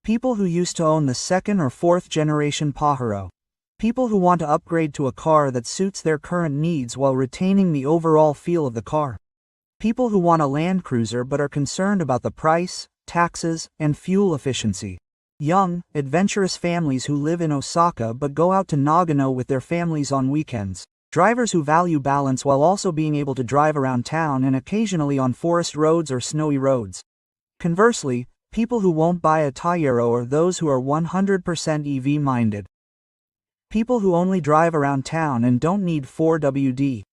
People who used to own the second or fourth generation Pajero. People who want to upgrade to a car that suits their current needs while retaining the overall feel of the car. People who want a Land Cruiser but are concerned about the price, taxes, and fuel efficiency. Young, adventurous families who live in Osaka but go out to Nagano with their families on weekends. Drivers who value balance while also being able to drive around town and occasionally on forest roads or snowy roads. Conversely, people who won't buy a Pajero are those who are 100% EV-minded. People who only drive around town and don't need 4WD.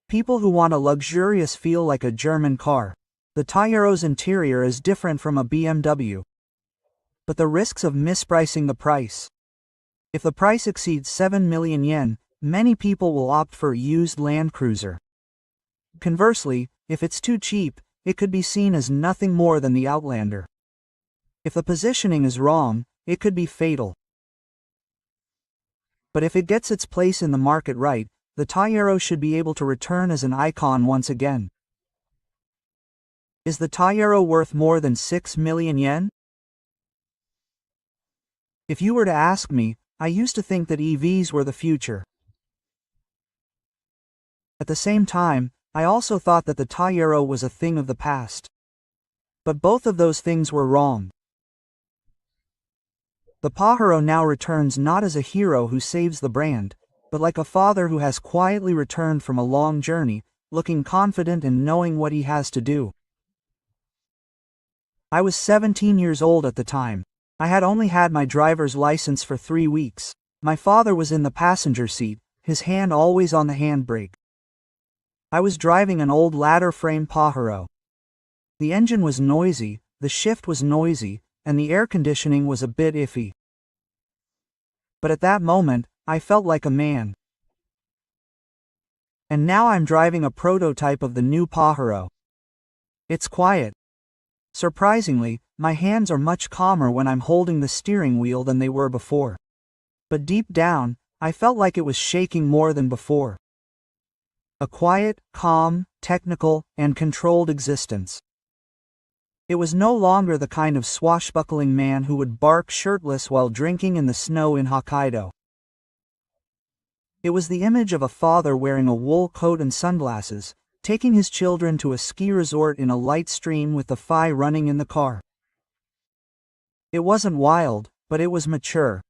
People who want a luxurious feel like a German car. The Pajero's interior is different from a BMW. But the risks of mispricing the price. If the price exceeds 7 million yen, many people will opt for a used Land Cruiser. Conversely, if it's too cheap, it could be seen as nothing more than the Outlander. If the positioning is wrong, it could be fatal. But if it gets its place in the market right, the Pajero should be able to return as an icon once again. Is the Pajero worth more than 6 million yen? If you were to ask me, I used to think that EVs were the future. At the same time, I also thought that the Pajero was a thing of the past. But both of those things were wrong. The Pajero now returns not as a hero who saves the brand, but like a father who has quietly returned from a long journey, looking confident and knowing what he has to do. I was 17 years old at the time. I had only had my driver's license for 3 weeks. My father was in the passenger seat, his hand always on the handbrake. I was driving an old ladder-frame Pajero. The engine was noisy, the shift was noisy, and the air conditioning was a bit iffy. But at that moment, I felt like a man. And now I'm driving a prototype of the new Pajero. It's quiet. Surprisingly, my hands are much calmer when I'm holding the steering wheel than they were before. But deep down, I felt like it was shaking more than before. A quiet, calm, technical, and controlled existence. It was no longer the kind of swashbuckling man who would bark shirtless while drinking in the snow in Hokkaido. It was the image of a father wearing a wool coat and sunglasses, taking his children to a ski resort in a light stream with the Phi running in the car. It wasn't wild, but it was mature.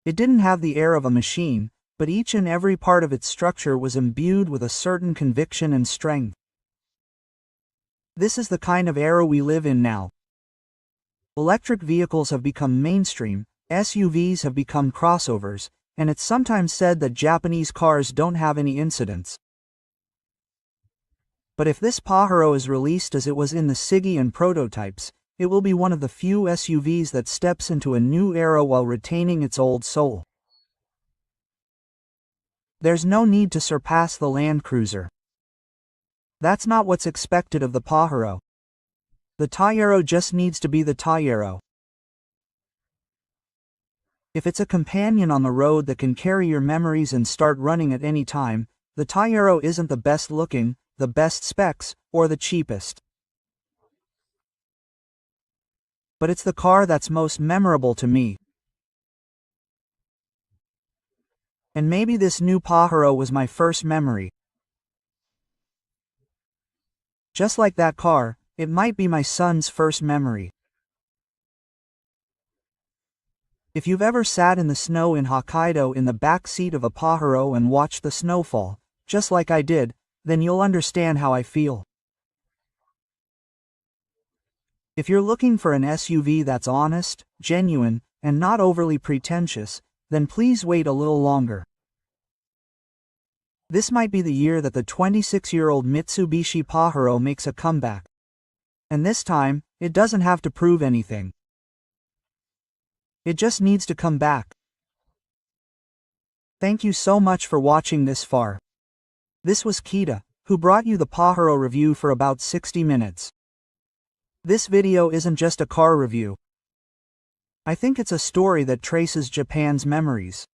It didn't have the air of a machine, but each and every part of its structure was imbued with a certain conviction and strength. This is the kind of era we live in now. Electric vehicles have become mainstream, SUVs have become crossovers, and it's sometimes said that Japanese cars don't have any incidents. But if this Pajero is released as it was in the Siggy and prototypes, it will be one of the few SUVs that steps into a new era while retaining its old soul. There's no need to surpass the Land Cruiser. That's not what's expected of the Pajero. The Pajero just needs to be the Pajero. If it's a companion on the road that can carry your memories and start running at any time, the Pajero isn't the best looking, the best specs, or the cheapest. But it's the car that's most memorable to me. And maybe this new Pajero was my first memory. Just like that car, it might be my son's first memory. If you've ever sat in the snow in Hokkaido in the back seat of a Pajero and watched the snowfall, just like I did, then you'll understand how I feel. If you're looking for an SUV that's honest, genuine, and not overly pretentious, then please wait a little longer. This might be the year that the 26-year-old Mitsubishi Pajero makes a comeback. And this time, it doesn't have to prove anything. It just needs to come back. Thank you so much for watching this far. This was Kita, who brought you the Pajero review for about 60 minutes. This video isn't just a car review. I think it's a story that traces Japan's memories.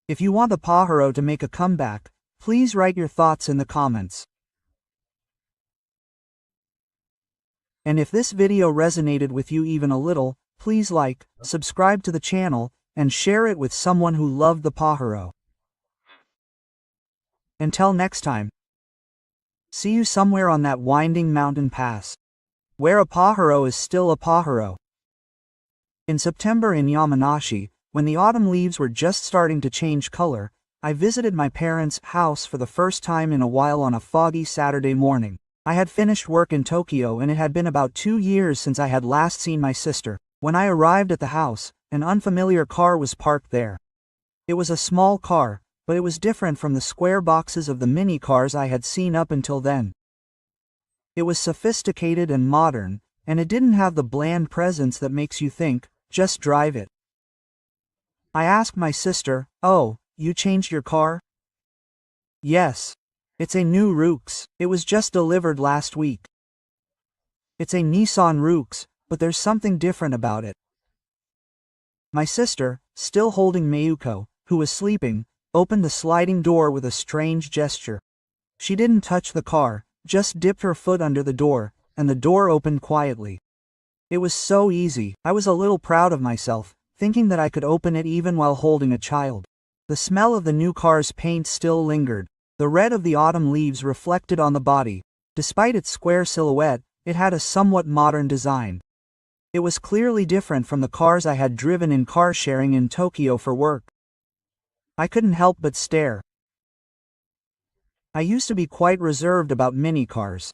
If you want the Pajero to make a comeback, please write your thoughts in the comments. And if this video resonated with you even a little, please like, subscribe to the channel, and share it with someone who loved the Pajero. Until next time. See you somewhere on that winding mountain pass, where a Pajero is still a Pajero. In September in Yamanashi, when the autumn leaves were just starting to change color, I visited my parents' house for the first time in a while on a foggy Saturday morning. I had finished work in Tokyo and it had been about 2 years since I had last seen my sister. When I arrived at the house, an unfamiliar car was parked there. It was a small car, but it was different from the square boxes of the mini cars I had seen up until then. It was sophisticated and modern, and it didn't have the bland presence that makes you think, just drive it. I asked my sister, "Oh, you changed your car?" "Yes. It's a new Roox. It was just delivered last week." "It's a Nissan Roox, but there's something different about it." My sister, still holding Mayuko, who was sleeping, opened the sliding door with a strange gesture. She didn't touch the car, just dipped her foot under the door, and the door opened quietly. It was so easy. I was a little proud of myself, thinking that I could open it even while holding a child. The smell of the new car's paint still lingered. The red of the autumn leaves reflected on the body. Despite its square silhouette, it had a somewhat modern design. It was clearly different from the cars I had driven in car sharing in Tokyo for work. I couldn't help but stare. I used to be quite reserved about mini cars.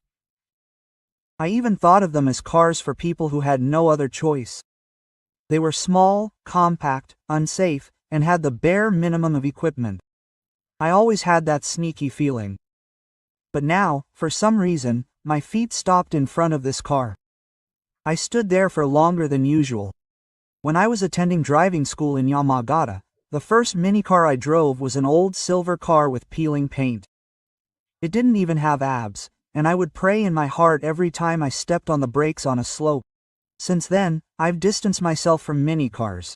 I even thought of them as cars for people who had no other choice. They were small, compact, unsafe, and had the bare minimum of equipment. I always had that sneaky feeling. But now, for some reason, my feet stopped in front of this car. I stood there for longer than usual. When I was attending driving school in Yamagata, the first minicar I drove was an old silver car with peeling paint. It didn't even have abs, and I would pray in my heart every time I stepped on the brakes on a slope. Since then, I've distanced myself from minicars.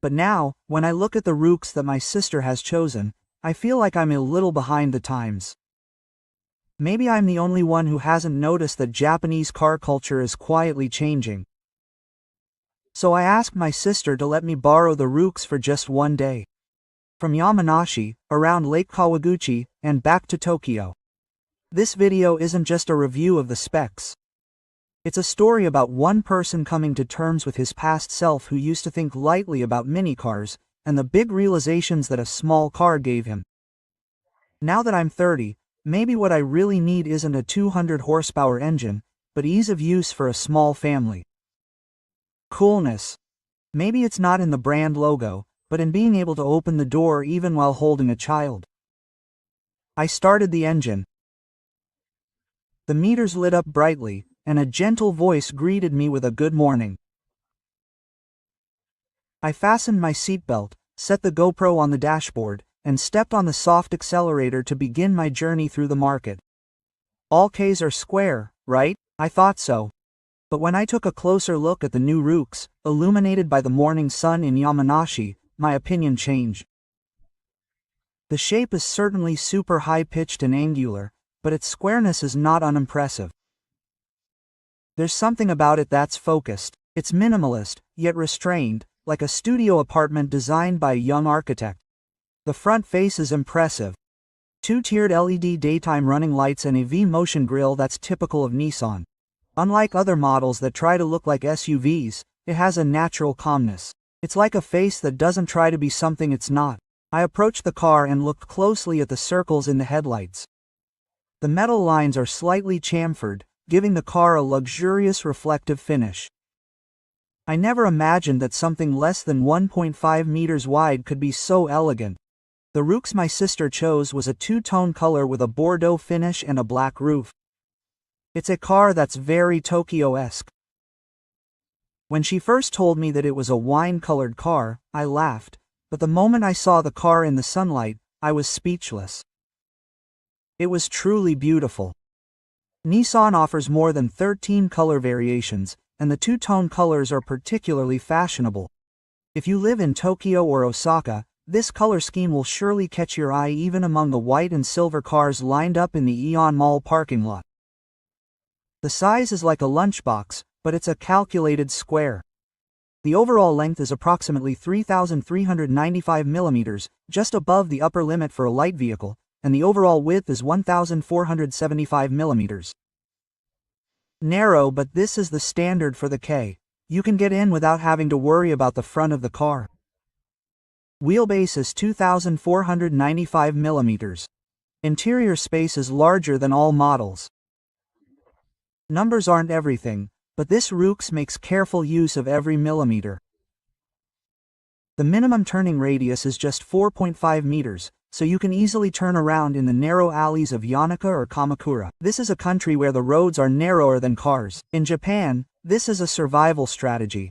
But now, when I look at the Roox that my sister has chosen, I feel like I'm a little behind the times. Maybe I'm the only one who hasn't noticed that Japanese car culture is quietly changing. So I asked my sister to let me borrow the Roox for just one day. From Yamanashi, around Lake Kawaguchi, and back to Tokyo. This video isn't just a review of the specs. It's a story about one person coming to terms with his past self who used to think lightly about minicars, and the big realizations that a small car gave him. Now that I'm 30, maybe what I really need isn't a 200 horsepower engine, but ease of use for a small family. Coolness. Maybe it's not in the brand logo, but in being able to open the door even while holding a child. I started the engine. The meters lit up brightly, and a gentle voice greeted me with a good morning. I fastened my seatbelt, set the GoPro on the dashboard, and stepped on the soft accelerator to begin my journey through the market. All Ks are square, right? I thought so. But when I took a closer look at the new Roox, illuminated by the morning sun in Yamanashi, my opinion changed. The shape is certainly super high-pitched and angular, but its squareness is not unimpressive. There's something about it that's focused. It's minimalist, yet restrained, like a studio apartment designed by a young architect. The front face is impressive. 2-tiered LED daytime running lights and a V-motion grille that's typical of Nissan. Unlike other models that try to look like SUVs, it has a natural calmness. It's like a face that doesn't try to be something it's not. I approached the car and looked closely at the circles in the headlights. The metal lines are slightly chamfered, giving the car a luxurious reflective finish. I never imagined that something less than 1.5 meters wide could be so elegant. The Rooks my sister chose was a two-tone color with a Bordeaux finish and a black roof. It's a car that's very Tokyo-esque. When she first told me that it was a wine-colored car, I laughed, but the moment I saw the car in the sunlight, I was speechless. It was truly beautiful. Nissan offers more than 13 color variations, and the two-tone colors are particularly fashionable. If you live in Tokyo or Osaka, this color scheme will surely catch your eye even among the white and silver cars lined up in the Aeon Mall parking lot. The size is like a lunchbox, but it's a calculated square. The overall length is approximately 3,395 millimeters, just above the upper limit for a light vehicle, and the overall width is 1,475 millimeters. Narrow, but this is the standard for the K. You can get in without having to worry about the front of the car. Wheelbase is 2,495 millimeters. Interior space is larger than all models. Numbers aren't everything, but this Rooks makes careful use of every millimeter. The minimum turning radius is just 4.5 meters, so you can easily turn around in the narrow alleys of Yanaka or Kamakura. This is a country where the roads are narrower than cars. In Japan, this is a survival strategy.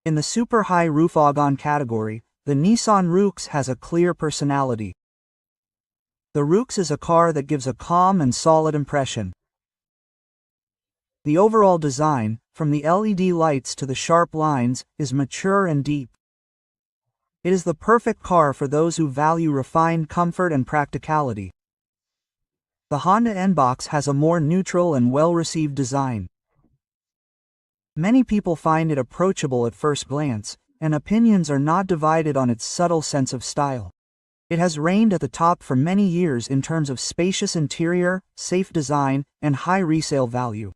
In the super high roof wagon category, the Nissan Rooks has a clear personality. The Rooks is a car that gives a calm and solid impression. The overall design, from the LED lights to the sharp lines, is mature and deep. It is the perfect car for those who value refined comfort and practicality. The Honda N-Box has a more neutral and well-received design. Many people find it approachable at first glance, and opinions are not divided on its subtle sense of style. It has reigned at the top for many years in terms of spacious interior, safe design, and high resale value.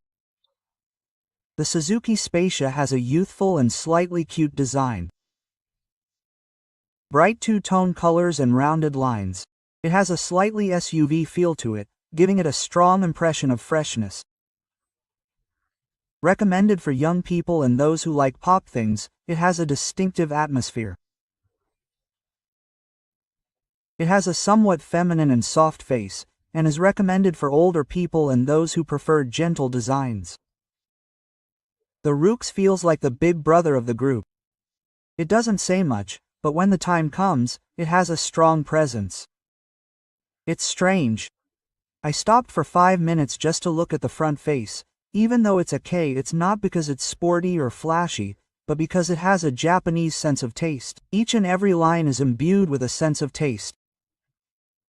The Suzuki Spacia has a youthful and slightly cute design. Bright two-tone colors and rounded lines. It has a slightly SUV feel to it, giving it a strong impression of freshness. Recommended for young people and those who like pop things, it has a distinctive atmosphere. It has a somewhat feminine and soft face, and is recommended for older people and those who prefer gentle designs. The Rooks feels like the big brother of the group. It doesn't say much, but when the time comes, it has a strong presence. It's strange. I stopped for 5 minutes just to look at the front face. Even though it's a K, it's not because it's sporty or flashy, but because it has a Japanese sense of taste. Each and every line is imbued with a sense of taste.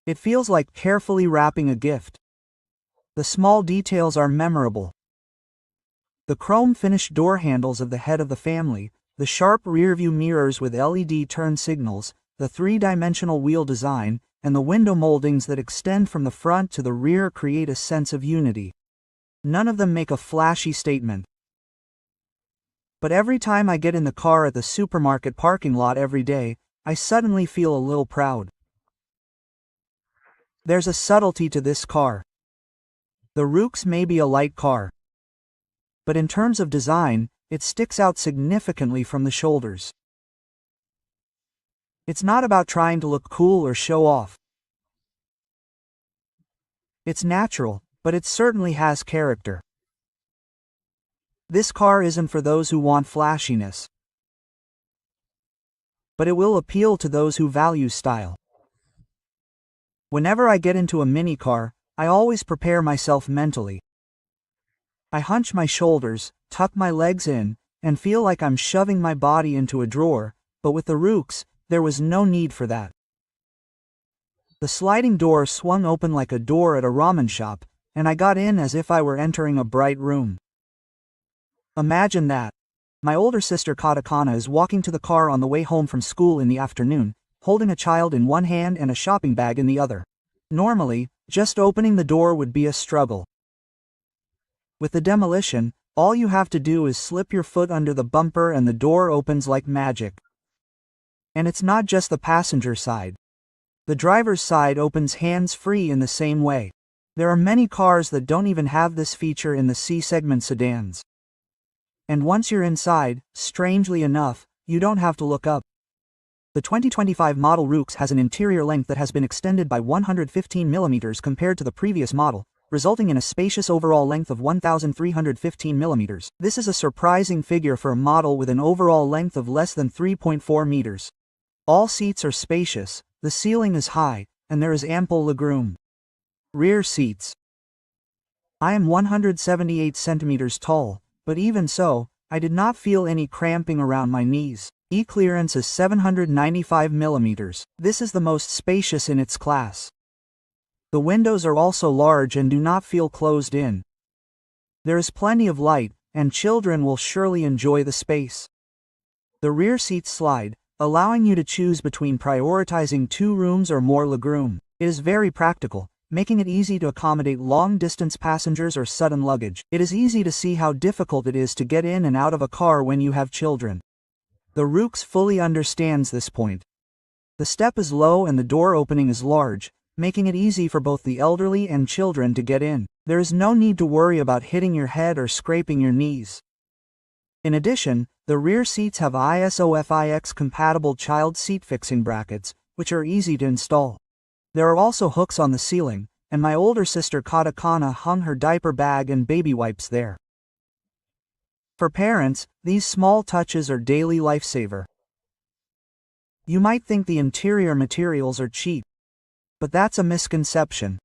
It feels like carefully wrapping a gift. The small details are memorable. The chrome-finished door handles of the head of the family, the sharp rearview mirrors with LED turn signals, the three-dimensional wheel design, and the window moldings that extend from the front to the rear create a sense of unity. None of them make a flashy statement. But every time I get in the car at the supermarket parking lot every day, I suddenly feel a little proud. There's a subtlety to this car. The Rooks may be a light car, but in terms of design, it sticks out significantly from the shoulders. It's not about trying to look cool or show off. It's natural, but it certainly has character. This car isn't for those who want flashiness, but it will appeal to those who value style. Whenever I get into a mini car, I always prepare myself mentally. I hunch my shoulders, tuck my legs in, and feel like I'm shoving my body into a drawer, but with the Rooks, there was no need for that. The sliding door swung open like a door at a ramen shop, and I got in as if I were entering a bright room. Imagine that. My older sister Katakana is walking to the car on the way home from school in the afternoon, holding a child in one hand and a shopping bag in the other. Normally, just opening the door would be a struggle. With the Demolition, all you have to do is slip your foot under the bumper and the door opens like magic. And it's not just the passenger side. The driver's side opens hands-free in the same way. There are many cars that don't even have this feature in the C-segment sedans. And once you're inside, strangely enough, you don't have to look up. The 2025 model Roox has an interior length that has been extended by 115 mm compared to the previous model, resulting in a spacious overall length of 1,315 mm. This is a surprising figure for a model with an overall length of less than 3.4 meters. All seats are spacious, the ceiling is high, and there is ample legroom. Rear seats. I am 178 centimeters tall, but even so, I did not feel any cramping around my knees. E-clearance is 795 mm. This is the most spacious in its class. The windows are also large and do not feel closed in. There is plenty of light, and children will surely enjoy the space. The rear seats slide, allowing you to choose between prioritizing 2 rooms or more legroom. It is very practical, making it easy to accommodate long-distance passengers or sudden luggage. It is easy to see how difficult it is to get in and out of a car when you have children. The Roox fully understands this point. The step is low and the door opening is large, making it easy for both the elderly and children to get in. There is no need to worry about hitting your head or scraping your knees. In addition, the rear seats have ISO-FIX-compatible child seat fixing brackets, which are easy to install. There are also hooks on the ceiling, and my older sister Katakana hung her diaper bag and baby wipes there. For parents, these small touches are daily lifesaver. You might think the interior materials are cheap, but that's a misconception.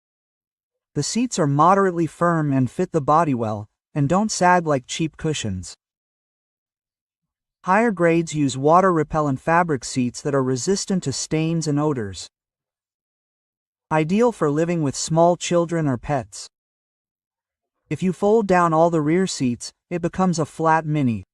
The seats are moderately firm and fit the body well, and don't sag like cheap cushions. Higher grades use water-repellent fabric seats that are resistant to stains and odors. Ideal for living with small children or pets. If you fold down all the rear seats, it becomes a flat mini.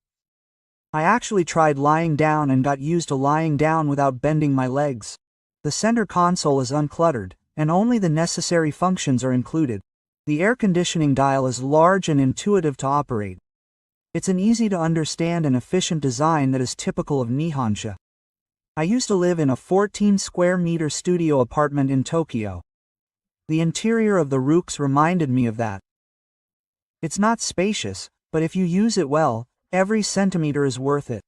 I actually tried lying down and got used to lying down without bending my legs. The center console is uncluttered, and only the necessary functions are included. The air conditioning dial is large and intuitive to operate. It's an easy-to-understand and efficient design that is typical of Nihonsha. I used to live in a 14-square-meter studio apartment in Tokyo. The interior of the Roox reminded me of that. It's not spacious, but if you use it well, every centimeter is worth it.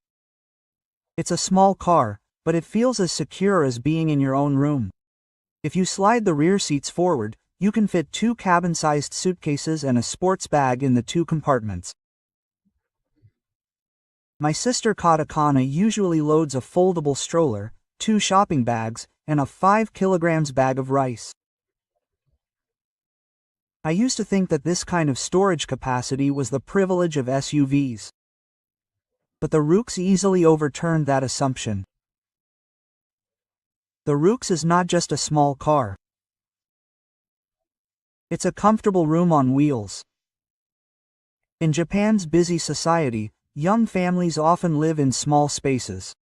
It's a small car, but it feels as secure as being in your own room. If you slide the rear seats forward, you can fit 2 cabin-sized suitcases and a sports bag in the 2 compartments. My sister Katakana usually loads a foldable stroller, 2 shopping bags, and a 5 kilograms bag of rice. I used to think that this kind of storage capacity was the privilege of SUVs. But the Roox easily overturned that assumption. The Roox is not just a small car. It's a comfortable room on wheels. In Japan's busy society, young families often live in small spaces.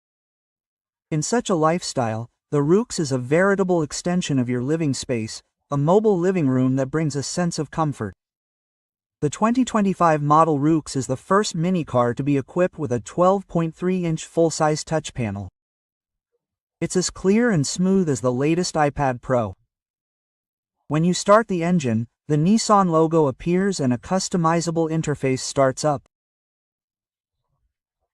In such a lifestyle, the Roox is a veritable extension of your living space, a mobile living room that brings a sense of comfort. The 2025 model Roox is the first minicar to be equipped with a 12.3-inch full-size touch panel. It's as clear and smooth as the latest iPad Pro. When you start the engine, the Nissan logo appears and a customizable interface starts up.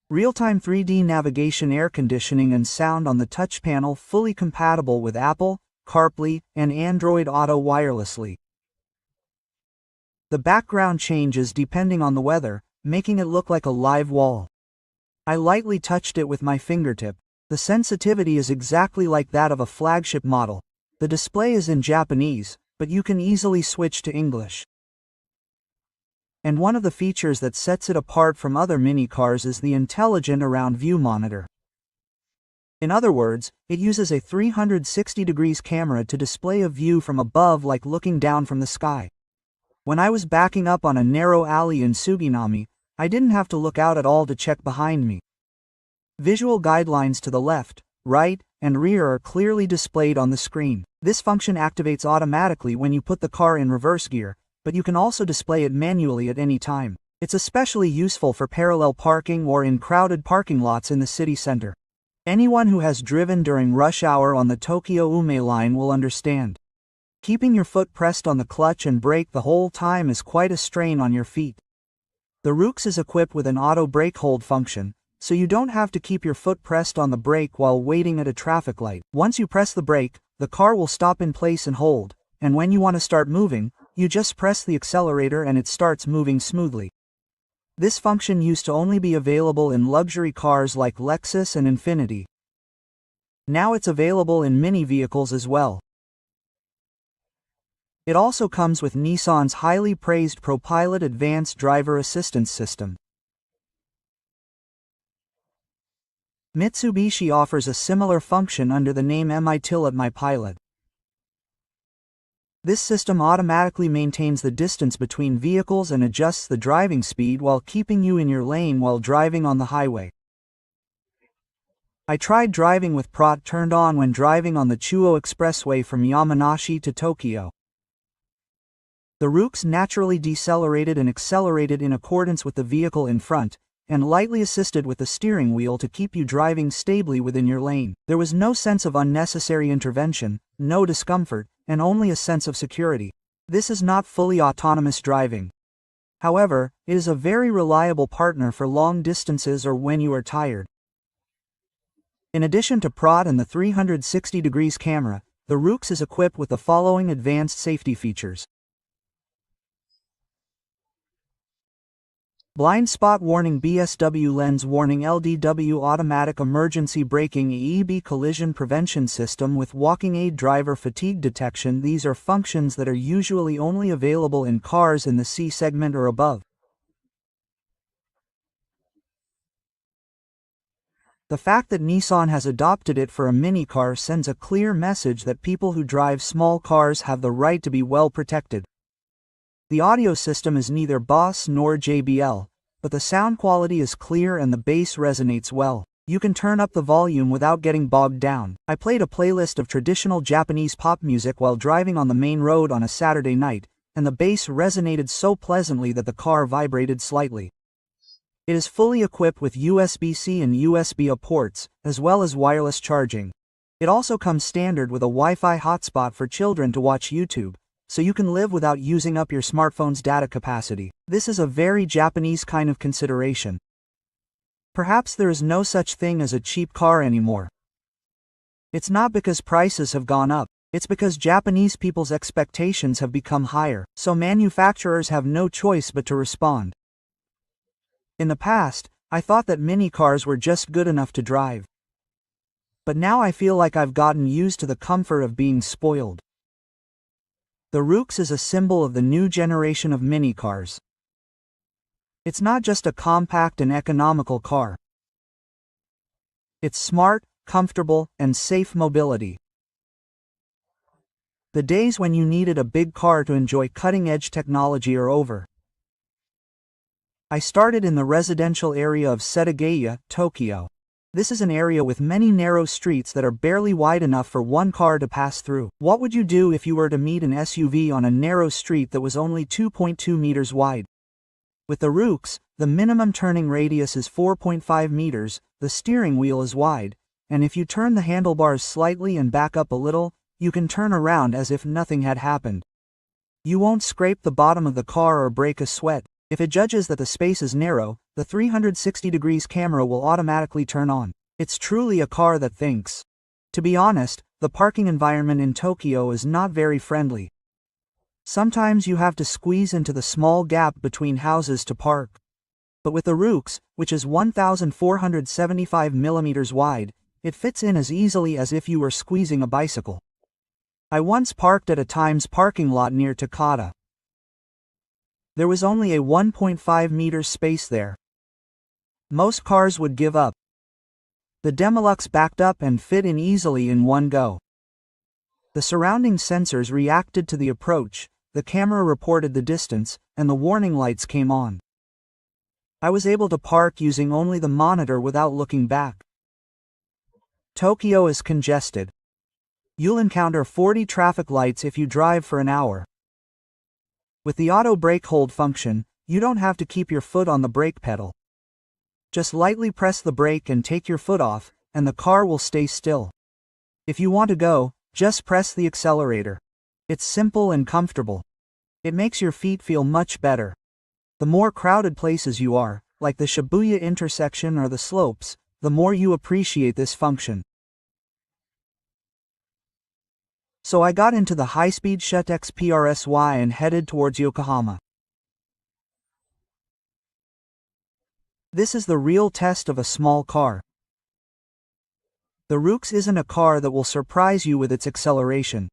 Real-time 3D navigation, air conditioning and sound on the touch panel, fully compatible with Apple, CarPlay, and Android Auto wirelessly. The background changes depending on the weather, making it look like a live wall. I lightly touched it with my fingertip. The sensitivity is exactly like that of a flagship model. The display is in Japanese, but you can easily switch to English. And one of the features that sets it apart from other mini cars is the intelligent around view monitor. In other words, it uses a 360 degrees camera to display a view from above like looking down from the sky. When I was backing up on a narrow alley in Suginami, I didn't have to look out at all to check behind me. Visual guidelines to the left, right, and rear are clearly displayed on the screen. This function activates automatically when you put the car in reverse gear, but you can also display it manually at any time. It's especially useful for parallel parking or in crowded parking lots in the city center. Anyone who has driven during rush hour on the Tokyo Ume line will understand. Keeping your foot pressed on the clutch and brake the whole time is quite a strain on your feet. The Roox is equipped with an auto brake hold function, so you don't have to keep your foot pressed on the brake while waiting at a traffic light. Once you press the brake, the car will stop in place and hold, and when you want to start moving, you just press the accelerator and it starts moving smoothly. This function used to only be available in luxury cars like Lexus and Infiniti. Now it's available in mini vehicles as well. It also comes with Nissan's highly praised ProPilot advanced driver assistance system. Mitsubishi offers a similar function under the name MyPilot. This system automatically maintains the distance between vehicles and adjusts the driving speed while keeping you in your lane while driving on the highway. I tried driving with PROT turned on when driving on the Chuo Expressway from Yamanashi to Tokyo. The Roox naturally decelerated and accelerated in accordance with the vehicle in front, and lightly assisted with the steering wheel to keep you driving stably within your lane. There was no sense of unnecessary intervention, no discomfort, and only a sense of security. This is not fully autonomous driving. However, it is a very reliable partner for long distances or when you are tired. In addition to PROT and the 360 degrees camera, the Roox is equipped with the following advanced safety features. Blind spot warning, BSW lens warning, LDW automatic emergency braking, EEB collision prevention system with walking aid, driver fatigue detection. These are functions that are usually only available in cars in the C segment or above. The fact that Nissan has adopted it for a mini car sends a clear message that people who drive small cars have the right to be well protected. The audio system is neither Boss nor JBL, but the sound quality is clear and the bass resonates well. You can turn up the volume without getting bogged down. I played a playlist of traditional Japanese pop music while driving on the main road on a Saturday night, and the bass resonated so pleasantly that the car vibrated slightly. It is fully equipped with USB-C and USB-A ports, as well as wireless charging. It also comes standard with a Wi-Fi hotspot for children to watch YouTube, so you can live without using up your smartphone's data capacity. This is a very Japanese kind of consideration. Perhaps there is no such thing as a cheap car anymore. It's not because prices have gone up, it's because Japanese people's expectations have become higher, so manufacturers have no choice but to respond. In the past, I thought that mini cars were just good enough to drive. But now I feel like I've gotten used to the comfort of being spoiled. The Roox is a symbol of the new generation of mini cars. It's not just a compact and economical car. It's smart, comfortable, and safe mobility. The days when you needed a big car to enjoy cutting-edge technology are over. I started in the residential area of Setagaya, Tokyo. This is an area with many narrow streets that are barely wide enough for one car to pass through. What would you do if you were to meet an SUV on a narrow street that was only 2.2 meters wide? With the Roox, the minimum turning radius is 4.5 meters, the steering wheel is wide, and if you turn the handlebars slightly and back up a little, you can turn around as if nothing had happened. You won't scrape the bottom of the car or break a sweat. If it judges that the space is narrow, the 360 degrees camera will automatically turn on. It's truly a car that thinks. To be honest, the parking environment in Tokyo is not very friendly. Sometimes you have to squeeze into the small gap between houses to park. But with the Roox, which is 1,475 millimeters wide, it fits in as easily as if you were squeezing a bicycle. I once parked at a Times parking lot near Takata. There was only a 1.5 meters space there. Most cars would give up. The Demilux backed up and fit in easily in one go. The surrounding sensors reacted to the approach, the camera reported the distance, and the warning lights came on. I was able to park using only the monitor without looking back. Tokyo is congested. You'll encounter 40 traffic lights if you drive for an hour. With the auto brake hold function, you don't have to keep your foot on the brake pedal. Just lightly press the brake and take your foot off, and the car will stay still. If you want to go, just press the accelerator. It's simple and comfortable. It makes your feet feel much better. The more crowded places you are, like the Shibuya intersection or the slopes, the more you appreciate this function. So I got into the high-speed Shutex PRSY and headed towards Yokohama. This is the real test of a small car. The Roox isn't a car that will surprise you with its acceleration.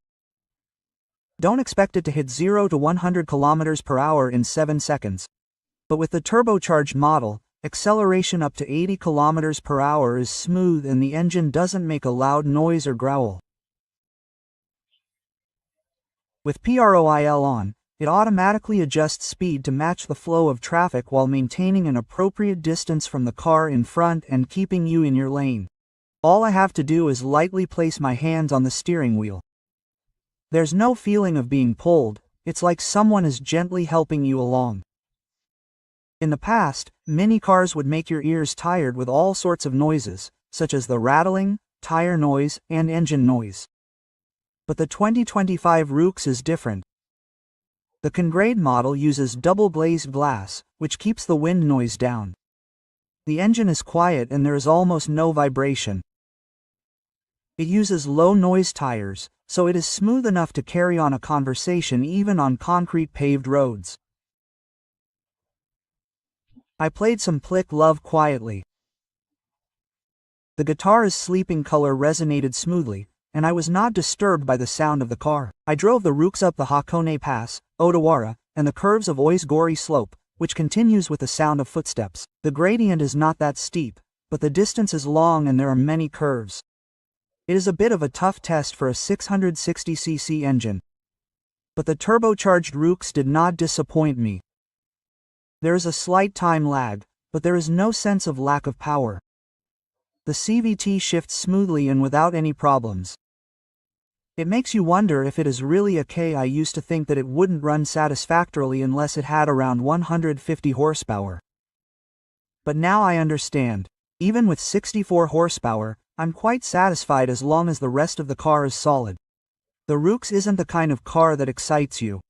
Don't expect it to hit 0 to 100 km per hour in 7 seconds. But with the turbocharged model, acceleration up to 80 km per hour is smooth and the engine doesn't make a loud noise or growl. With PROIL on, it automatically adjusts speed to match the flow of traffic while maintaining an appropriate distance from the car in front and keeping you in your lane. All I have to do is lightly place my hands on the steering wheel. There's no feeling of being pulled, it's like someone is gently helping you along. In the past, mini cars would make your ears tired with all sorts of noises, such as the rattling, tire noise, and engine noise. But the 2025 Roox is different. The Congrade model uses double glazed glass, which keeps the wind noise down. The engine is quiet and there is almost no vibration. It uses low noise tires, so it is smooth enough to carry on a conversation even on concrete paved roads. I played some Plick Love quietly. The guitar's sleeping color resonated smoothly, and I was not disturbed by the sound of the car. I drove the Roox up the Hakone Pass, Odawara, and the curves of Oisgori Slope, which continues with the sound of footsteps. The gradient is not that steep, but the distance is long and there are many curves. It is a bit of a tough test for a 660cc engine. But the turbocharged Roox did not disappoint me. There is a slight time lag, but there is no sense of lack of power. The CVT shifts smoothly and without any problems. It makes you wonder if it is really a K. I used to think that it wouldn't run satisfactorily unless it had around 150 horsepower. But now I understand. Even with 64 horsepower, I'm quite satisfied as long as the rest of the car is solid. The Roox isn't the kind of car that excites you.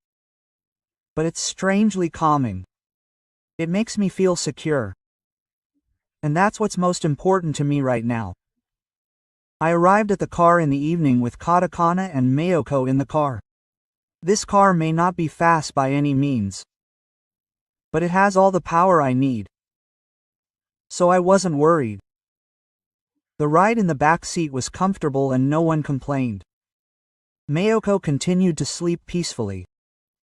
But it's strangely calming. It makes me feel secure. And that's what's most important to me right now. I arrived at the car in the evening with Katakana and Mayoko in the car. This car may not be fast by any means, but it has all the power I need. So I wasn't worried. The ride in the back seat was comfortable and no one complained. Mayoko continued to sleep peacefully.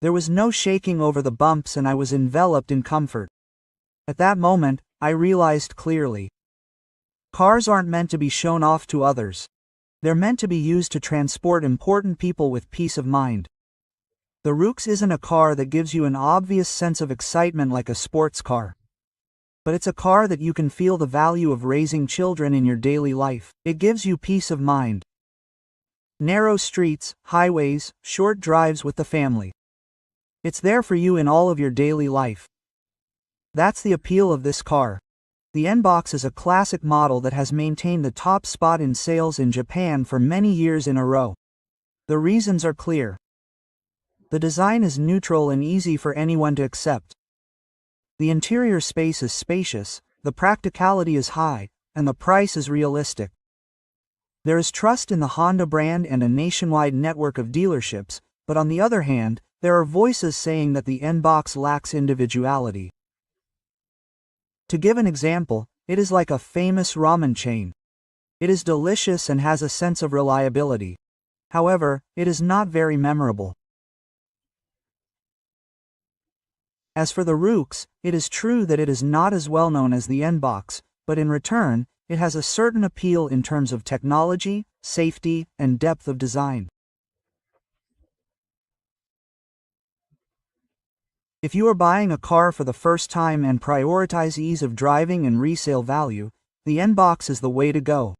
There was no shaking over the bumps and I was enveloped in comfort. At that moment, I realized clearly. Cars aren't meant to be shown off to others. They're meant to be used to transport important people with peace of mind. The Roox isn't a car that gives you an obvious sense of excitement like a sports car. But it's a car that you can feel the value of raising children in your daily life. It gives you peace of mind. Narrow streets, highways, short drives with the family. It's there for you in all of your daily life. That's the appeal of this car. The N-Box is a classic model that has maintained the top spot in sales in Japan for many years in a row. The reasons are clear. The design is neutral and easy for anyone to accept. The interior space is spacious, the practicality is high, and the price is realistic. There is trust in the Honda brand and a nationwide network of dealerships, but on the other hand, there are voices saying that the N-Box lacks individuality. To give an example, it is like a famous ramen chain. It is delicious and has a sense of reliability. However, it is not very memorable. As for the Roox, it is true that it is not as well known as the N-Box, but in return, it has a certain appeal in terms of technology, safety, and depth of design. If you are buying a car for the first time and prioritize ease of driving and resale value, the N-Box is the way to go.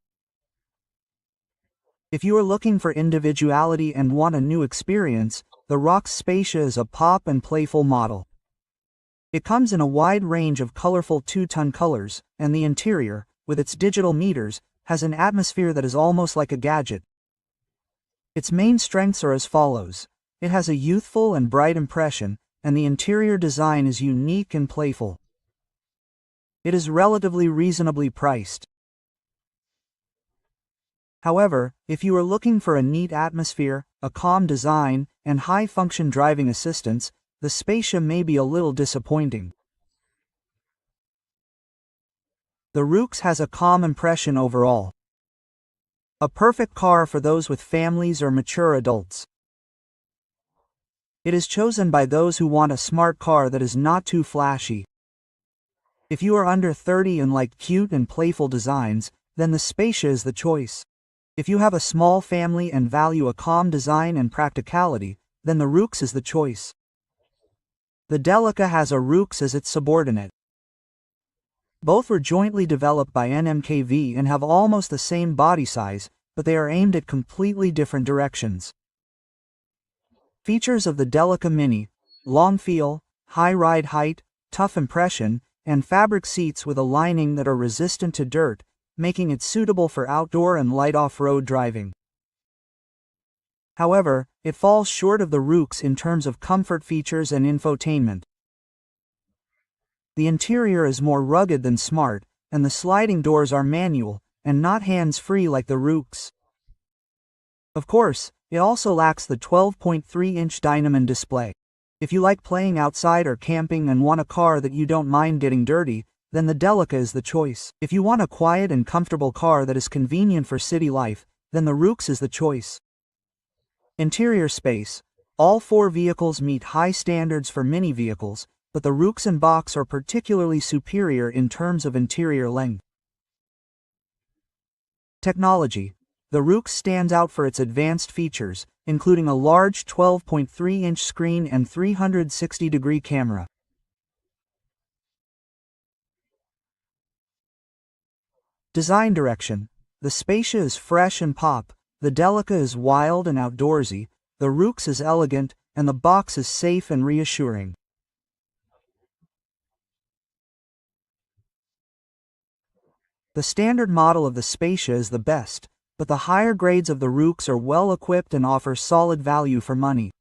If you are looking for individuality and want a new experience, the Roox Spacia is a pop and playful model. It comes in a wide range of colorful two-tone colors, and the interior, with its digital meters, has an atmosphere that is almost like a gadget. Its main strengths are as follows. it has a youthful and bright impression, and the interior design is unique and playful. It is relatively reasonably priced. However, if you are looking for a neat atmosphere, a calm design, and high-function driving assistance, the Spacia may be a little disappointing. The Roox has a calm impression overall. A perfect car for those with families or mature adults. It is chosen by those who want a smart car that is not too flashy. If you are under 30 and like cute and playful designs, then the Spacia is the choice. If you have a small family and value a calm design and practicality, then the Roox is the choice. The Delica has a Roox as its subordinate. Both were jointly developed by NMKV and have almost the same body size, but they are aimed at completely different directions. Features of the Delica Mini: long feel, high ride height, tough impression, and fabric seats with a lining that are resistant to dirt, making it suitable for outdoor and light off-road driving. However, it falls short of the Roox in terms of comfort features and infotainment. The interior is more rugged than smart, and the sliding doors are manual, and not hands-free like the Roox. Of course, it also lacks the 12.3-inch Dynamin display. If you like playing outside or camping and want a car that you don't mind getting dirty, then the Delica is the choice. If you want a quiet and comfortable car that is convenient for city life, then the Roox is the choice. Interior space: all four vehicles meet high standards for mini vehicles, but the Roox and box are particularly superior in terms of interior length. Technology: the Roox stands out for its advanced features, including a large 12.3-inch screen and 360-degree camera. Design direction: the Spacia is fresh and pop, the Delica is wild and outdoorsy, the Roox is elegant, and the box is safe and reassuring. The standard model of the Spacia is the best, but the higher grades of the Roox are well equipped and offer solid value for money.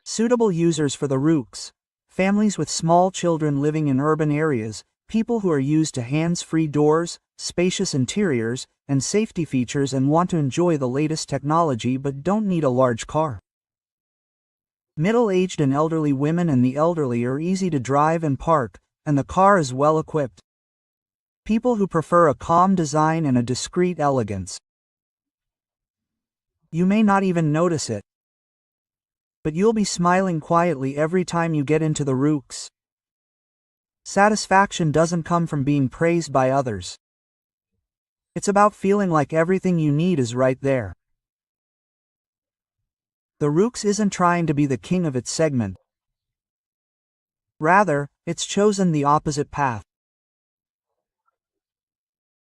Suitable users for the Roox: families with small children living in urban areas, people who are used to hands-free doors, spacious interiors, and safety features and want to enjoy the latest technology but don't need a large car. Middle-aged and elderly women and the elderly are easy to drive and park, and the car is well equipped. People who prefer a calm design and a discreet elegance. You may not even notice it, but you'll be smiling quietly every time you get into the Roox. Satisfaction doesn't come from being praised by others. It's about feeling like everything you need is right there. The Roox isn't trying to be the king of its segment. Rather, it's chosen the opposite path.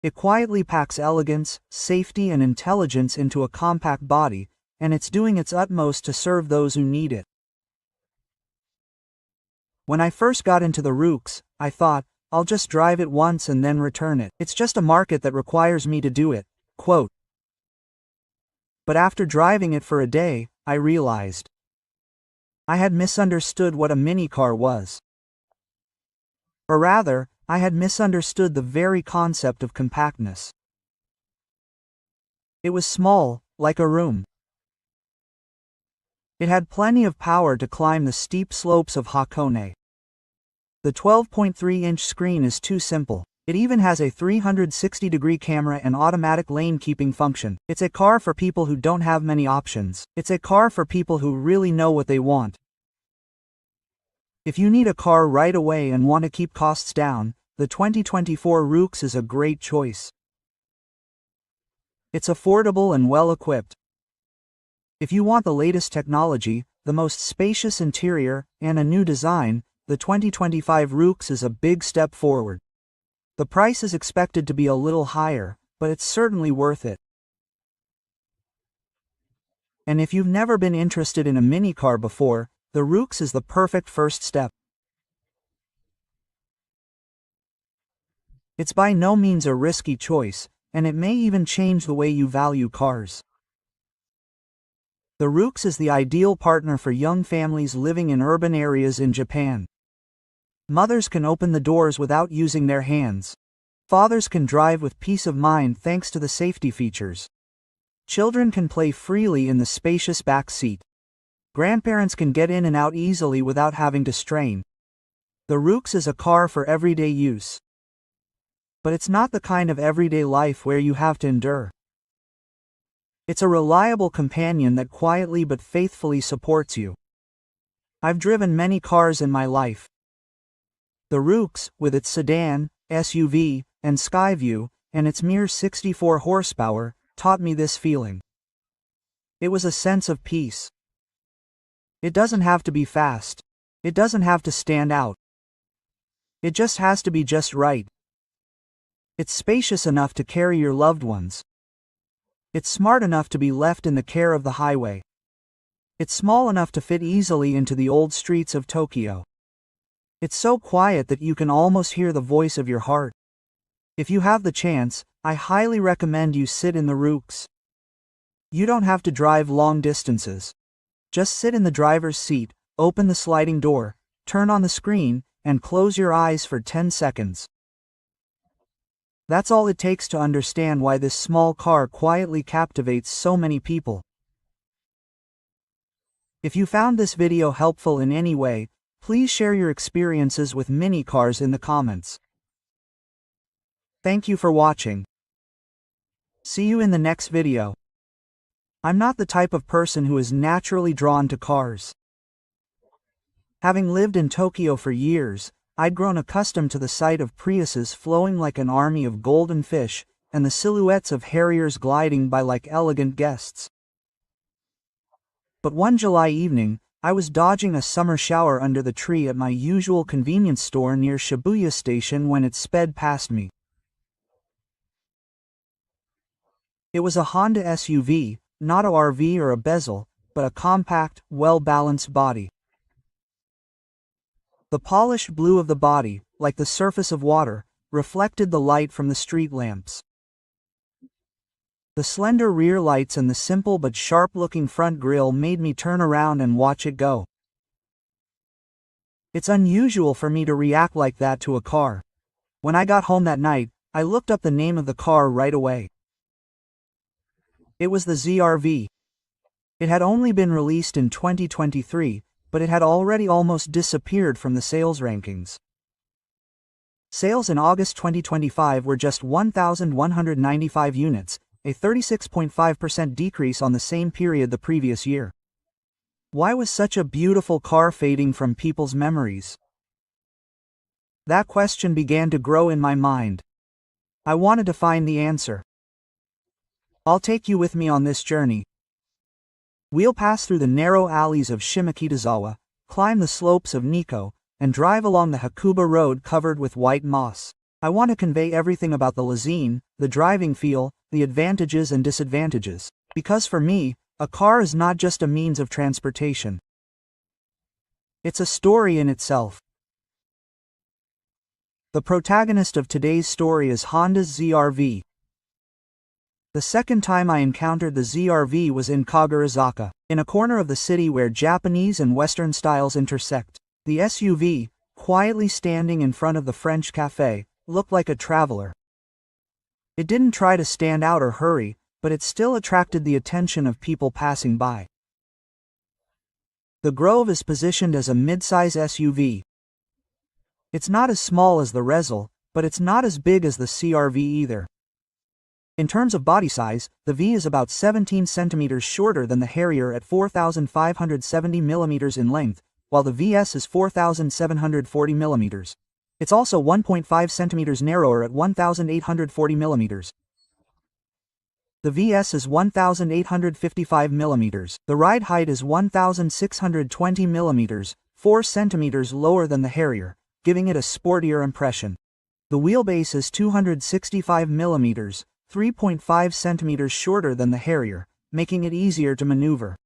It quietly packs elegance, safety, and intelligence into a compact body, and it's doing its utmost to serve those who need it. When I first got into the Roox, I thought, I'll just drive it once and then return it. It's just a market that requires me to do it, quote. But after driving it for a day, I realized I had misunderstood what a minicar was. Or rather, I had misunderstood the very concept of compactness. It was small, like a room. It had plenty of power to climb the steep slopes of Hakone. The 12.3-inch screen is too simple. It even has a 360-degree camera and automatic lane-keeping function. It's a car for people who don't have many options. It's a car for people who really know what they want. If you need a car right away and want to keep costs down, the 2024 Roox is a great choice. It's affordable and well-equipped. If you want the latest technology, the most spacious interior, and a new design, the 2025 Roox is a big step forward. The price is expected to be a little higher, but it's certainly worth it. And if you've never been interested in a minicar before, the Roox is the perfect first step. It's by no means a risky choice, and it may even change the way you value cars. The Roox is the ideal partner for young families living in urban areas in Japan. Mothers can open the doors without using their hands. Fathers can drive with peace of mind thanks to the safety features. Children can play freely in the spacious back seat. Grandparents can get in and out easily without having to strain. The Roox is a car for everyday use. But it's not the kind of everyday life where you have to endure. It's a reliable companion that quietly but faithfully supports you. I've driven many cars in my life. The Roox, with its sedan, SUV, and Skyview, and its mere 64 horsepower, taught me this feeling. It was a sense of peace. It doesn't have to be fast. It doesn't have to stand out. It just has to be just right. It's spacious enough to carry your loved ones. It's smart enough to be left in the care of the highway. It's small enough to fit easily into the old streets of Tokyo. It's so quiet that you can almost hear the voice of your heart. If you have the chance, I highly recommend you sit in the Roox. You don't have to drive long distances. Just sit in the driver's seat, open the sliding door, turn on the screen, and close your eyes for 10 seconds. That's all it takes to understand why this small car quietly captivates so many people. If you found this video helpful in any way, please share your experiences with mini cars in the comments. Thank you for watching. See you in the next video. I'm not the type of person who is naturally drawn to cars. Having lived in Tokyo for years, I'd grown accustomed to the sight of Priuses flowing like an army of golden fish, and the silhouettes of Harriers gliding by like elegant guests. But one July evening, I was dodging a summer shower under the tree at my usual convenience store near Shibuya Station when it sped past me. It was a Honda SUV, not a RV or a bezel, but a compact, well-balanced body. The polished blue of the body, like the surface of water, reflected the light from the street lamps. The slender rear lights and the simple but sharp-looking front grille made me turn around and watch it go. It's unusual for me to react like that to a car. When I got home that night, I looked up the name of the car right away. It was the ZR-V. It had only been released in 2023, but it had already almost disappeared from the sales rankings. Sales in August 2025 were just 1,195 units, a 36.5% decrease on the same period the previous year. Why was such a beautiful car fading from people's memories? That question began to grow in my mind. I wanted to find the answer. I'll take you with me on this journey. We'll pass through the narrow alleys of Shimokitazawa, climb the slopes of Nikko, and drive along the Hakuba Road covered with white moss. I want to convey everything about the limousine, the driving feel, the advantages and disadvantages. Because for me, a car is not just a means of transportation. It's a story in itself. The protagonist of today's story is Honda's ZR-V. The second time I encountered the ZR-V was in Kagurazaka, in a corner of the city where Japanese and Western styles intersect. The SUV, quietly standing in front of the French cafe, looked like a traveler. It didn't try to stand out or hurry, but it still attracted the attention of people passing by. The Grove is positioned as a mid-size SUV. It's not as small as the Rezel, but it's not as big as the CR-V either. In terms of body size, the V is about 17 centimeters shorter than the Harrier at 4,570 millimeters in length, while the VS is 4,740 millimeters. It's also 1.5 centimeters narrower at 1,840 millimeters. The VS is 1,855 millimeters. The ride height is 1,620 millimeters, 4 centimeters lower than the Harrier, giving it a sportier impression. The wheelbase is 265 millimeters, 3.5 centimeters shorter than the Harrier, making it easier to maneuver.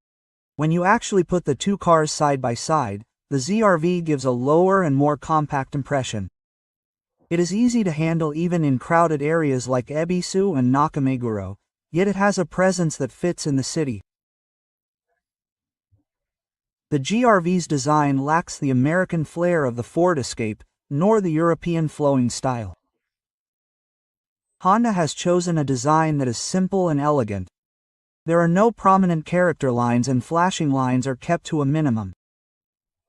When you actually put the two cars side by side, the ZR-V gives a lower and more compact impression. It is easy to handle even in crowded areas like Ebisu and Nakameguro, yet it has a presence that fits in the city. The GR-V's design lacks the American flair of the Ford Escape, nor the European flowing style. Honda has chosen a design that is simple and elegant. There are no prominent character lines and flashing lines are kept to a minimum.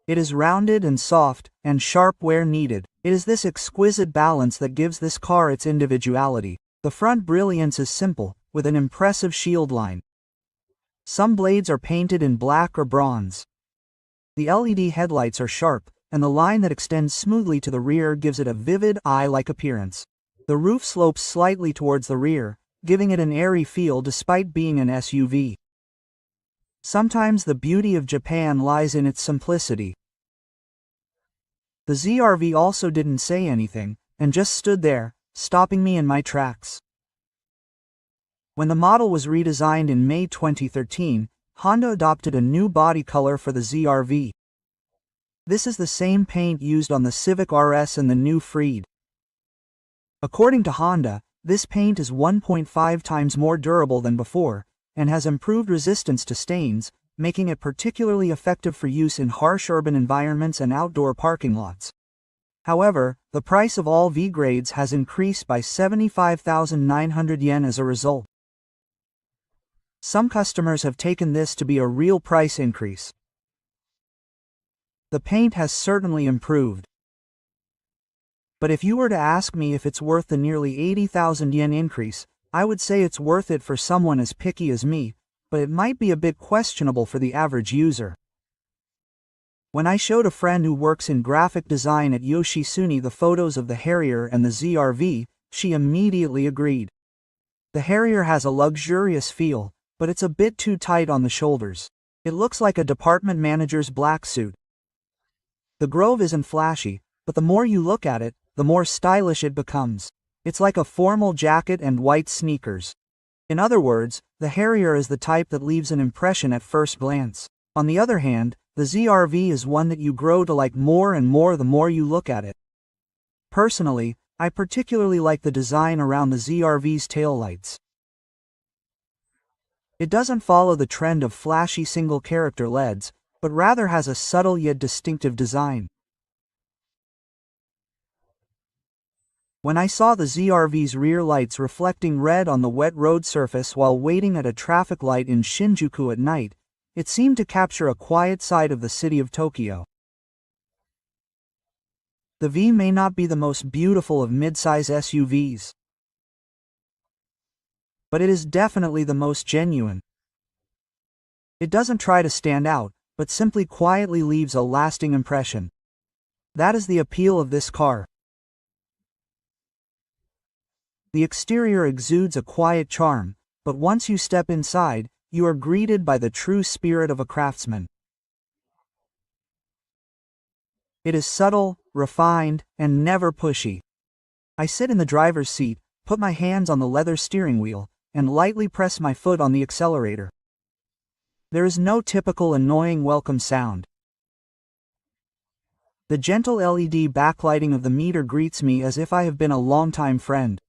It is rounded and soft, and sharp where needed. It is this exquisite balance that gives this car its individuality. The front brilliance is simple, with an impressive shield line. Some blades are painted in black or bronze. The LED headlights are sharp, and the line that extends smoothly to the rear gives it a vivid, eye-like appearance. The roof slopes slightly towards the rear, giving it an airy feel despite being an SUV. Sometimes the beauty of Japan lies in its simplicity. The ZR-V also didn't say anything, and just stood there, stopping me in my tracks. When the model was redesigned in May 2013, Honda adopted a new body color for the ZR-V. This is the same paint used on the Civic RS and the new Freed. According to Honda, this paint is 1.5 times more durable than before, and has improved resistance to stains, making it particularly effective for use in harsh urban environments and outdoor parking lots. However, the price of all V grades has increased by 75,900 yen as a result. Some customers have taken this to be a real price increase. The paint has certainly improved. But if you were to ask me if it's worth the nearly 80,000 yen increase, I would say it's worth it for someone as picky as me, but it might be a bit questionable for the average user. When I showed a friend who works in graphic design at Yoshitsune the photos of the Harrier and the ZR-V, she immediately agreed. The Harrier has a luxurious feel, but it's a bit too tight on the shoulders. It looks like a department manager's black suit. The Grove isn't flashy, but the more you look at it, the more stylish it becomes. It's like a formal jacket and white sneakers. In other words, the Harrier is the type that leaves an impression at first glance. On the other hand, the ZR-V is one that you grow to like more and more the more you look at it. Personally, I particularly like the design around the ZR-V's taillights. It doesn't follow the trend of flashy single-character LEDs, but rather has a subtle yet distinctive design. When I saw the ZR-V's rear lights reflecting red on the wet road surface while waiting at a traffic light in Shinjuku at night, it seemed to capture a quiet side of the city of Tokyo. The V may not be the most beautiful of midsize SUVs, but it is definitely the most genuine. It doesn't try to stand out, but simply quietly leaves a lasting impression. That is the appeal of this car. The exterior exudes a quiet charm, but once you step inside, you are greeted by the true spirit of a craftsman. It is subtle, refined, and never pushy. I sit in the driver's seat, put my hands on the leather steering wheel, and lightly press my foot on the accelerator. There is no typical annoying welcome sound. The gentle LED backlighting of the meter greets me as if I have been a longtime friend.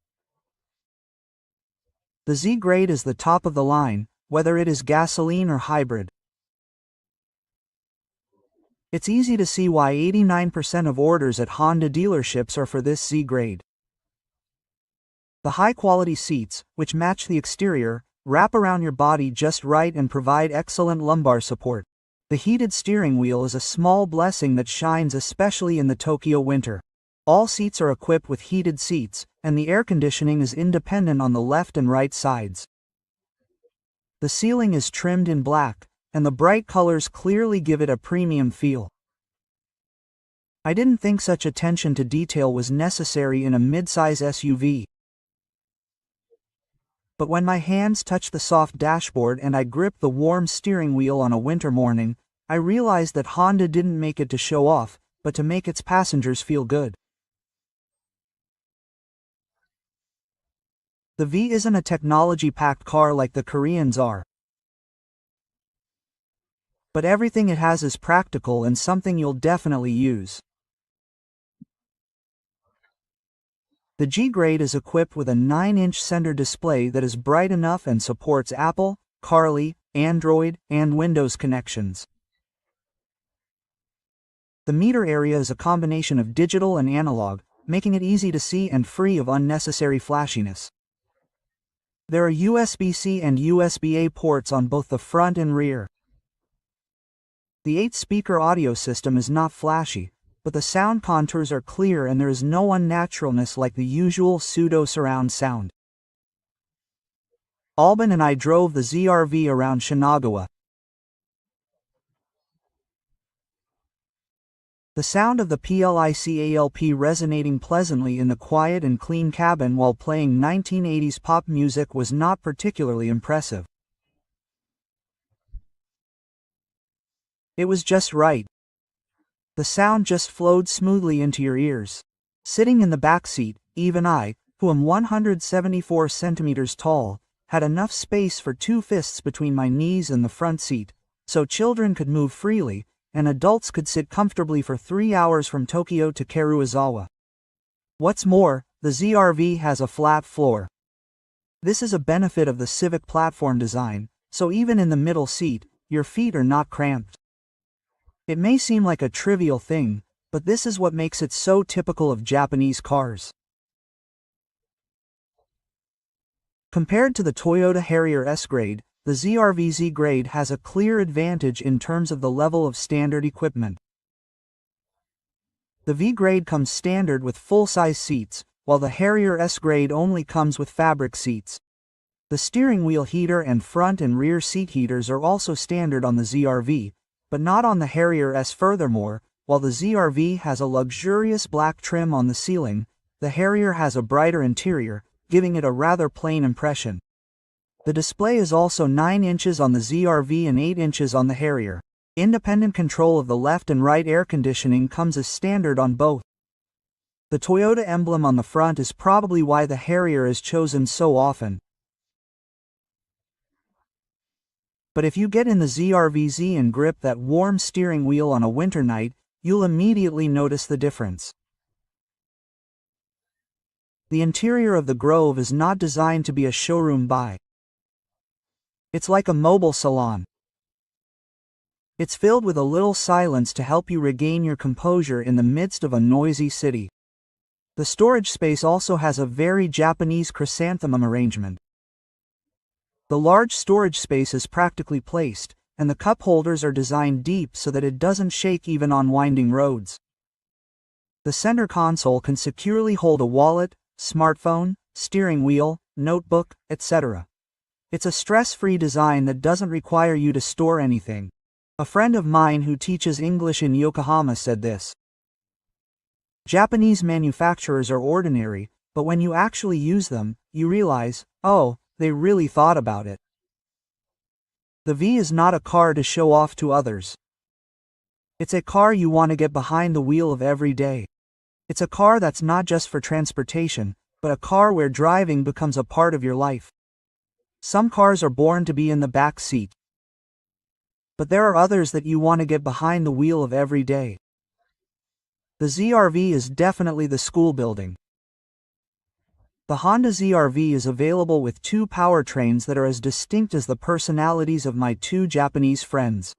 The Z grade is the top of the line, whether it is gasoline or hybrid. It's easy to see why 89% of orders at Honda dealerships are for this Z grade. The high-quality seats, which match the exterior, wrap around your body just right and provide excellent lumbar support. The heated steering wheel is a small blessing that shines especially in the Tokyo winter. All seats are equipped with heated seats, and the air conditioning is independent on the left and right sides. The ceiling is trimmed in black, and the bright colors clearly give it a premium feel. I didn't think such attention to detail was necessary in a midsize SUV. But when my hands touch the soft dashboard and I grip the warm steering wheel on a winter morning, I realized that Honda didn't make it to show off, but to make its passengers feel good. The V isn't a technology-packed car like the Koreans are. But everything it has is practical and something you'll definitely use. The G grade is equipped with a 9-inch center display that is bright enough and supports Apple, CarPlay, Android, and Windows connections. The meter area is a combination of digital and analog, making it easy to see and free of unnecessary flashiness. There are USB-C and USB-A ports on both the front and rear. The 8-speaker audio system is not flashy, but the sound contours are clear and there is no unnaturalness like the usual pseudo-surround sound. Alban and I drove the ZR-V around Shinagawa. The sound of the PLICALP resonating pleasantly in the quiet and clean cabin while playing 1980s pop music was not particularly impressive. It was just right. The sound just flowed smoothly into your ears. Sitting in the back seat, even I, who am 174 centimeters tall, had enough space for 2 fists between my knees and the front seat, so children could move freely, and adults could sit comfortably for 3 hours from Tokyo to Karuizawa. What's more, the ZR-V has a flat floor. This is a benefit of the Civic platform design, so even in the middle seat, your feet are not cramped. It may seem like a trivial thing, but this is what makes it so typical of Japanese cars. Compared to the Toyota Harrier S-Grade, the ZR-V Z-Grade has a clear advantage in terms of the level of standard equipment. The V-Grade comes standard with full-size seats, while the Harrier S-Grade only comes with fabric seats. The steering wheel heater and front and rear seat heaters are also standard on the ZR-V, but not on the Harrier S. Furthermore, while the ZR-V has a luxurious black trim on the ceiling, the Harrier has a brighter interior, giving it a rather plain impression. The display is also 9 inches on the ZR-V and 8 inches on the Harrier. Independent control of the left and right air conditioning comes as standard on both. The Toyota emblem on the front is probably why the Harrier is chosen so often. But if you get in the ZR-V Z and grip that warm steering wheel on a winter night, you'll immediately notice the difference. The interior of the Grove is not designed to be a showroom buy. It's like a mobile salon. It's filled with a little silence to help you regain your composure in the midst of a noisy city. The storage space also has a very Japanese chrysanthemum arrangement. The large storage space is practically placed, and the cup holders are designed deep so that it doesn't shake even on winding roads. The center console can securely hold a wallet, smartphone, steering wheel, notebook, etc. It's a stress-free design that doesn't require you to store anything. A friend of mine who teaches English in Yokohama said this: Japanese manufacturers are ordinary, but when you actually use them, you realize, oh, they really thought about it. The V is not a car to show off to others. It's a car you want to get behind the wheel of every day. It's a car that's not just for transportation, but a car where driving becomes a part of your life. Some cars are born to be in the back seat. But there are others that you want to get behind the wheel of every day. The ZR-V is definitely the school building. The Honda ZR-V is available with 2 powertrains that are as distinct as the personalities of my 2 Japanese friends.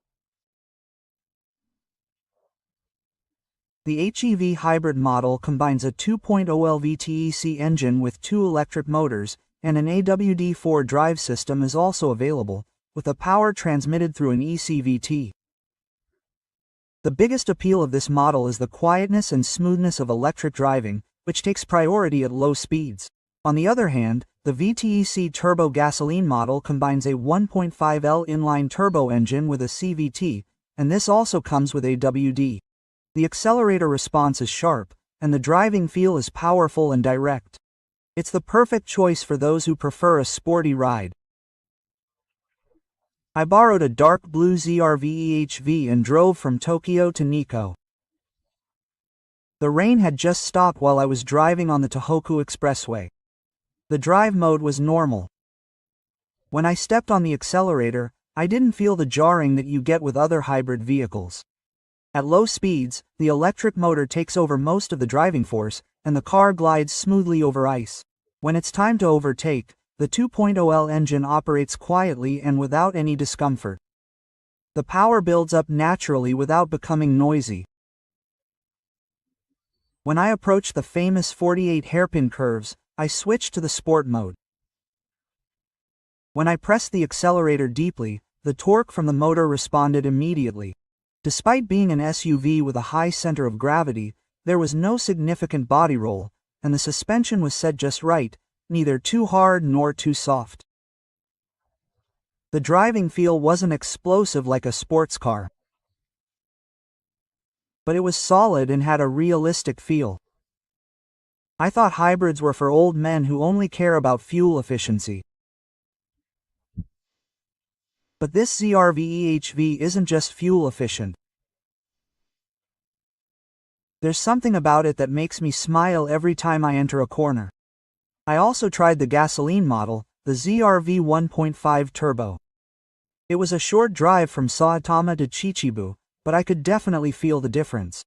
The HEV hybrid model combines a 2.0 LVTEC engine with 2 electric motors, and an AWD4 drive system is also available, with the power transmitted through an ECVT. The biggest appeal of this model is the quietness and smoothness of electric driving, which takes priority at low speeds. On the other hand, the VTEC turbo gasoline model combines a 1.5L inline turbo engine with a CVT, and this also comes with AWD. The accelerator response is sharp, and the driving feel is powerful and direct. It's the perfect choice for those who prefer a sporty ride. I borrowed a dark blue ZR-V EHV and drove from Tokyo to Nikko. The rain had just stopped while I was driving on the Tohoku Expressway. The drive mode was normal. When I stepped on the accelerator, I didn't feel the jarring that you get with other hybrid vehicles. At low speeds, the electric motor takes over most of the driving force, and the car glides smoothly over ice. When it's time to overtake, the 2.0L engine operates quietly and without any discomfort. The power builds up naturally without becoming noisy. When I approached the famous 48 hairpin curves, I switched to the sport mode. When I pressed the accelerator deeply, the torque from the motor responded immediately. Despite being an SUV with a high center of gravity, there was no significant body roll, and the suspension was set just right, neither too hard nor too soft. The driving feel wasn't explosive like a sports car, but it was solid and had a realistic feel. I thought hybrids were for old men who only care about fuel efficiency. But this ZR-V EHV isn't just fuel efficient. There's something about it that makes me smile every time I enter a corner. I also tried the gasoline model, the ZR-V 1.5 Turbo. It was a short drive from Saitama to Chichibu, but I could definitely feel the difference.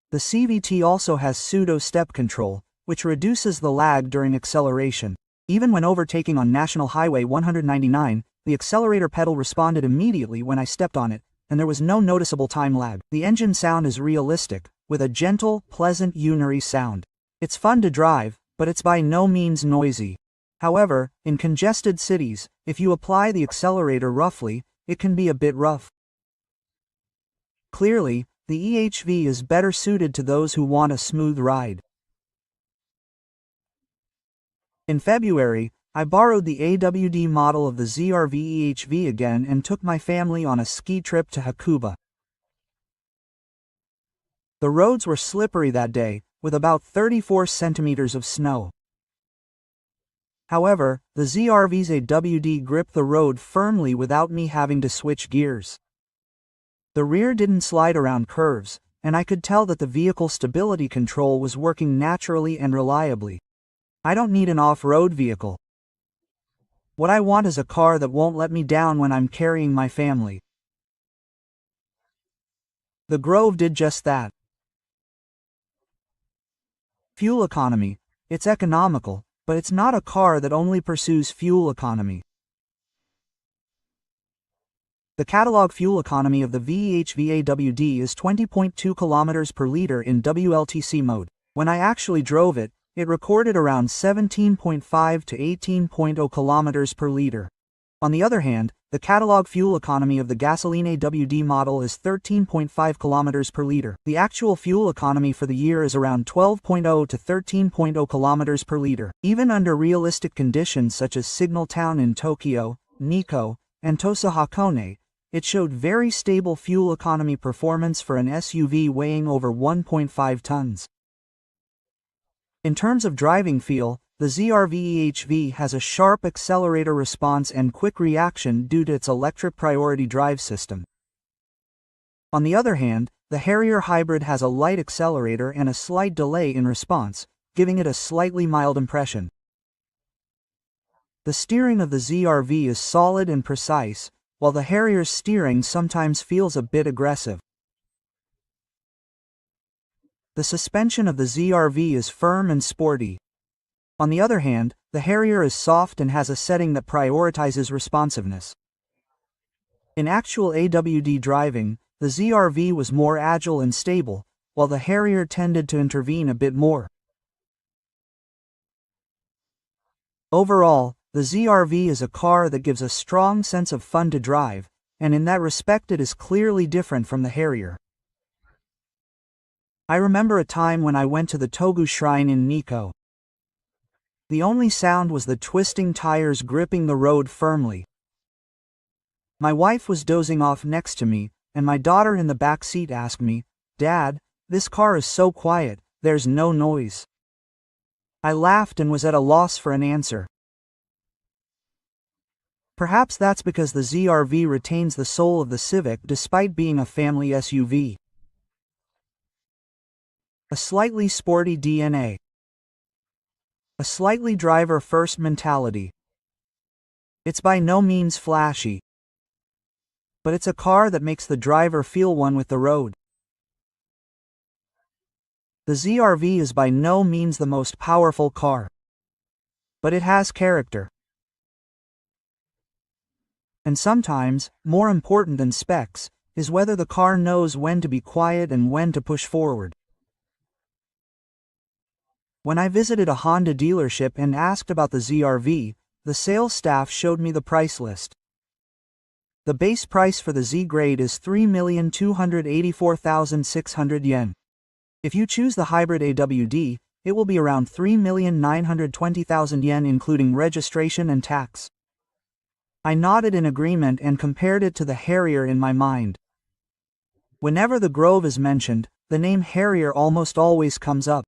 The CVT also has pseudo-step control, which reduces the lag during acceleration. Even when overtaking on National Highway 199, the accelerator pedal responded immediately when I stepped on it, and there was no noticeable time lag. The engine sound is realistic, with a gentle, pleasant unary sound. It's fun to drive, but it's by no means noisy. However, in congested cities, if you apply the accelerator roughly, it can be a bit rough. Clearly, the EHV is better suited to those who want a smooth ride. In February, I borrowed the AWD model of the ZR-V EHV again and took my family on a ski trip to Hakuba. The roads were slippery that day, with about 34 centimeters of snow. However, the ZR-V's AWD gripped the road firmly without me having to switch gears. The rear didn't slide around curves, and I could tell that the vehicle stability control was working naturally and reliably. I don't need an off-road vehicle. What I want is a car that won't let me down when I'm carrying my family. The Grove did just that. Fuel economy. It's economical, but it's not a car that only pursues fuel economy. The catalog fuel economy of the VEHV AWD is 20.2 km per liter in WLTC mode. When I actually drove it, it recorded around 17.5 to 18.0 km per liter. On the other hand, the catalog fuel economy of the gasoline AWD model is 13.5 km per liter. The actual fuel economy for the year is around 12.0 to 13.0 km per liter. Even under realistic conditions such as Signal Town in Tokyo, Nikko, and Tosa Hakone, it showed very stable fuel economy performance for an SUV weighing over 1.5 tons. In terms of driving feel, the ZR-V EHV has a sharp accelerator response and quick reaction due to its electric priority drive system. On the other hand, the Harrier hybrid has a light accelerator and a slight delay in response, giving it a slightly mild impression. The steering of the ZR-V is solid and precise, while the Harrier's steering sometimes feels a bit aggressive. The suspension of the ZR-V is firm and sporty. On the other hand, the Harrier is soft and has a setting that prioritizes responsiveness. In actual AWD driving, the ZR-V was more agile and stable, while the Harrier tended to intervene a bit more. Overall, the ZR-V is a car that gives a strong sense of fun to drive, and in that respect it is clearly different from the Harrier. I remember a time when I went to the Togu Shrine in Nikko. The only sound was the twisting tires gripping the road firmly. My wife was dozing off next to me, and my daughter in the back seat asked me, "Dad, this car is so quiet, there's no noise." I laughed and was at a loss for an answer. Perhaps that's because the ZR-V retains the soul of the Civic despite being a family SUV. A slightly sporty DNA. A slightly driver-first mentality. It's by no means flashy, but it's a car that makes the driver feel one with the road. The ZR-V is by no means the most powerful car, but it has character. And sometimes, more important than specs, is whether the car knows when to be quiet and when to push forward. When I visited a Honda dealership and asked about the ZR-V, the sales staff showed me the price list. The base price for the Z grade is 3,284,600 yen. If you choose the hybrid AWD, it will be around 3,920,000 yen including registration and tax. I nodded in agreement and compared it to the Harrier in my mind. Whenever the Grove is mentioned, the name Harrier almost always comes up.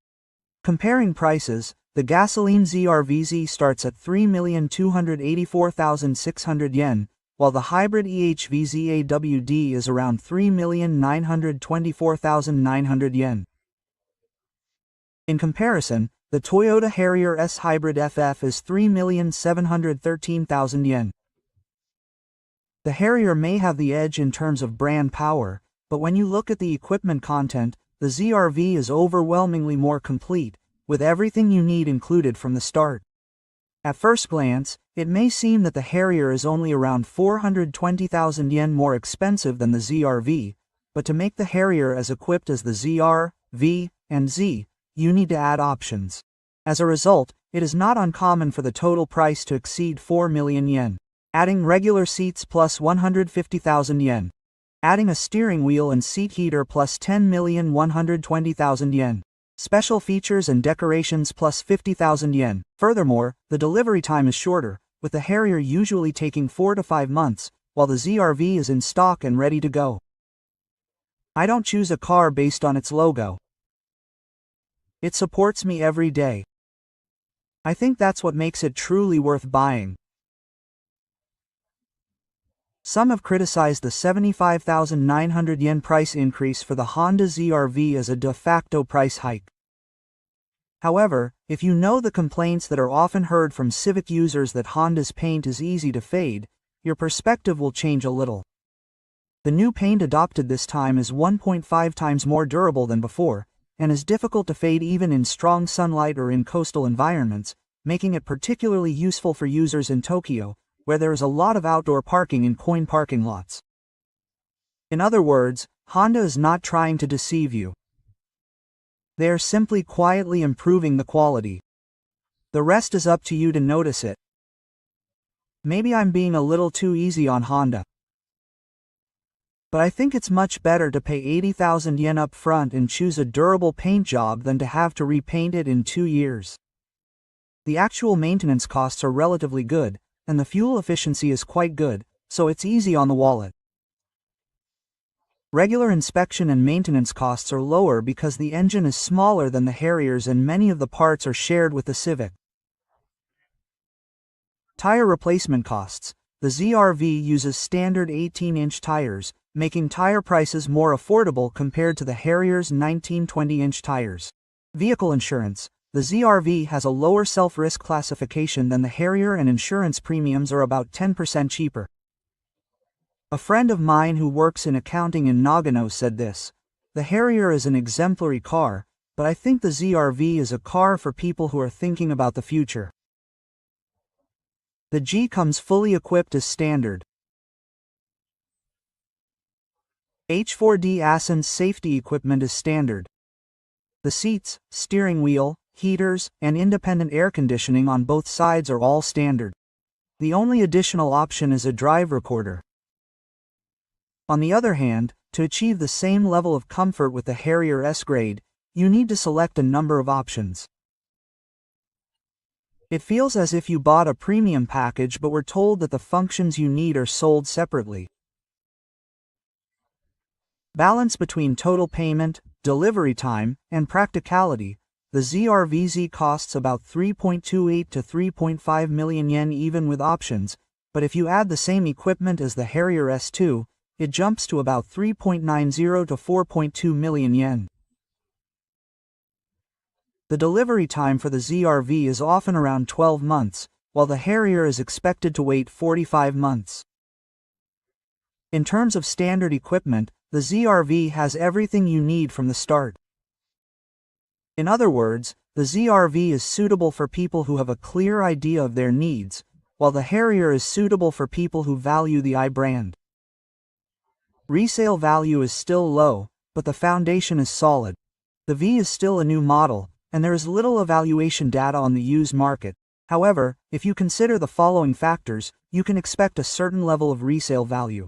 Comparing prices, the gasoline ZR-VZ starts at 3,284,600 yen, while the hybrid EHV AWD is around 3,924,900 yen. In comparison, the Toyota Harrier S Hybrid FF is 3,713,000 yen. The Harrier may have the edge in terms of brand power, but when you look at the equipment content, the ZR-V is overwhelmingly more complete, with everything you need included from the start. At first glance, it may seem that the Harrier is only around 420,000 yen more expensive than the ZR-V, but to make the Harrier as equipped as the ZR, V, and Z, you need to add options. As a result, it is not uncommon for the total price to exceed 4 million yen. Adding regular seats plus 150,000 yen. Adding a steering wheel and seat heater plus 10,120,000 yen. Special features and decorations plus 50,000 yen. Furthermore, the delivery time is shorter, with the Harrier usually taking 4 to 5 months, while the ZR-V is in stock and ready to go. I don't choose a car based on its logo. It supports me every day. I think that's what makes it truly worth buying. Some have criticized the 75,900 yen price increase for the Honda ZR-V as a de facto price hike. However, if you know the complaints that are often heard from Civic users that Honda's paint is easy to fade, your perspective will change a little. The new paint adopted this time is 1.5 times more durable than before, and is difficult to fade even in strong sunlight or in coastal environments, making it particularly useful for users in Tokyo, where there is a lot of outdoor parking in coin parking lots. In other words, Honda is not trying to deceive you. They are simply quietly improving the quality. The rest is up to you to notice it. Maybe I'm being a little too easy on Honda. But I think it's much better to pay 80,000 yen up front and choose a durable paint job than to have to repaint it in 2 years. The actual maintenance costs are relatively good, and the fuel efficiency is quite good, so it's easy on the wallet. Regular inspection and maintenance costs are lower because the engine is smaller than the Harrier's and many of the parts are shared with the Civic. Tire replacement costs. The ZR-V uses standard 18-inch tires, making tire prices more affordable compared to the Harrier's 19-20-inch tires. Vehicle insurance. The ZR-V has a lower self-risk classification than the Harrier and insurance premiums are about 10% cheaper. A friend of mine who works in accounting in Nagano said this: "The Harrier is an exemplary car, but I think the ZR-V is a car for people who are thinking about the future." The G comes fully equipped as standard. H4D Asen's safety equipment is standard. The seats, steering wheel, heaters, and independent air conditioning on both sides are all standard. The only additional option is a drive recorder. On the other hand, to achieve the same level of comfort with the Harrier S grade, you need to select a number of options. It feels as if you bought a premium package but were told that the functions you need are sold separately. Balance between total payment, delivery time, and practicality. The ZR-VZ costs about 3.28 to 3.5 million yen even with options, but if you add the same equipment as the Harrier S2, it jumps to about 3.90 to 4.2 million yen. The delivery time for the ZR-V is often around 12 months, while the Harrier is expected to wait 45 months. In terms of standard equipment, the ZR-V has everything you need from the start. In other words, the ZR-V is suitable for people who have a clear idea of their needs, while the Harrier is suitable for people who value the I brand. Resale value is still low, but the foundation is solid. The V is still a new model, and there is little evaluation data on the used market. However, if you consider the following factors, you can expect a certain level of resale value.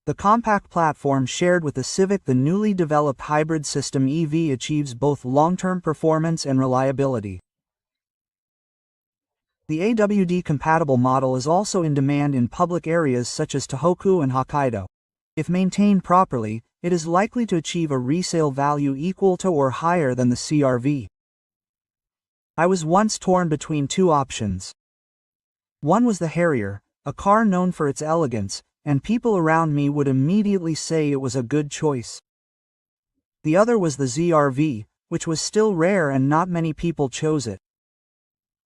The compact platform shared with the Civic, the newly developed hybrid system EV, achieves both long-term performance and reliability. The AWD-compatible model is also in demand in public areas such as Tohoku and Hokkaido. If maintained properly, it is likely to achieve a resale value equal to or higher than the CR-V. I was once torn between two options. One was the Harrier, a car known for its elegance, and people around me would immediately say it was a good choice. The other was the ZR-V, which was still rare and not many people chose it.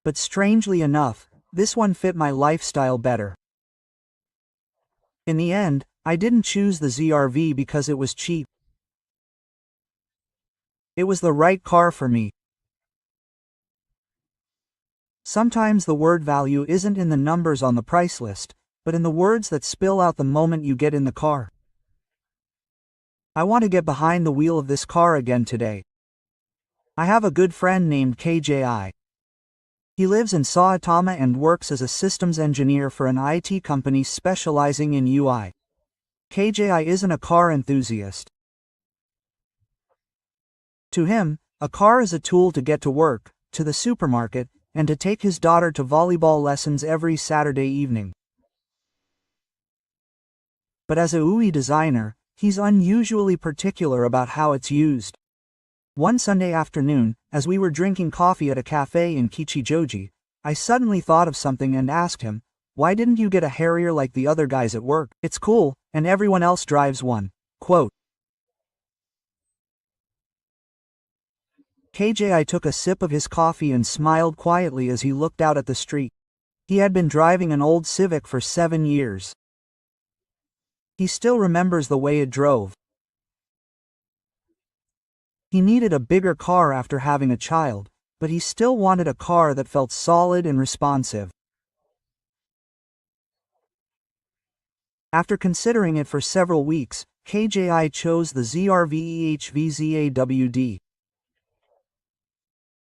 But strangely enough, this one fit my lifestyle better. In the end, I didn't choose the ZR-V because it was cheap. It was the right car for me. Sometimes the word value isn't in the numbers on the price list, but in the words that spill out the moment you get in the car. I want to get behind the wheel of this car again today. I have a good friend named KJI. He lives in Saitama and works as a systems engineer for an IT company specializing in UI. KJI isn't a car enthusiast. To him, a car is a tool to get to work, to the supermarket, and to take his daughter to volleyball lessons every Saturday evening. But as a UI designer, he's unusually particular about how it's used. One Sunday afternoon, as we were drinking coffee at a cafe in Kichijoji, I suddenly thought of something and asked him, "Why didn't you get a Harrier like the other guys at work? It's cool, and everyone else drives one." Quote. KJI took a sip of his coffee and smiled quietly as he looked out at the street. He had been driving an old Civic for 7 years. He still remembers the way it drove. He needed a bigger car after having a child, but he still wanted a car that felt solid and responsive. After considering it for several weeks, KJI chose the ZR-V EHVZAWD.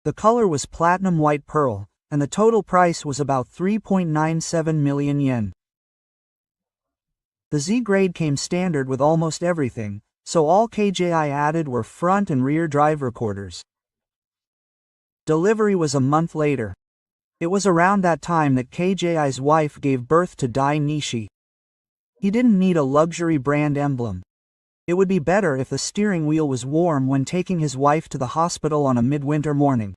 The color was platinum white pearl, and the total price was about 3.97 million yen. The Z grade came standard with almost everything, so all KJI added were front and rear drive recorders. Delivery was a month later. It was around that time that KJI's wife gave birth to Dai Nishi. He didn't need a luxury brand emblem. It would be better if the steering wheel was warm when taking his wife to the hospital on a midwinter morning.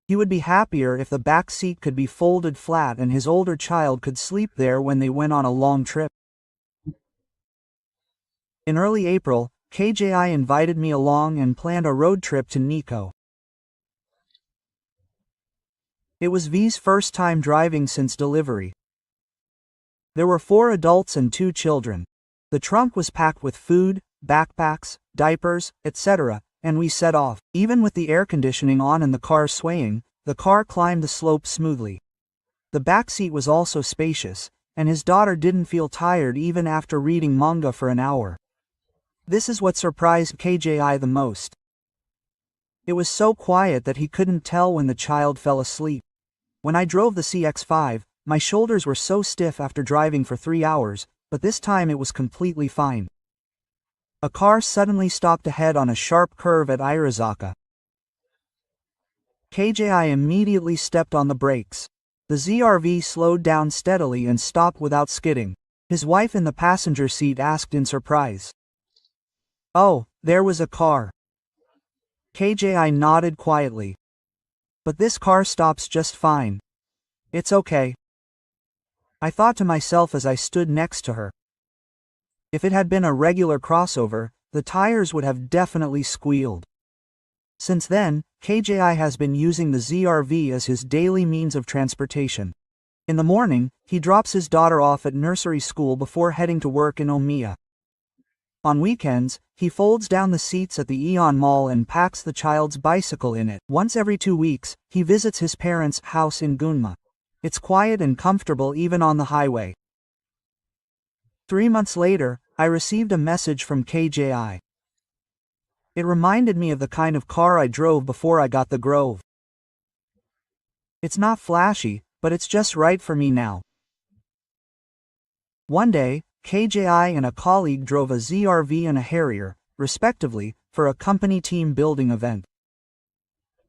He would be happier if the back seat could be folded flat and his older child could sleep there when they went on a long trip. In early April, KJI invited me along and planned a road trip to Nikko. It was V's first time driving since delivery. There were 4 adults and 2 children. The trunk was packed with food, backpacks, diapers, etc., and we set off. Even with the air conditioning on and the car swaying, the car climbed the slope smoothly. The back seat was also spacious, and his daughter didn't feel tired even after reading manga for an hour. This is what surprised KJI the most. It was so quiet that he couldn't tell when the child fell asleep. When I drove the CX-5, my shoulders were so stiff after driving for 3 hours, but this time it was completely fine. A car suddenly stopped ahead on a sharp curve at Irizaka. KJI immediately stepped on the brakes. The ZR-V slowed down steadily and stopped without skidding. His wife in the passenger seat asked in surprise, "Oh, there was a car." KJI nodded quietly. "But this car stops just fine. It's okay." I thought to myself as I stood next to her. If it had been a regular crossover, the tires would have definitely squealed. Since then, KJI has been using the ZR-V as his daily means of transportation. In the morning, he drops his daughter off at nursery school before heading to work in Omiya. On weekends, he folds down the seats at the Aeon Mall and packs the child's bicycle in it. Once every 2 weeks, he visits his parents' house in Gunma. It's quiet and comfortable even on the highway. 3 months later, I received a message from KJI. It reminded me of the kind of car I drove before I got the Grove. It's not flashy, but it's just right for me now. One day, KJI and a colleague drove a ZRV and a Harrier, respectively, for a company team building event.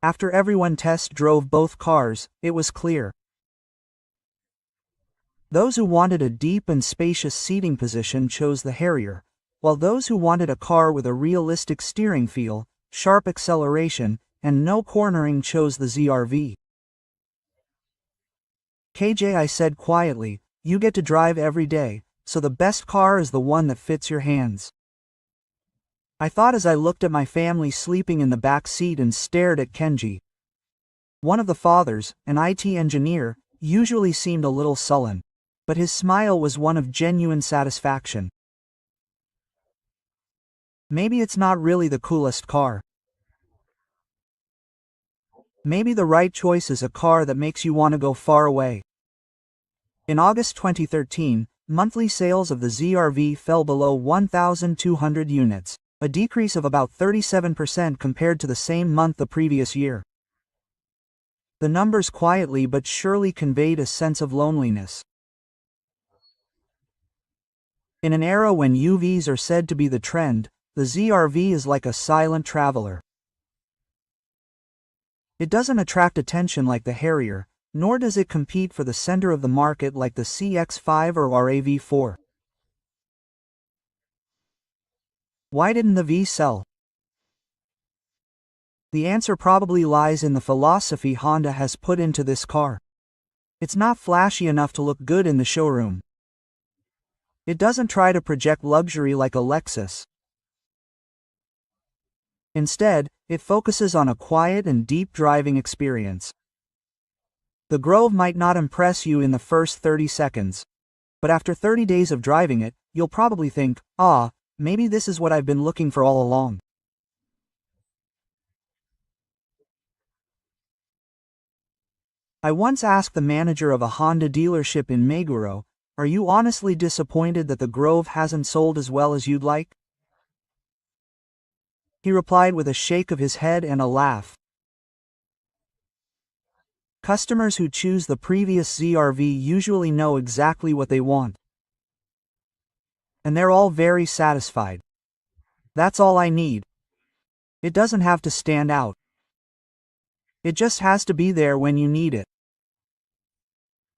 After everyone test drove both cars, it was clear. Those who wanted a deep and spacious seating position chose the Harrier, while those who wanted a car with a realistic steering feel, sharp acceleration, and no cornering chose the ZRV. KJI said quietly, "You get to drive every day, so the best car is the one that fits your hands." I thought as I looked at my family sleeping in the back seat and stared at Kenji. One of the fathers, an IT engineer, usually seemed a little sullen, but his smile was one of genuine satisfaction. Maybe it's not really the coolest car. Maybe the right choice is a car that makes you want to go far away. In August 2013, monthly sales of the ZRV fell below 1,200 units, a decrease of about 37% compared to the same month the previous year. The numbers quietly but surely conveyed a sense of loneliness. In an era when UVs are said to be the trend, the ZRV is like a silent traveler. It doesn't attract attention like the Harrier, nor does it compete for the center of the market like the CX-5 or RAV4. Why didn't the V sell? The answer probably lies in the philosophy Honda has put into this car. It's not flashy enough to look good in the showroom. It doesn't try to project luxury like a Lexus. Instead, it focuses on a quiet and deep driving experience. The Grove might not impress you in the first 30 seconds, but after 30 days of driving it, you'll probably think, maybe this is what I've been looking for all along. I once asked the manager of a Honda dealership in Meguro, "Are you honestly disappointed that the Grove hasn't sold as well as you'd like?" He replied with a shake of his head and a laugh. Customers who choose the previous ZRV usually know exactly what they want. And they're all very satisfied. That's all I need. It doesn't have to stand out. It just has to be there when you need it.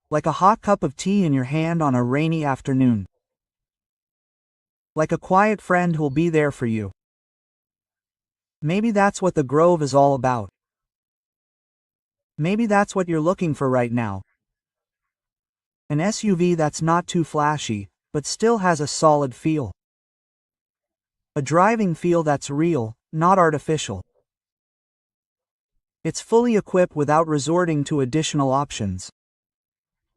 Like a hot cup of tea in your hand on a rainy afternoon. Like a quiet friend who'll be there for you. Maybe that's what the Grove is all about. Maybe that's what you're looking for right now. An SUV that's not too flashy, but still has a solid feel. A driving feel that's real, not artificial. It's fully equipped without resorting to additional options.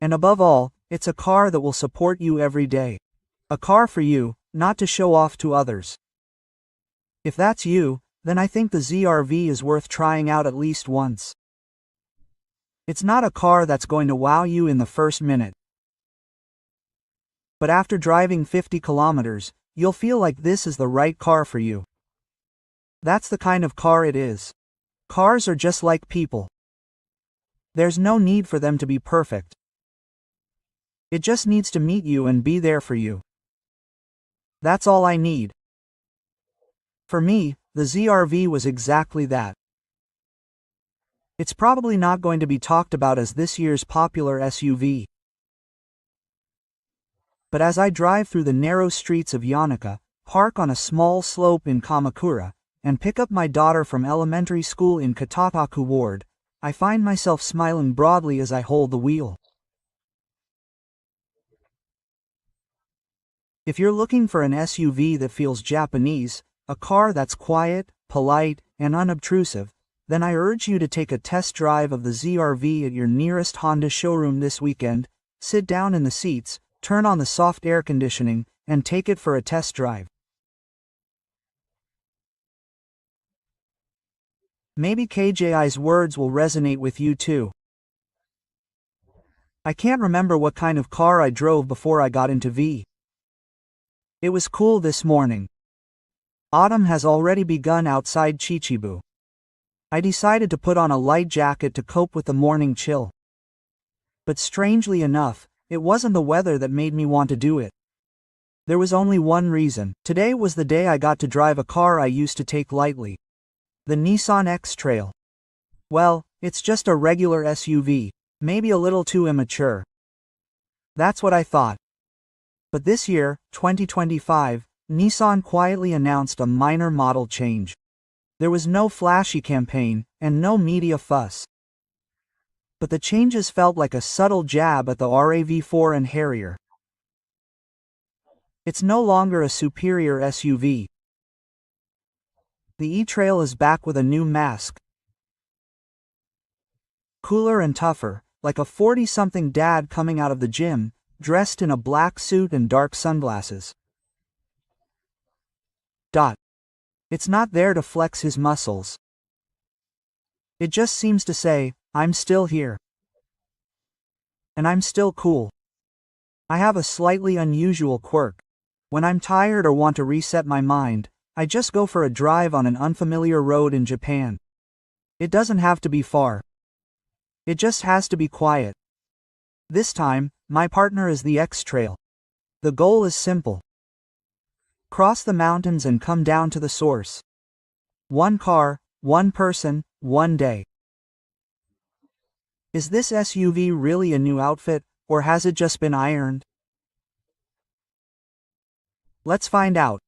And above all, it's a car that will support you every day. A car for you, not to show off to others. If that's you, then I think the ZRV is worth trying out at least once. It's not a car that's going to wow you in the first minute. But after driving 50 kilometers, you'll feel like this is the right car for you. That's the kind of car it is. Cars are just like people. There's no need for them to be perfect. It just needs to meet you and be there for you. That's all I need. For me, the ZRV was exactly that. It's probably not going to be talked about as this year's popular SUV. But as I drive through the narrow streets of Yanaka, park on a small slope in Kamakura, and pick up my daughter from elementary school in Katataku Ward, I find myself smiling broadly as I hold the wheel. If you're looking for an SUV that feels Japanese, a car that's quiet, polite, and unobtrusive, then I urge you to take a test drive of the ZRV at your nearest Honda showroom this weekend. Sit down in the seats, turn on the soft air conditioning, and take it for a test drive. Maybe KJI's words will resonate with you too. I can't remember what kind of car I drove before I got into V. It was cool this morning. Autumn has already begun outside Chichibu. I decided to put on a light jacket to cope with the morning chill. But strangely enough, it wasn't the weather that made me want to do it. There was only one reason. Today was the day I got to drive a car I used to take lightly. The Nissan X-Trail. Well, it's just a regular SUV, maybe a little too immature. That's what I thought. But this year, 2025, Nissan quietly announced a minor model change. There was no flashy campaign, and no media fuss. But the changes felt like a subtle jab at the RAV4 and Harrier. It's no longer a superior SUV. The E-Trail is back with a new mask. Cooler and tougher, like a 40-something dad coming out of the gym, dressed in a black suit and dark sunglasses. It's not there to flex his muscles. It just seems to say, I'm still here. And I'm still cool. I have a slightly unusual quirk. When I'm tired or want to reset my mind, I just go for a drive on an unfamiliar road in Japan. It doesn't have to be far. It just has to be quiet. This time, my partner is the X-Trail. The goal is simple. Cross the mountains and come down to the source. One car, one person, one day. Is this SUV really a new outfit, or has it just been ironed? Let's find out.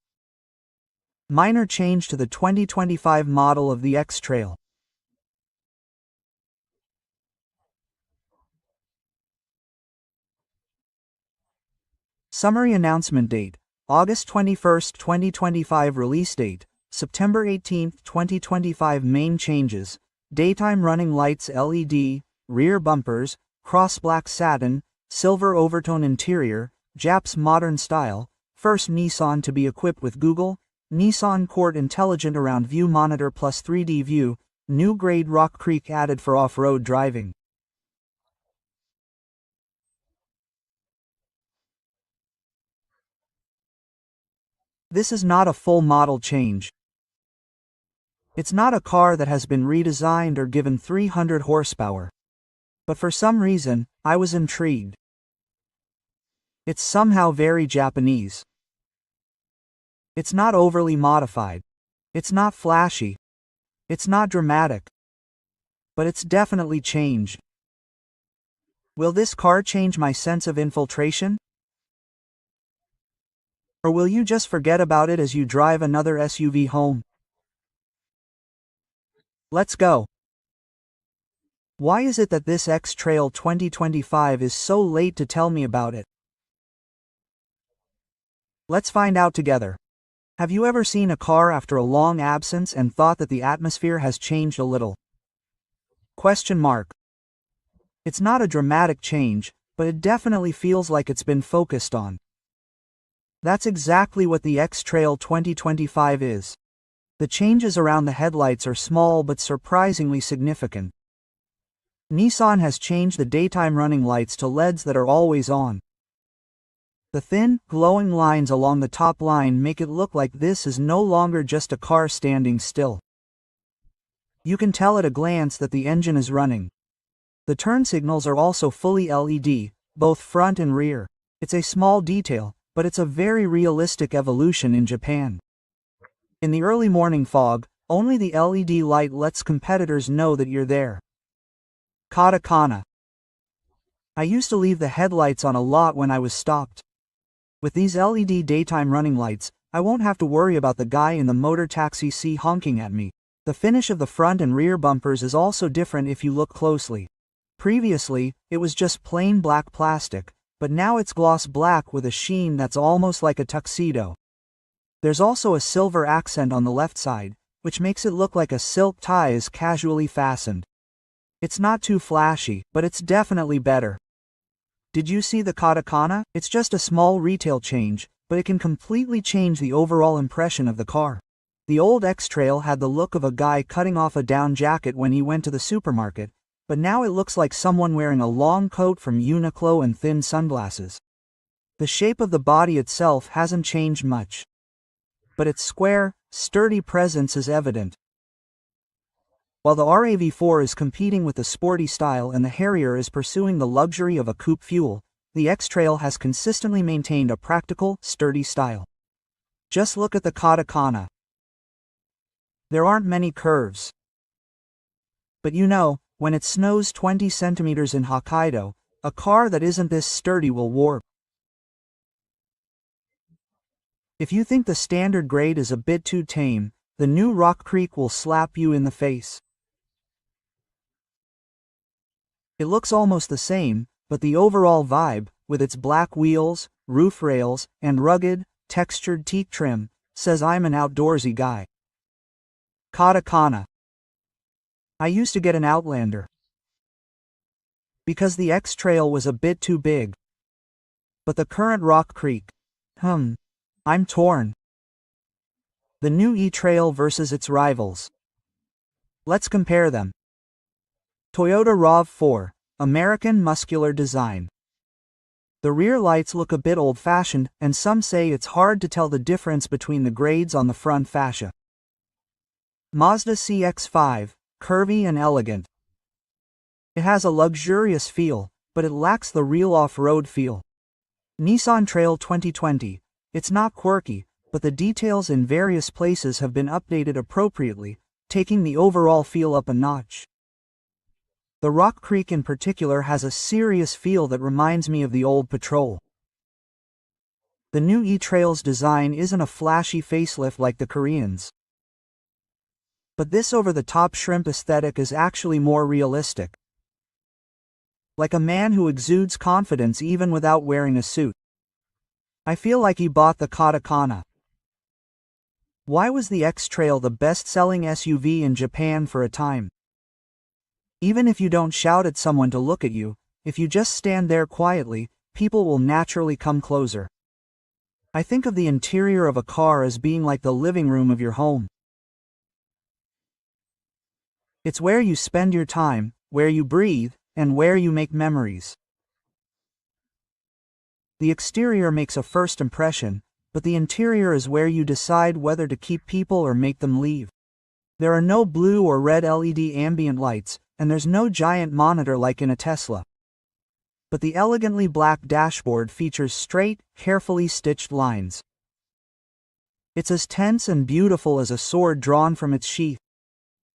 Minor change to the 2025 model of the X-Trail. Summary announcement date: August 21, 2025. Release date: September 18, 2025. Main changes: daytime running lights LED, rear bumpers, cross black satin, silver overtone interior, Japs modern style, first Nissan to be equipped with Google, Nissan Court Intelligent Around View Monitor plus 3D View, new grade Rock Creek added for off-road driving. This is not a full model change. It's not a car that has been redesigned or given 300 horsepower. But for some reason, I was intrigued. It's somehow very Japanese. It's not overly modified. It's not flashy. It's not dramatic. But it's definitely changed. Will this car change my sense of infiltration? Or will you just forget about it as you drive another SUV home? Let's go. Why is it that this X-Trail 2025 is so late to tell me about it? Let's find out together. Have you ever seen a car after a long absence and thought that the atmosphere has changed a little? Question mark. It's not a dramatic change, but it definitely feels like it's been focused on. That's exactly what the X-Trail 2025 is. The changes around the headlights are small but surprisingly significant. Nissan has changed the daytime running lights to LEDs that are always on. The thin, glowing lines along the top line make it look like this is no longer just a car standing still. You can tell at a glance that the engine is running. The turn signals are also fully LED, both front and rear. It's a small detail, but it's a very realistic evolution in Japan. In the early morning fog, only the LED light lets competitors know that you're there. Katakana. I used to leave the headlights on a lot when I was stopped. With these LED daytime running lights, I won't have to worry about the guy in the motor taxi honking at me. The finish of the front and rear bumpers is also different if you look closely. Previously, it was just plain black plastic, but now it's gloss black with a sheen that's almost like a tuxedo. There's also a silver accent on the left side, which makes it look like a silk tie is casually fastened. It's not too flashy, but it's definitely better. Did you see the katakana? It's just a small retail change, but it can completely change the overall impression of the car. The old X-Trail had the look of a guy cutting off a down jacket when he went to the supermarket, but now it looks like someone wearing a long coat from Uniqlo and thin sunglasses. The shape of the body itself hasn't changed much. But it's square, sturdy presence is evident. While the RAV4 is competing with the sporty style and the Harrier is pursuing the luxury of a coupe fuel, the X-Trail has consistently maintained a practical, sturdy style. Just look at the katakana. There aren't many curves. But you know, when it snows 20 centimeters in Hokkaido, a car that isn't this sturdy will warp. If you think the standard grade is a bit too tame, the new Rock Creek will slap you in the face. It looks almost the same, but the overall vibe, with its black wheels, roof rails, and rugged, textured teak trim, says I'm an outdoorsy guy. Katakana. I used to get an Outlander because the X-Trail was a bit too big. But the current Rock Creek, I'm torn. The new E-Trail versus its rivals. Let's compare them. Toyota RAV4, American muscular design. The rear lights look a bit old-fashioned, and some say it's hard to tell the difference between the grades on the front fascia. Mazda CX-5, curvy and elegant. It has a luxurious feel, but it lacks the real off-road feel. Nissan Trail 2020. It's not quirky, but the details in various places have been updated appropriately, taking the overall feel up a notch. The Rock Creek in particular has a serious feel that reminds me of the old Patrol. The new E-Trail's design isn't a flashy facelift like the Koreans. But this over-the-top shrimp aesthetic is actually more realistic. Like a man who exudes confidence even without wearing a suit. I feel like he bought the katakana. Why was the X-Trail the best-selling SUV in Japan for a time? Even if you don't shout at someone to look at you, if you just stand there quietly, people will naturally come closer. I think of the interior of a car as being like the living room of your home. It's where you spend your time, where you breathe, and where you make memories. The exterior makes a first impression, but the interior is where you decide whether to keep people or make them leave. There are no blue or red LED ambient lights, and there's no giant monitor like in a Tesla. But the elegantly black dashboard features straight, carefully stitched lines. It's as tense and beautiful as a sword drawn from its sheath.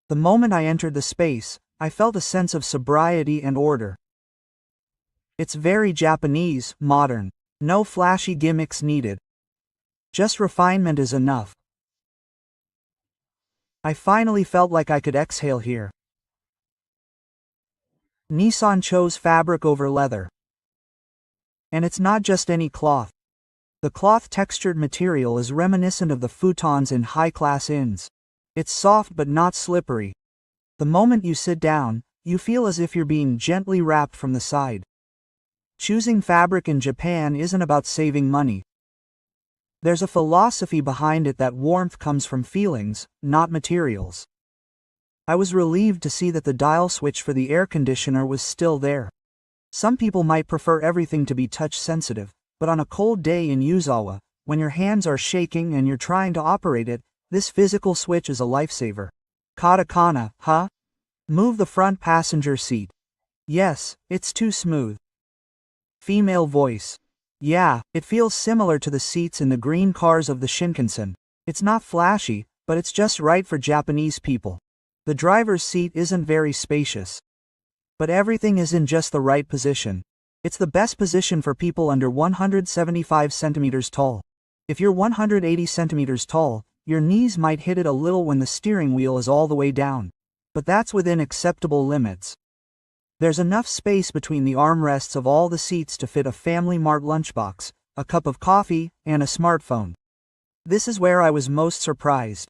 The moment I entered the space, I felt a sense of sobriety and order. It's very Japanese, modern. No flashy gimmicks needed. Just refinement is enough. I finally felt like I could exhale here. Nissan chose fabric over leather. And it's not just any cloth. The cloth-textured material is reminiscent of the futons in high-class inns. It's soft but not slippery. The moment you sit down, you feel as if you're being gently wrapped from the side. Choosing fabric in Japan isn't about saving money. There's a philosophy behind it that warmth comes from feelings, not materials. I was relieved to see that the dial switch for the air conditioner was still there. Some people might prefer everything to be touch-sensitive, but on a cold day in Yuzawa, when your hands are shaking and you're trying to operate it, this physical switch is a lifesaver. Katakana, huh? Move the front passenger seat. Yes, it's too smooth. Female voice. Yeah, it feels similar to the seats in the green cars of the Shinkansen. It's not flashy, but it's just right for Japanese people. The driver's seat isn't very spacious. But everything is in just the right position. It's the best position for people under 175 centimeters tall. If you're 180 centimeters tall, your knees might hit it a little when the steering wheel is all the way down. But that's within acceptable limits. There's enough space between the armrests of all the seats to fit a Family Mart lunchbox, a cup of coffee, and a smartphone. This is where I was most surprised.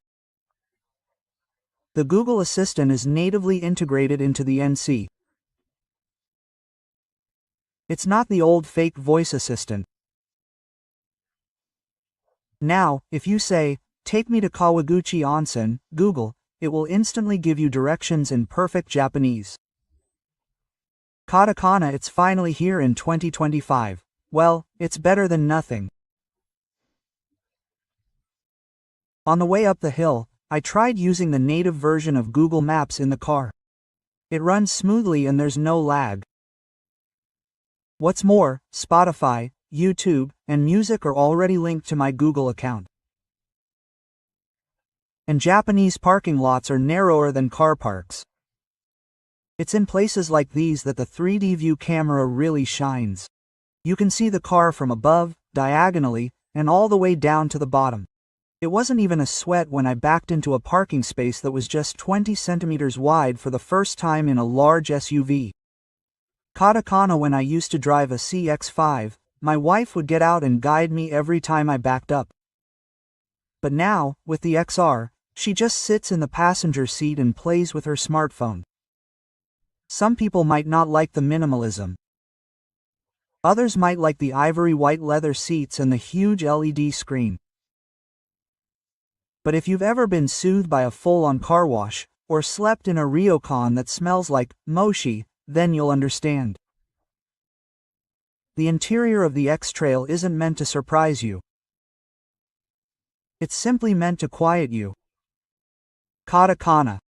The Google Assistant is natively integrated into the NC. It's not the old fake voice assistant. Now, if you say, "Take me to Kawaguchi Onsen, Google," it will instantly give you directions in perfect Japanese. Katakana, it's finally here in 2025. Well, it's better than nothing. On the way up the hill, I tried using the native version of Google Maps in the car. It runs smoothly and there's no lag. What's more, Spotify, YouTube, and music are already linked to my Google account. And Japanese parking lots are narrower than car parks. It's in places like these that the 3D view camera really shines. You can see the car from above, diagonally, and all the way down to the bottom. It wasn't even a sweat when I backed into a parking space that was just 20 centimeters wide for the first time in a large SUV. Katakana. When I used to drive a CX-5, my wife would get out and guide me every time I backed up. But now, with the XR, she just sits in the passenger seat and plays with her smartphone. Some people might not like the minimalism. Others might like the ivory white leather seats and the huge LED screen. But if you've ever been soothed by a full-on car wash, or slept in a ryokan that smells like mochi, then you'll understand. The interior of the X-Trail isn't meant to surprise you. It's simply meant to quiet you. Katakana.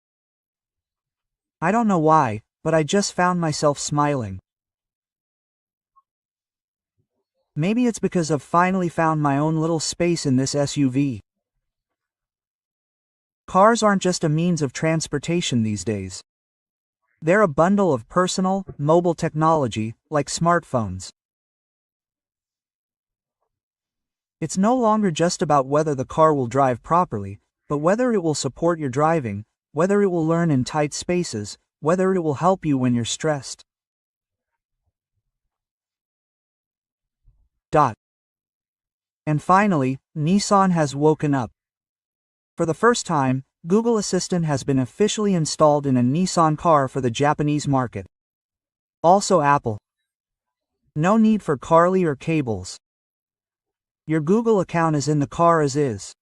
I don't know why, but I just found myself smiling. Maybe it's because I've finally found my own little space in this SUV. Cars aren't just a means of transportation these days. They're a bundle of personal, mobile technology, like smartphones. It's no longer just about whether the car will drive properly, but whether it will support your driving, whether it will learn in tight spaces, whether it will help you when you're stressed. And finally, Nissan has woken up. For the first time, Google Assistant has been officially installed in a Nissan car for the Japanese market. Also Apple. No need for Carly or cables. Your Google account is in the car as is.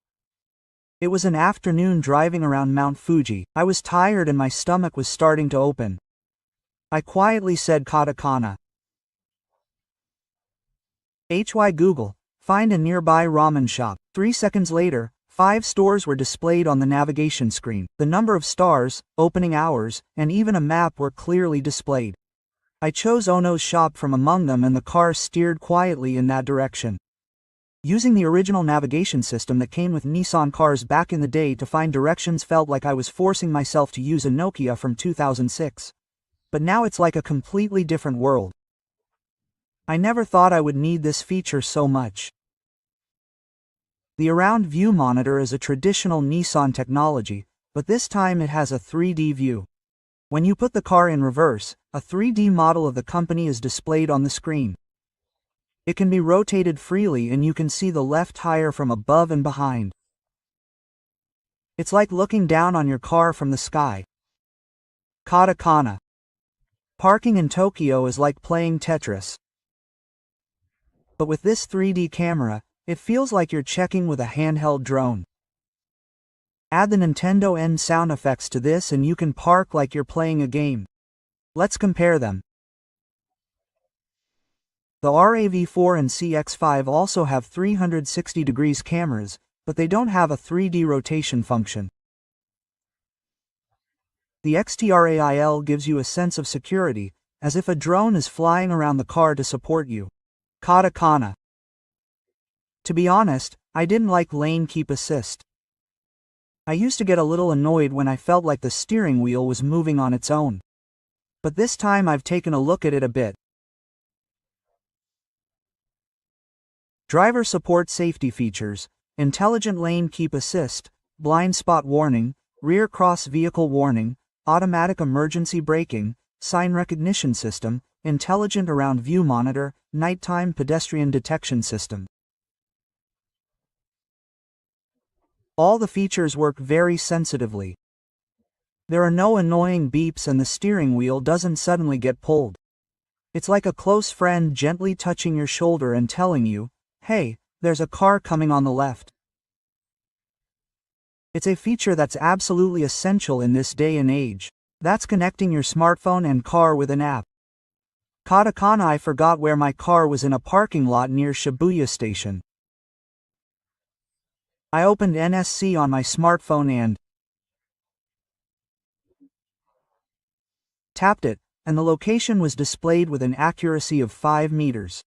It was an afternoon driving around Mount Fuji. I was tired and my stomach was starting to open. I quietly said katakana. HY Google, find a nearby ramen shop. 3 seconds later, 5 stores were displayed on the navigation screen. The number of stars, opening hours, and even a map were clearly displayed. I chose Ono's shop from among them and the car steered quietly in that direction. Using the original navigation system that came with Nissan cars back in the day to find directions felt like I was forcing myself to use a Nokia from 2006. But now it's like a completely different world. I never thought I would need this feature so much. The Around View monitor is a traditional Nissan technology, but this time it has a 3D view. When you put the car in reverse, a 3D model of the company is displayed on the screen. It can be rotated freely and you can see the left tire from above and behind. It's like looking down on your car from the sky. Katakana. Parking in Tokyo is like playing Tetris. But with this 3D camera, it feels like you're checking with a handheld drone. Add the Nintendo N sound effects to this and you can park like you're playing a game. Let's compare them. The RAV4 and CX-5 also have 360 degrees cameras, but they don't have a 3D rotation function. The XTRAIL gives you a sense of security, as if a drone is flying around the car to support you. Katakana. To be honest, I didn't like lane keep assist. I used to get a little annoyed when I felt like the steering wheel was moving on its own. But this time I've taken a look at it a bit. Driver support safety features, intelligent lane keep assist, blind spot warning, rear cross vehicle warning, automatic emergency braking, sign recognition system, intelligent around view monitor, nighttime pedestrian detection system. All the features work very sensitively. There are no annoying beeps and the steering wheel doesn't suddenly get pulled. It's like a close friend gently touching your shoulder and telling you, "Hey, there's a car coming on the left." It's a feature that's absolutely essential in this day and age. That's connecting your smartphone and car with an app. Katakana. I forgot where my car was in a parking lot near Shibuya Station. I opened NSC on my smartphone and tapped it, and the location was displayed with an accuracy of 5 meters.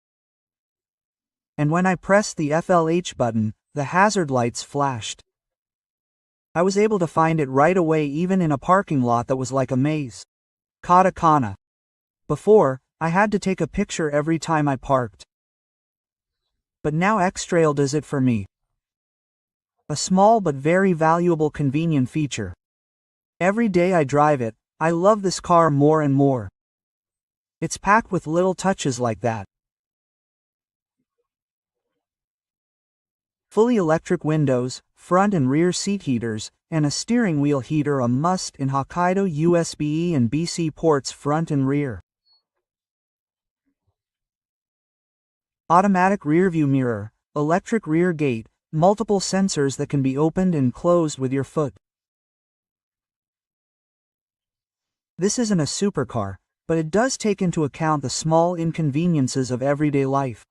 And when I pressed the FLH button, the hazard lights flashed. I was able to find it right away even in a parking lot that was like a maze. Katakana. Before, I had to take a picture every time I parked. But now Xtrail does it for me. A small but very valuable convenient feature. Every day I drive it, I love this car more and more. It's packed with little touches like that. Fully electric windows, front and rear seat heaters, and a steering wheel heater a must in Hokkaido USB-E and BC ports front and rear. Automatic rear-view mirror, electric rear gate, multiple sensors that can be opened and closed with your foot. This isn't a supercar, but it does take into account the small inconveniences of everyday life.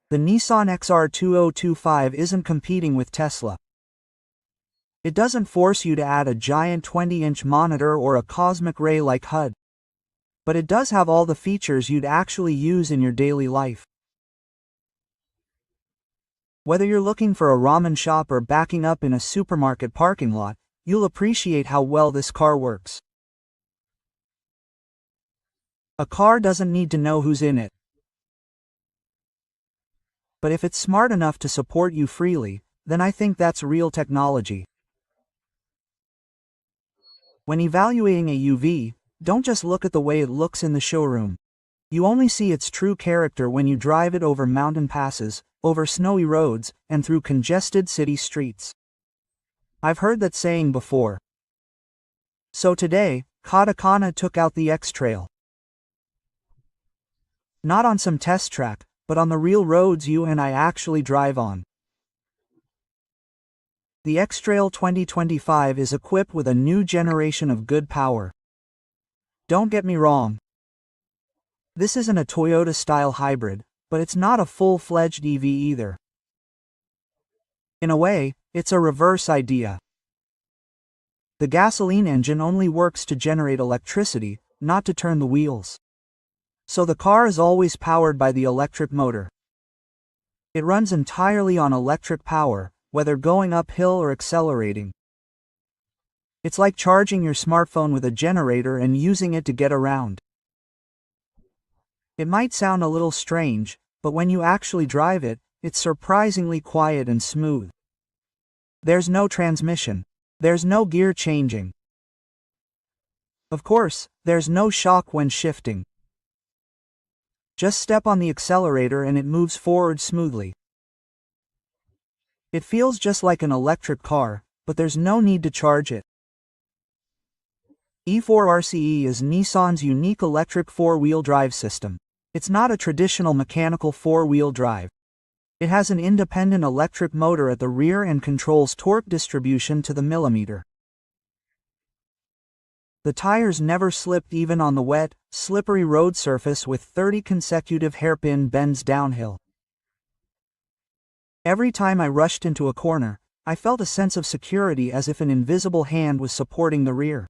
The Nissan XR2025 isn't competing with Tesla. It doesn't force you to add a giant 20-inch monitor or a cosmic ray-like HUD. But it does have all the features you'd actually use in your daily life. Whether you're looking for a ramen shop or backing up in a supermarket parking lot, you'll appreciate how well this car works. A car doesn't need to know who's in it. But if it's smart enough to support you freely, then I think that's real technology. When evaluating a UV, don't just look at the way it looks in the showroom. You only see its true character when you drive it over mountain passes, over snowy roads, and through congested city streets. I've heard that saying before. So today, Katakana took out the X-Trail. Not on some test track, but on the real roads you and I actually drive on. The X-Trail 2025 is equipped with a new generation of good power. Don't get me wrong. This isn't a Toyota-style hybrid, but it's not a full-fledged EV either. In a way, it's a reverse idea. The gasoline engine only works to generate electricity, not to turn the wheels. So the car is always powered by the electric motor. It runs entirely on electric power, whether going uphill or accelerating. It's like charging your smartphone with a generator and using it to get around. It might sound a little strange, but when you actually drive it, it's surprisingly quiet and smooth. There's no transmission. There's no gear changing. Of course, there's no shock when shifting. Just step on the accelerator and it moves forward smoothly. It feels just like an electric car, but there's no need to charge it. E4RCE is Nissan's unique electric four-wheel drive system. It's not a traditional mechanical four-wheel drive. It has an independent electric motor at the rear and controls torque distribution to the millimeter. The tires never slipped even on the wet, slippery road surface with 30 consecutive hairpin bends downhill. Every time I rushed into a corner, I felt a sense of security as if an invisible hand was supporting the rear.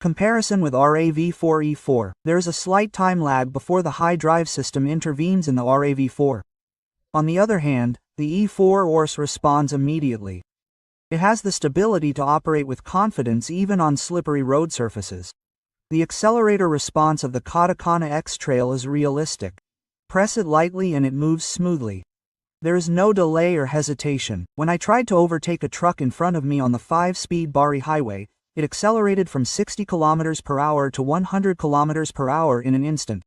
Comparison with RAV4 There is a slight time lag before the high drive system intervenes in the RAV4. On the other hand, the E4 ORS responds immediately. It has the stability to operate with confidence even on slippery road surfaces. The accelerator response of the Katakana X-Trail is realistic. Press it lightly and it moves smoothly. There is no delay or hesitation. When I tried to overtake a truck in front of me on the 5-speed Bari highway, it accelerated from 60 km per hour to 100 km per hour in an instant.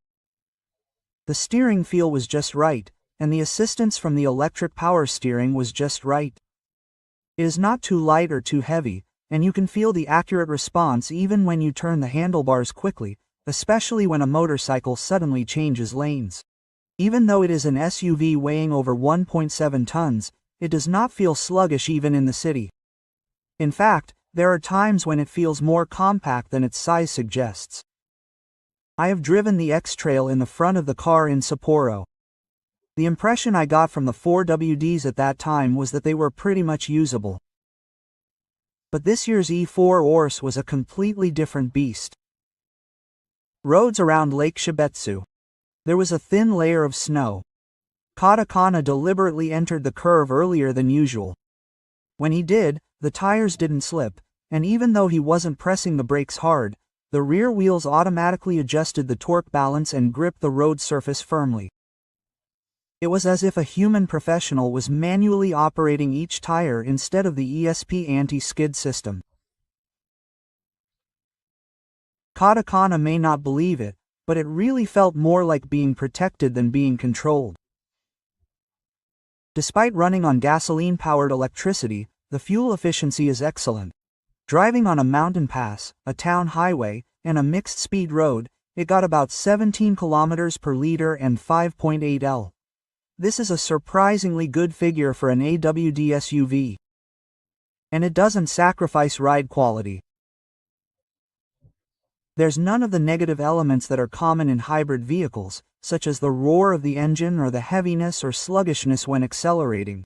The steering feel was just right, and the assistance from the electric power steering was just right. It is not too light or too heavy, and you can feel the accurate response even when you turn the handlebars quickly, especially when a motorcycle suddenly changes lanes. Even though it is an SUV weighing over 1.7 tons, it does not feel sluggish even in the city. In fact, there are times when it feels more compact than its size suggests. I have driven the X-Trail in the front of the car in Sapporo. The impression I got from the 4WDs at that time was that they were pretty much usable. But this year's E4 Ors was a completely different beast. Roads around Lake Shibetsu. There was a thin layer of snow. Katakana deliberately entered the curve earlier than usual. When he did, the tires didn't slip, and even though he wasn't pressing the brakes hard, the rear wheels automatically adjusted the torque balance and gripped the road surface firmly. It was as if a human professional was manually operating each tire instead of the ESP anti-skid system. Katakana may not believe it, but it really felt more like being protected than being controlled. Despite running on gasoline-powered electricity, the fuel efficiency is excellent. Driving on a mountain pass, a town highway, and a mixed-speed road, it got about 17 km per liter and 5.8 L. This is a surprisingly good figure for an AWD SUV. And it doesn't sacrifice ride quality. There's none of the negative elements that are common in hybrid vehicles, such as the roar of the engine or the heaviness or sluggishness when accelerating.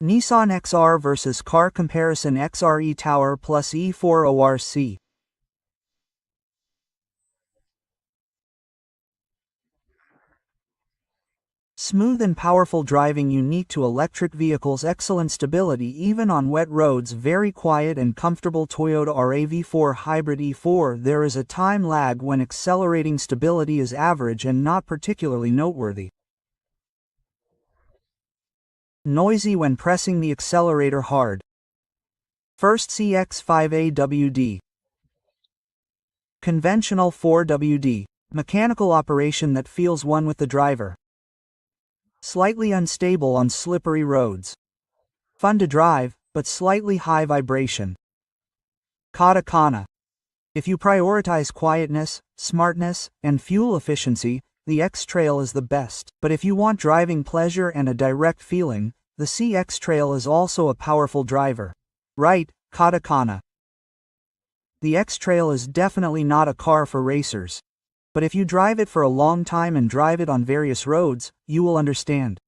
Nissan XR vs car comparison. XR e-Tower plus E4 ORC. Smooth and powerful driving unique to electric vehicles. Excellent stability even on wet roads. Very quiet and comfortable. Toyota RAV4 Hybrid E4. There is a time lag when accelerating. Stability is average and not particularly noteworthy. Noisy when pressing the accelerator hard. First CX-5AWD. Conventional 4WD. Mechanical operation that feels one with the driver. Slightly unstable on slippery roads. Fun to drive, but slightly high vibration. Katakana. If you prioritize quietness, smartness, and fuel efficiency, the X-Trail is the best. But if you want driving pleasure and a direct feeling, the CX-Trail is also a powerful driver. Right, Katakana. The X-Trail is definitely not a car for racers. But if you drive it for a long time and drive it on various roads, you will understand.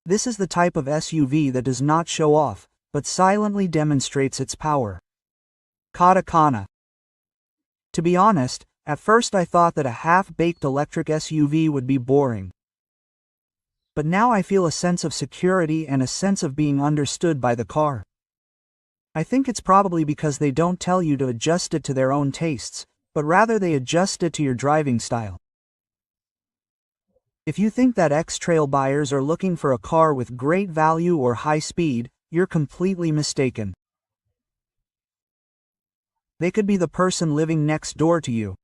This is the type of SUV that does not show off, but silently demonstrates its power. Katakana. To be honest, at first I thought that a half-baked electric SUV would be boring. But now I feel a sense of security and a sense of being understood by the car. I think it's probably because they don't tell you to adjust it to their own tastes, but rather they adjust it to your driving style. If you think that X-Trail buyers are looking for a car with great value or high speed, you're completely mistaken. They could be the person living next door to you.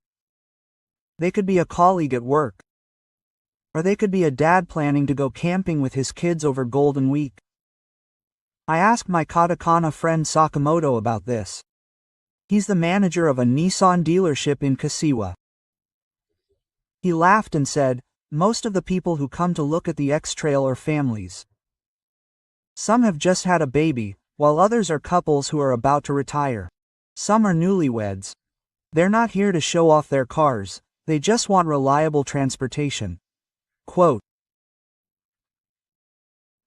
They could be a colleague at work. Or they could be a dad planning to go camping with his kids over Golden Week. I asked my Katakana friend Sakamoto about this. He's the manager of a Nissan dealership in Kasiwa. He laughed and said, most of the people who come to look at the X-Trail are families. Some have just had a baby, while others are couples who are about to retire. Some are newlyweds. They're not here to show off their cars, they just want reliable transportation. Quote.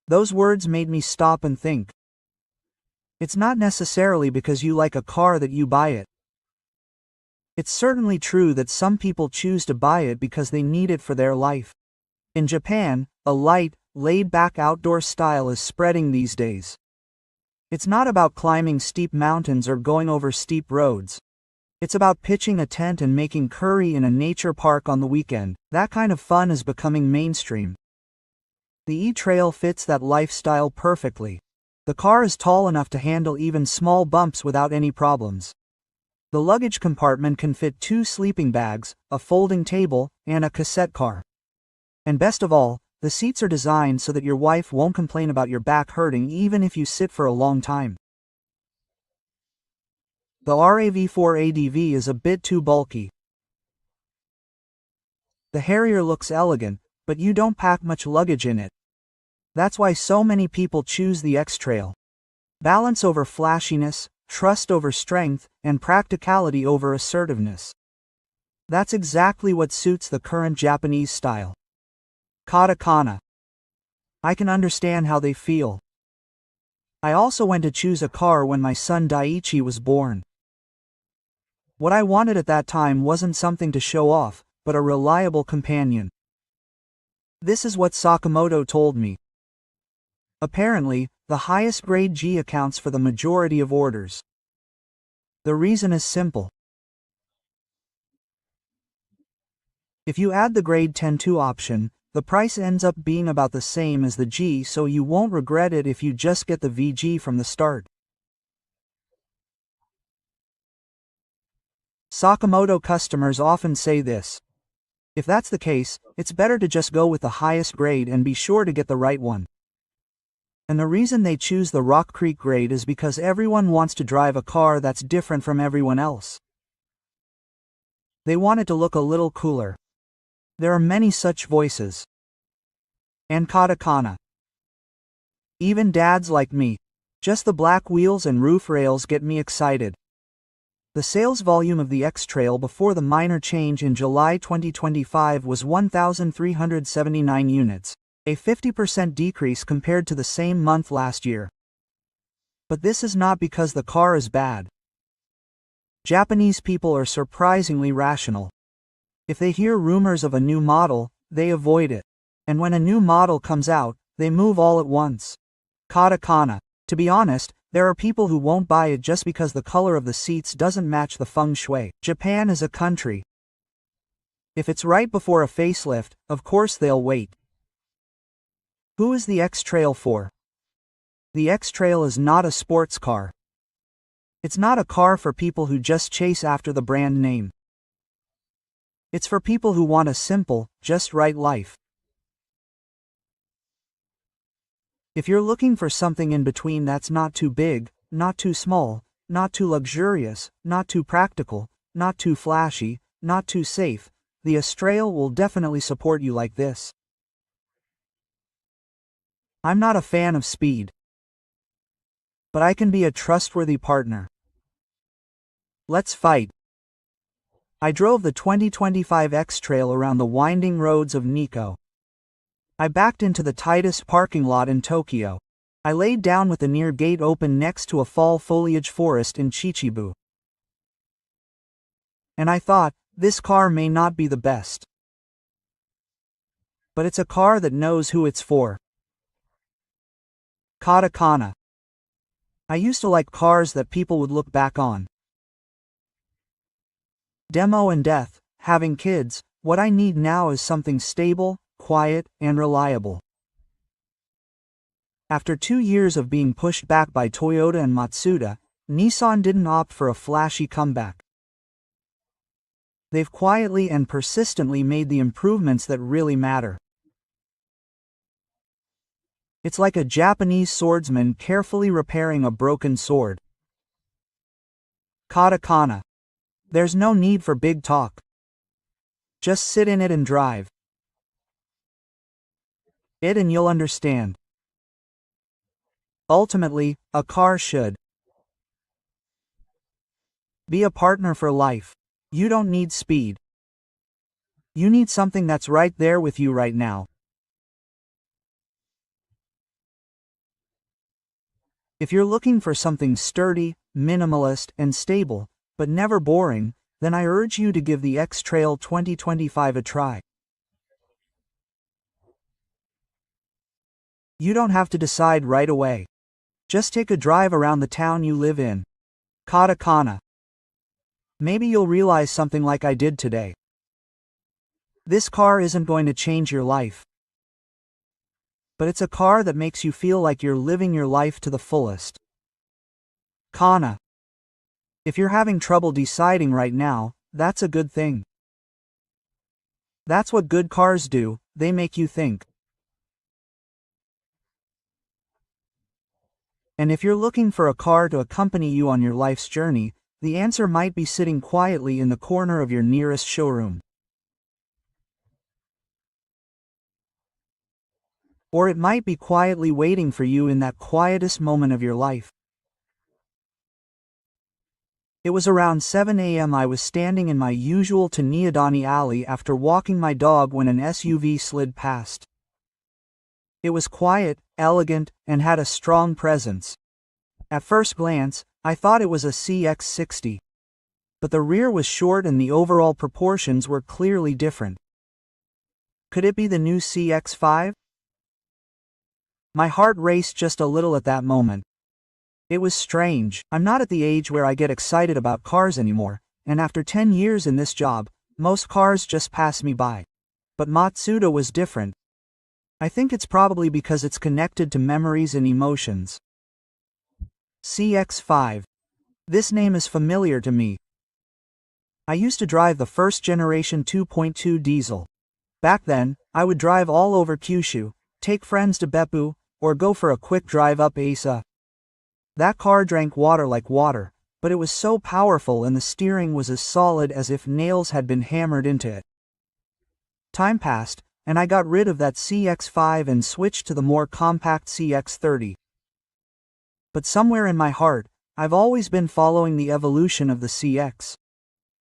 Those words made me stop and think. It's not necessarily because you like a car that you buy it. It's certainly true that some people choose to buy it because they need it for their life. In Japan, a light, laid-back outdoor style is spreading these days. It's not about climbing steep mountains or going over steep roads. It's about pitching a tent and making curry in a nature park on the weekend. That kind of fun is becoming mainstream. The E-Trail fits that lifestyle perfectly. The car is tall enough to handle even small bumps without any problems. The luggage compartment can fit 2 sleeping bags, a folding table, and a cassette car. And best of all, the seats are designed so that your wife won't complain about your back hurting even if you sit for a long time. The RAV4 ADV is a bit too bulky. The Harrier looks elegant, but you don't pack much luggage in it. That's why so many people choose the X-Trail. Balance over flashiness, trust over strength, and practicality over assertiveness. That's exactly what suits the current Japanese style. Katakana. I can understand how they feel. I also went to choose a car when my son Daiichi was born. What I wanted at that time wasn't something to show off, but a reliable companion. This is what Sakamoto told me. Apparently, the highest grade G accounts for the majority of orders. The reason is simple. If you add the grade 10-2 option, the price ends up being about the same as the G, so you won't regret it if you just get the VG from the start. Sakamoto customers often say this. If that's the case, it's better to just go with the highest grade and be sure to get the right one. And the reason they choose the Rock Creek grade is because everyone wants to drive a car that's different from everyone else. They want it to look a little cooler. There are many such voices. And katakana. Even dads like me. Just the black wheels and roof rails get me excited. The sales volume of the X-Trail before the minor change in July 2025 was 1,379 units, a 50% decrease compared to the same month last year. But this is not because the car is bad. Japanese people are surprisingly rational. If they hear rumors of a new model, they avoid it. And when a new model comes out, they move all at once. Katakana. To be honest, there are people who won't buy it just because the color of the seats doesn't match the feng shui. Japan is a country. If it's right before a facelift, of course they'll wait. Who is the X-Trail for? The X-Trail is not a sports car. It's not a car for people who just chase after the brand name. It's for people who want a simple, just right life. If you're looking for something in between that's not too big, not too small, not too luxurious, not too practical, not too flashy, not too safe, the X-Trail will definitely support you like this. I'm not a fan of speed, but I can be a trustworthy partner. Let's fight. I drove the 2025 X-Trail around the winding roads of Nikko. I backed into the tightest parking lot in Tokyo. I laid down with the near gate open next to a fall foliage forest in Chichibu. And I thought, this car may not be the best, but it's a car that knows who it's for. Katakana. I used to like cars that people would look back on. Demo and death, having kids, what I need now is something stable, quiet, and reliable. After 2 years of being pushed back by Toyota and Matsuda, Nissan didn't opt for a flashy comeback. They've quietly and persistently made the improvements that really matter. It's like a Japanese swordsman carefully repairing a broken sword. Katakana. There's no need for big talk. Just sit in it and drive it and you'll understand. Ultimately, a car should be a partner for life. You don't need speed. You need something that's right there with you right now. If you're looking for something sturdy, minimalist, and stable, but never boring, then I urge you to give the X-Trail 2025 a try. You don't have to decide right away. Just take a drive around the town you live in. Katakana. Maybe you'll realize something like I did today. This car isn't going to change your life, but it's a car that makes you feel like you're living your life to the fullest. Kana. If you're having trouble deciding right now, that's a good thing. That's what good cars do, they make you think. And if you're looking for a car to accompany you on your life's journey, the answer might be sitting quietly in the corner of your nearest showroom. Or it might be quietly waiting for you in that quietest moment of your life. It was around 7 a.m. I was standing in my usual Taniadani alley after walking my dog when an SUV slid past. It was quiet, elegant, and had a strong presence. At first glance, I thought it was a CX-60. But the rear was short and the overall proportions were clearly different. Could it be the new CX-5? My heart raced just a little at that moment. It was strange. I'm not at the age where I get excited about cars anymore, and after 10 years in this job, most cars just pass me by. But Matsuda was different. I think it's probably because it's connected to memories and emotions. CX-5. This name is familiar to me. I used to drive the first generation 2.2 diesel. Back then, I would drive all over Kyushu, take friends to Beppu, or go for a quick drive up Asa. That car drank water like water, but it was so powerful and the steering was as solid as if nails had been hammered into it. Time passed, and I got rid of that CX-5 and switched to the more compact CX-30. But somewhere in my heart, I've always been following the evolution of the CX.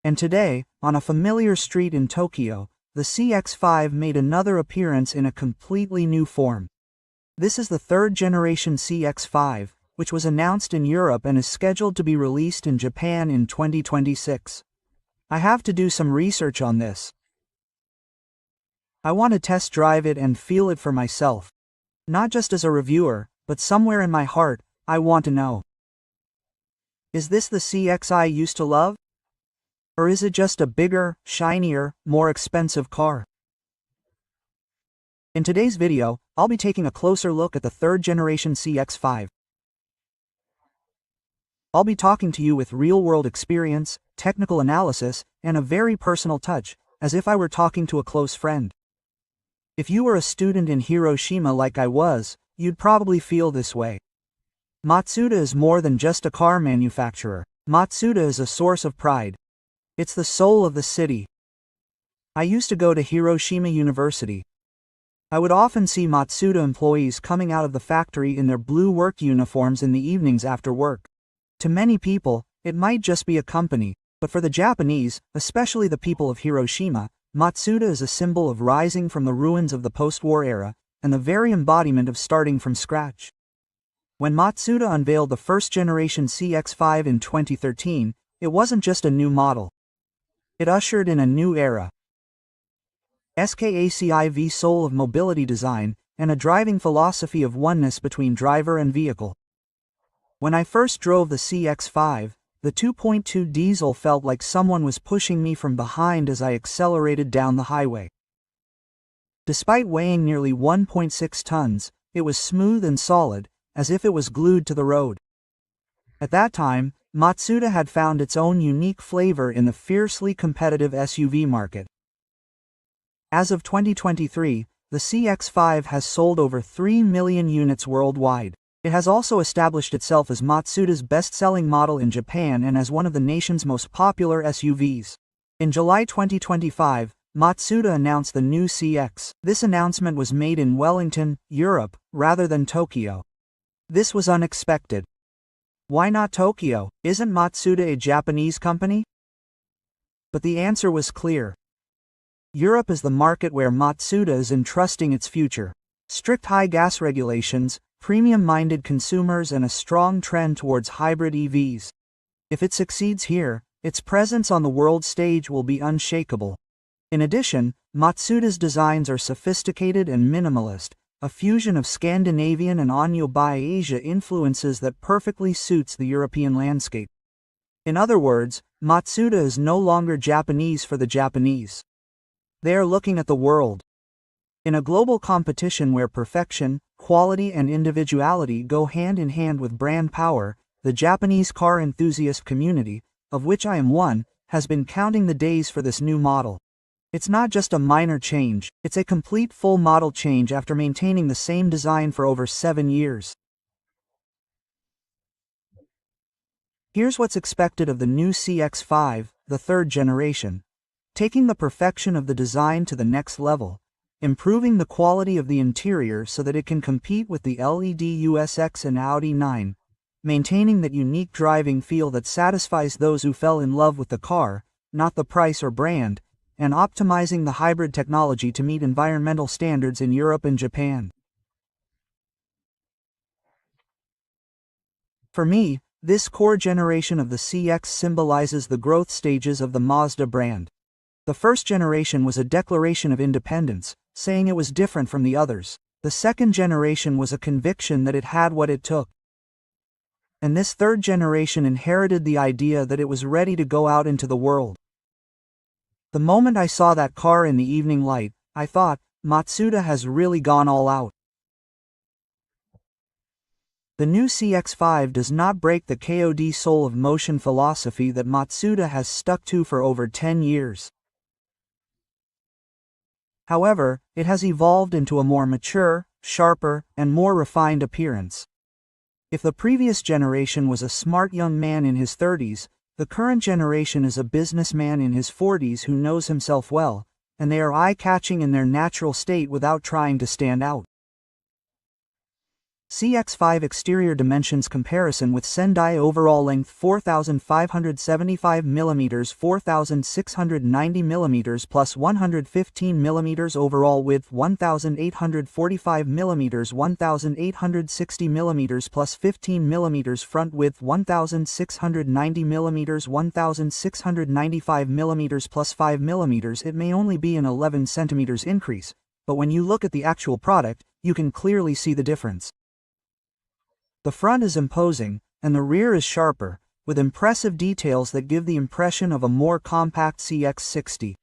And today, on a familiar street in Tokyo, the CX-5 made another appearance in a completely new form. This is the third generation CX-5, which was announced in Europe and is scheduled to be released in Japan in 2026. I have to do some research on this. I want to test drive it and feel it for myself. Not just as a reviewer, but somewhere in my heart, I want to know. Is this the CX I used to love? Or is it just a bigger, shinier, more expensive car? In today's video, I'll be taking a closer look at the third generation CX-5. I'll be talking to you with real-world experience, technical analysis, and a very personal touch, as if I were talking to a close friend. If you were a student in Hiroshima like I was, you'd probably feel this way. Matsuda is more than just a car manufacturer. Matsuda is a source of pride. It's the soul of the city. I used to go to Hiroshima University. I would often see Matsuda employees coming out of the factory in their blue work uniforms in the evenings after work. To many people, it might just be a company, but for the Japanese, especially the people of Hiroshima, Matsuda is a symbol of rising from the ruins of the post-war era, and the very embodiment of starting from scratch. When Matsuda unveiled the first-generation CX-5 in 2013, it wasn't just a new model. It ushered in a new era. SKACIV soul of mobility design, and a driving philosophy of oneness between driver and vehicle. When I first drove the CX-5, the 2.2 diesel felt like someone was pushing me from behind as I accelerated down the highway. Despite weighing nearly 1.6 tons, it was smooth and solid, as if it was glued to the road. At that time, Matsuda had found its own unique flavor in the fiercely competitive SUV market. As of 2023, the CX-5 has sold over 3 million units worldwide. It has also established itself as Matsuda's best-selling model in Japan and as one of the nation's most popular SUVs. In July 2025, Matsuda announced the new CX. This announcement was made in Wellington, Europe, rather than Tokyo. This was unexpected. Why not Tokyo? Isn't Matsuda a Japanese company? But the answer was clear. Europe is the market where Matsuda is entrusting its future. Strict high gas regulations, premium-minded consumers, and a strong trend towards hybrid EVs. If it succeeds here, its presence on the world stage will be unshakable. In addition, Matsuda's designs are sophisticated and minimalist, a fusion of Scandinavian and Onyo-by-Asia influences that perfectly suits the European landscape. In other words, Matsuda is no longer Japanese for the Japanese. They are looking at the world. In a global competition where perfection, quality, and individuality go hand in hand with brand power, the Japanese car enthusiast community, of which I am one, has been counting the days for this new model. It's not just a minor change, it's a complete full model change after maintaining the same design for over 7 years. Here's what's expected of the new CX-5, the third generation. Taking the perfection of the design to the next level, improving the quality of the interior so that it can compete with the LED USX and Audi 9, maintaining that unique driving feel that satisfies those who fell in love with the car, not the price or brand, and optimizing the hybrid technology to meet environmental standards in Europe and Japan. For me, this core generation of the CX symbolizes the growth stages of the Mazda brand. The first generation was a declaration of independence, saying it was different from the others. The second generation was a conviction that it had what it took. And this third generation inherited the idea that it was ready to go out into the world. The moment I saw that car in the evening light, I thought, Matsuda has really gone all out. The new CX-5 does not break the KOD soul of motion philosophy that Matsuda has stuck to for over 10 years. However, it has evolved into a more mature, sharper, and more refined appearance. If the previous generation was a smart young man in his 30s, the current generation is a businessman in his 40s who knows himself well, and they are eye-catching in their natural state without trying to stand out. CX-5 exterior dimensions comparison with Sendai overall length 4,575 mm 4,690 mm plus 115 mm overall width 1,845 mm 1,860 mm plus 15 mm front width 1,690 mm 1,695 mm plus 5 mm. It may only be an 11 cm increase, but when you look at the actual product, you can clearly see the difference. The front is imposing, and the rear is sharper, with impressive details that give the impression of a more compact CX-60.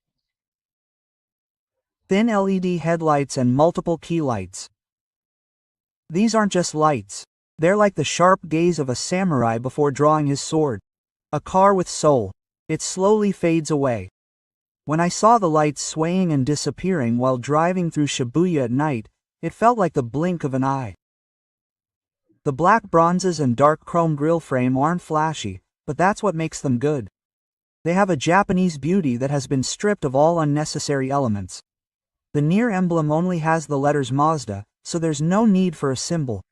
Thin LED headlights and multiple key lights. These aren't just lights. They're like the sharp gaze of a samurai before drawing his sword. A car with soul. It slowly fades away. When I saw the lights swaying and disappearing while driving through Shibuya at night, it felt like the blink of an eye. The black bronzes and dark chrome grille frame aren't flashy, but that's what makes them good. They have a Japanese beauty that has been stripped of all unnecessary elements. The near emblem only has the letters Mazda, so there's no need for a symbol.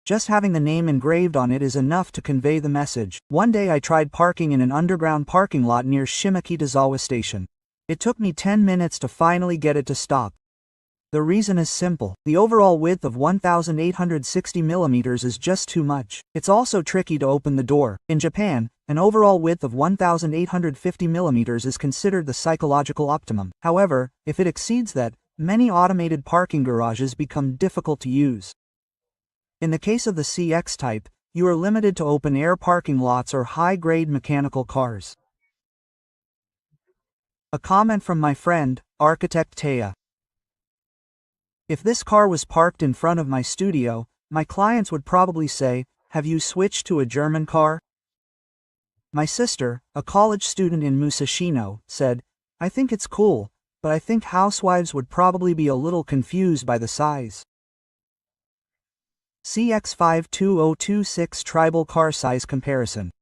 Just having the name engraved on it is enough to convey the message. One day I tried parking in an underground parking lot near Shimokitazawa Station. It took me 10 minutes to finally get it to stop. The reason is simple. The overall width of 1,860 mm is just too much. It's also tricky to open the door. In Japan, an overall width of 1,850 mm is considered the psychological optimum. However, if it exceeds that, many automated parking garages become difficult to use. In the case of the CX type, you are limited to open-air parking lots or high-grade mechanical cars. A comment from my friend, architect Taya. If this car was parked in front of my studio, my clients would probably say, "Have you switched to a German car?" My sister, a college student in Musashino, said, "I think it's cool, but I think housewives would probably be a little confused by the size." CX-52026 Tribal Car Size Comparison.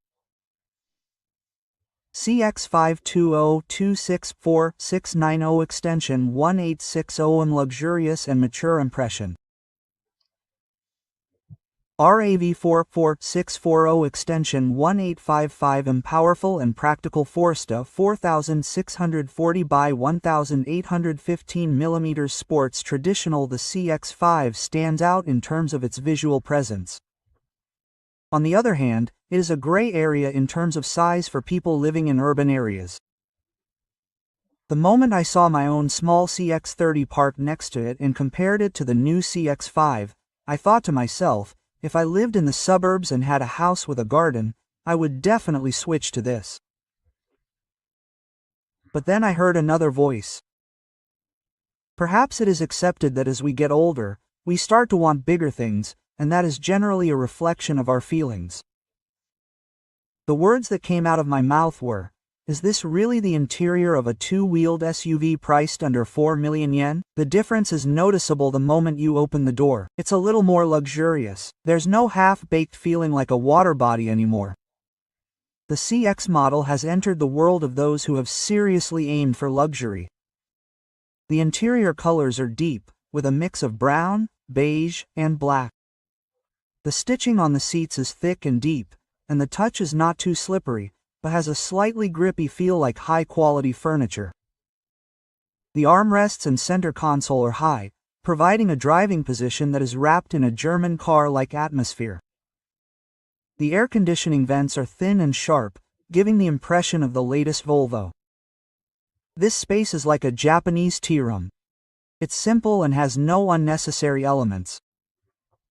CX-520264690 Extension 1860 Luxurious and Mature Impression. RAV44640 Extension 1855 Powerful and Practical Forsta 4640 by 1815 mm Sports Traditional. The CX-5 stands out in terms of its visual presence. On the other hand, it is a gray area in terms of size for people living in urban areas. The moment I saw my own small CX-30 parked next to it and compared it to the new CX-5, I thought to myself, if I lived in the suburbs and had a house with a garden, I would definitely switch to this. But then I heard another voice. Perhaps it is accepted that as we get older, we start to want bigger things, and that is generally a reflection of our feelings. The words that came out of my mouth were, "Is this really the interior of a two-wheeled SUV priced under 4 million yen? The difference is noticeable the moment you open the door. It's a little more luxurious. There's no half-baked feeling like a water body anymore." The CX model has entered the world of those who have seriously aimed for luxury. The interior colors are deep, with a mix of brown, beige, and black. The stitching on the seats is thick and deep, and the touch is not too slippery, but has a slightly grippy feel like high-quality furniture. The armrests and center console are high, providing a driving position that is wrapped in a German car-like atmosphere. The air conditioning vents are thin and sharp, giving the impression of the latest Volvo. This space is like a Japanese tea room. It's simple and has no unnecessary elements.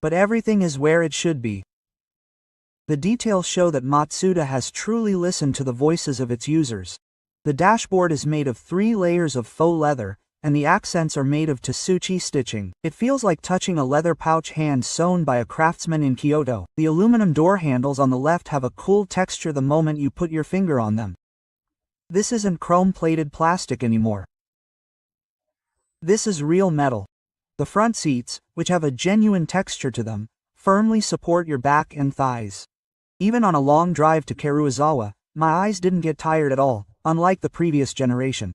But everything is where it should be. The details show that Matsuda has truly listened to the voices of its users. The dashboard is made of 3 layers of faux leather, and the accents are made of Tsuchi stitching. It feels like touching a leather pouch hand sewn by a craftsman in Kyoto. The aluminum door handles on the left have a cool texture the moment you put your finger on them. This isn't chrome-plated plastic anymore. This is real metal. The front seats, which have a genuine texture to them, firmly support your back and thighs. Even on a long drive to Karuizawa, my eyes didn't get tired at all, unlike the previous generation.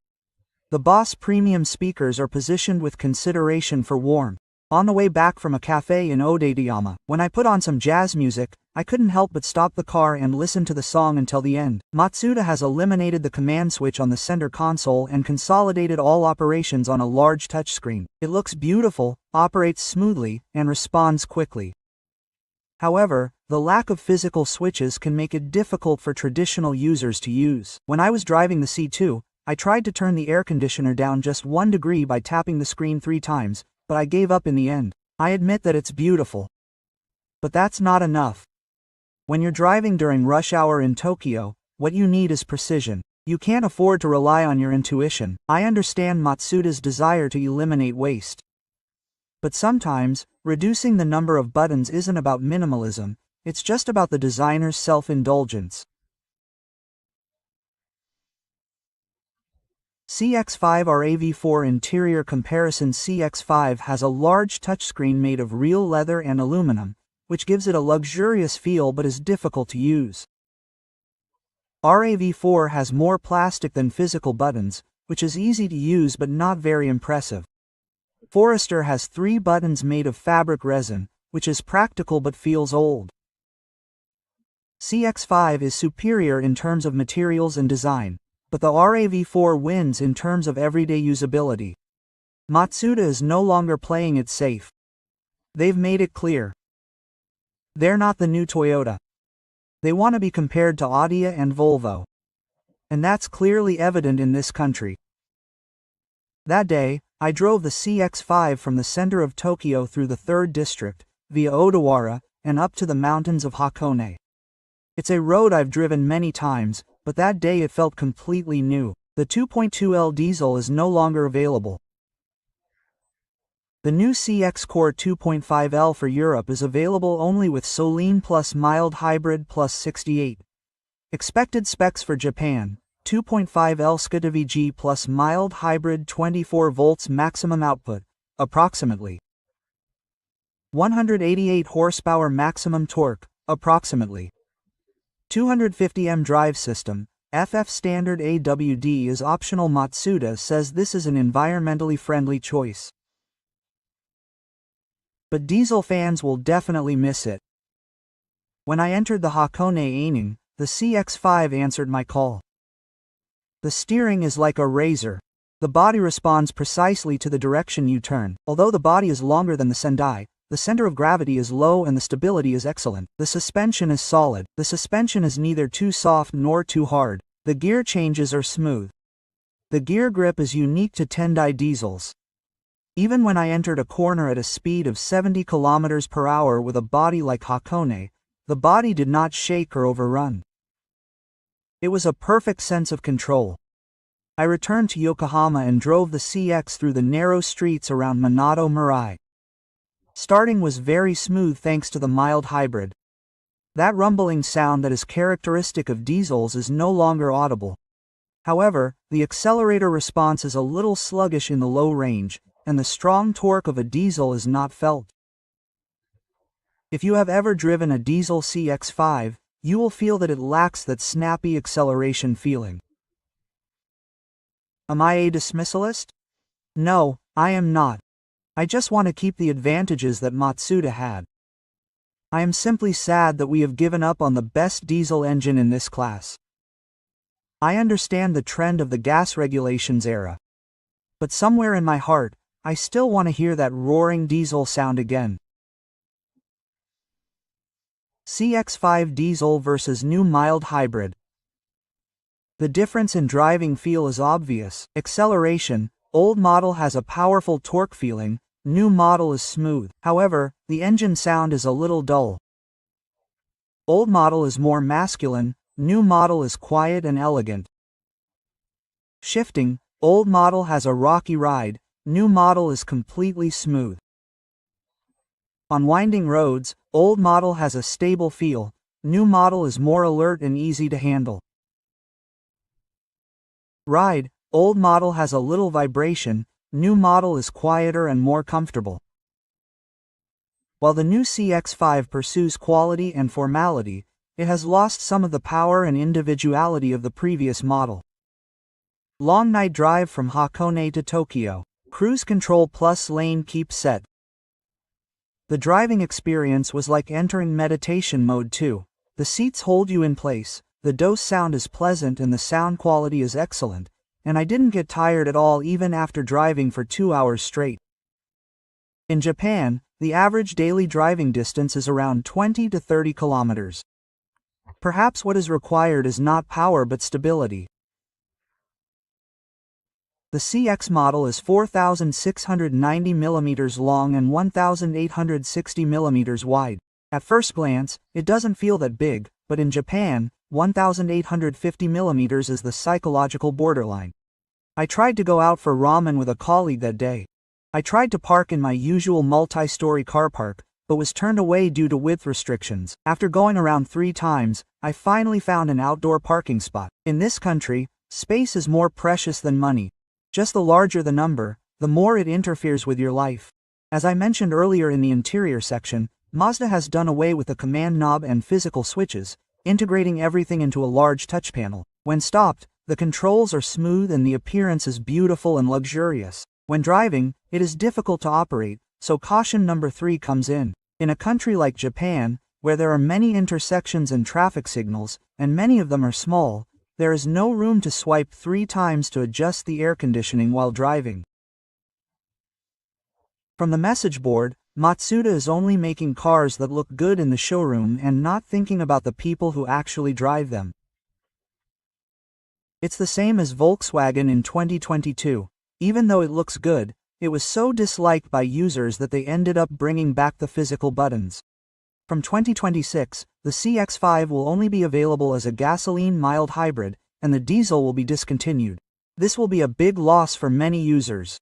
The Boss premium speakers are positioned with consideration for warmth. On the way back from a cafe in Odayama, when I put on some jazz music, I couldn't help but stop the car and listen to the song until the end. Matsuda has eliminated the command switch on the center console and consolidated all operations on a large touchscreen. It looks beautiful, operates smoothly, and responds quickly. However, the lack of physical switches can make it difficult for traditional users to use. When I was driving the C2, I tried to turn the air conditioner down just 1 degree by tapping the screen 3 times, but I gave up in the end. I admit that it's beautiful. But that's not enough. When you're driving during rush hour in Tokyo, what you need is precision. You can't afford to rely on your intuition. I understand Matsuda's desire to eliminate waste. But sometimes, reducing the number of buttons isn't about minimalism, it's just about the designer's self-indulgence. CX-5 RAV4 interior comparison. CX-5 has a large touchscreen made of real leather and aluminum, which gives it a luxurious feel but is difficult to use. RAV4 has more plastic than physical buttons, which is easy to use but not very impressive. Forester has 3 buttons made of fabric resin, which is practical but feels old. CX-5 is superior in terms of materials and design, but the RAV4 wins in terms of everyday usability. Matsuda is no longer playing it safe. They've made it clear. They're not the new Toyota. They want to be compared to Audi and Volvo. And that's clearly evident in this country. That day, I drove the CX-5 from the center of Tokyo through the 3rd district, via Odawara, and up to the mountains of Hakone. It's a road I've driven many times, but that day it felt completely new. The 2.2L diesel is no longer available. The new CX Core 2.5L for Europe is available only with Soline Plus Mild Hybrid Plus 68. Expected specs for Japan: 2.5L SCADA-VG plus Mild Hybrid 24 volts maximum output, approximately 188 horsepower maximum torque, approximately 250 m drive system. FF standard AWD is optional. Matsuda says this is an environmentally friendly choice. But diesel fans will definitely miss it. When I entered the Hakone Aining, the CX-5 answered my call. The steering is like a razor. The body responds precisely to the direction you turn. Although the body is longer than the Sendai, the center of gravity is low and the stability is excellent. The suspension is solid. The suspension is neither too soft nor too hard. The gear changes are smooth. The gear grip is unique to Tendai diesels. Even when I entered a corner at a speed of 70 km per hour with a body like Hakone, the body did not shake or overrun. It was a perfect sense of control. I returned to Yokohama and drove the CX through the narrow streets around Minato Mirai. Starting was very smooth thanks to the mild hybrid. That rumbling sound that is characteristic of diesels is no longer audible. However, the accelerator response is a little sluggish in the low range, and the strong torque of a diesel is not felt. If you have ever driven a diesel CX-5, you will feel that it lacks that snappy acceleration feeling. Am I a dismissalist? No, I am not. I just want to keep the advantages that Matsuda had. I am simply sad that we have given up on the best diesel engine in this class. I understand the trend of the gas regulations era. But somewhere in my heart, I still want to hear that roaring diesel sound again. CX-5 diesel versus new mild hybrid. The difference in driving feel is obvious. Acceleration, old model has a powerful torque feeling, new model is smooth. However, the engine sound is a little dull. Old model is more masculine, new model is quiet and elegant. Shifting, old model has a rocky ride, new model is completely smooth. On winding roads, old model has a stable feel, new model is more alert and easy to handle. Ride, old model has a little vibration, new model is quieter and more comfortable. While the new CX-5 pursues quality and formality, it has lost some of the power and individuality of the previous model. Long night drive from Hakone to Tokyo. Cruise control plus lane keep set. The driving experience was like entering meditation mode too. The seats hold you in place, the DOS sound is pleasant and the sound quality is excellent, and I didn't get tired at all even after driving for 2 hours straight. In Japan, the average daily driving distance is around 20 to 30 kilometers. Perhaps what is required is not power but stability. The CX model is 4,690 mm long and 1,860 mm wide. At first glance, it doesn't feel that big, but in Japan, 1,850 mm is the psychological borderline. I tried to go out for ramen with a colleague that day. I tried to park in my usual multi-story car park, but was turned away due to width restrictions. After going around 3 times, I finally found an outdoor parking spot. In this country, space is more precious than money. Just the larger the number, the more it interferes with your life. As I mentioned earlier in the interior section, Mazda has done away with the command knob and physical switches, integrating everything into a large touch panel. When stopped, the controls are smooth and the appearance is beautiful and luxurious. When driving, it is difficult to operate, so caution number 3 comes in. In a country like Japan, where there are many intersections and traffic signals, and many of them are small, there is no room to swipe 3 times to adjust the air conditioning while driving. From the message board, Matsuda is only making cars that look good in the showroom and not thinking about the people who actually drive them. It's the same as Volkswagen in 2022. Even though it looks good, it was so disliked by users that they ended up bringing back the physical buttons. From 2026, the CX-5 will only be available as a gasoline mild hybrid, and the diesel will be discontinued. This will be a big loss for many users.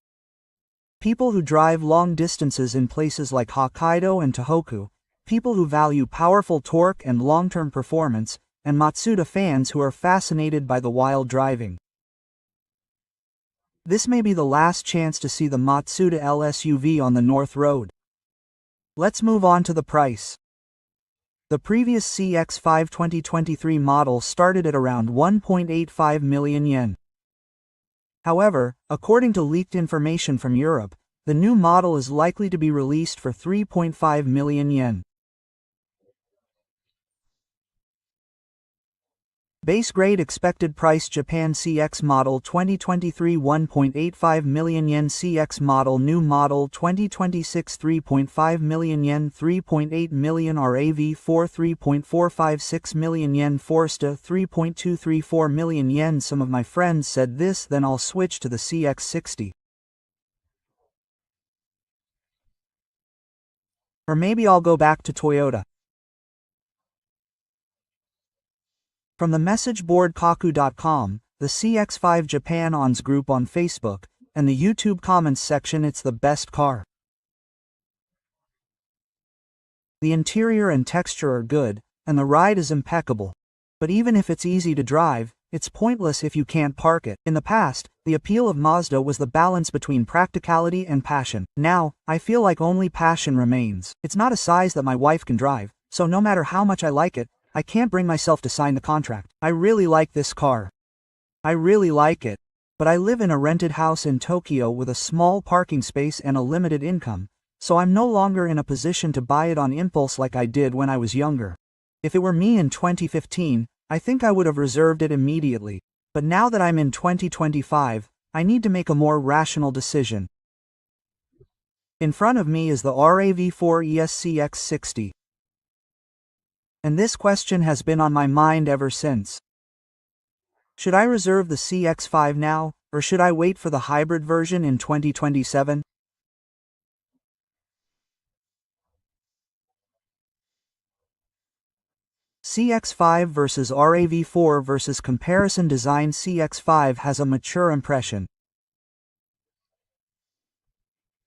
People who drive long distances in places like Hokkaido and Tohoku, people who value powerful torque and long-term performance, and Matsuda fans who are fascinated by the wild driving. This may be the last chance to see the Matsuda L SUV on the North Road. Let's move on to the price. The previous CX-5 2023 model started at around 1.85 million yen. However, according to leaked information from Europe, the new model is likely to be released for 3.5 million yen. Base grade expected price Japan CX model 2023 1.85 million yen, CX model new model 2026 3.5 million yen, 3.8 million RAV4 3.456 million yen, Forsta 3.234 million yen. Some of my friends said this, then I'll switch to the CX60. Or maybe I'll go back to Toyota. From the message board Kaku.com, the CX-5 Japan ONS group on Facebook, and the YouTube comments section, it's the best car. The interior and texture are good, and the ride is impeccable. But even if it's easy to drive, it's pointless if you can't park it. In the past, the appeal of Mazda was the balance between practicality and passion. Now, I feel like only passion remains. It's not a size that my wife can drive, so no matter how much I like it, I can't bring myself to sign the contract. I really like this car. I really like it. But I live in a rented house in Tokyo with a small parking space and a limited income, so I'm no longer in a position to buy it on impulse like I did when I was younger. If it were me in 2015, I think I would have reserved it immediately, but now that I'm in 2025, I need to make a more rational decision. In front of me is the RAV4 ESCX60. And this question has been on my mind ever since. Should I reserve the CX5 now, or should I wait for the hybrid version in 2027? CX5 versus RAV4 versus comparison. Design. CX5 has a mature impression.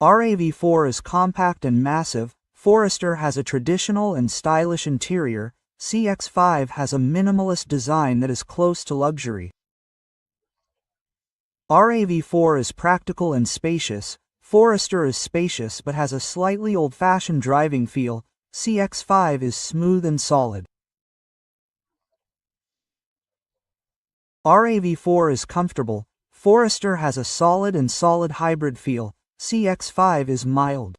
RAV4 is compact and massive. Forester has a traditional and stylish interior. CX5 has a minimalist design that is close to luxury. RAV4 is practical and spacious. Forester is spacious but has a slightly old-fashioned driving feel. CX5 is smooth and solid. RAV4 is comfortable. Forester has a solid and solid hybrid feel. CX5 is mild.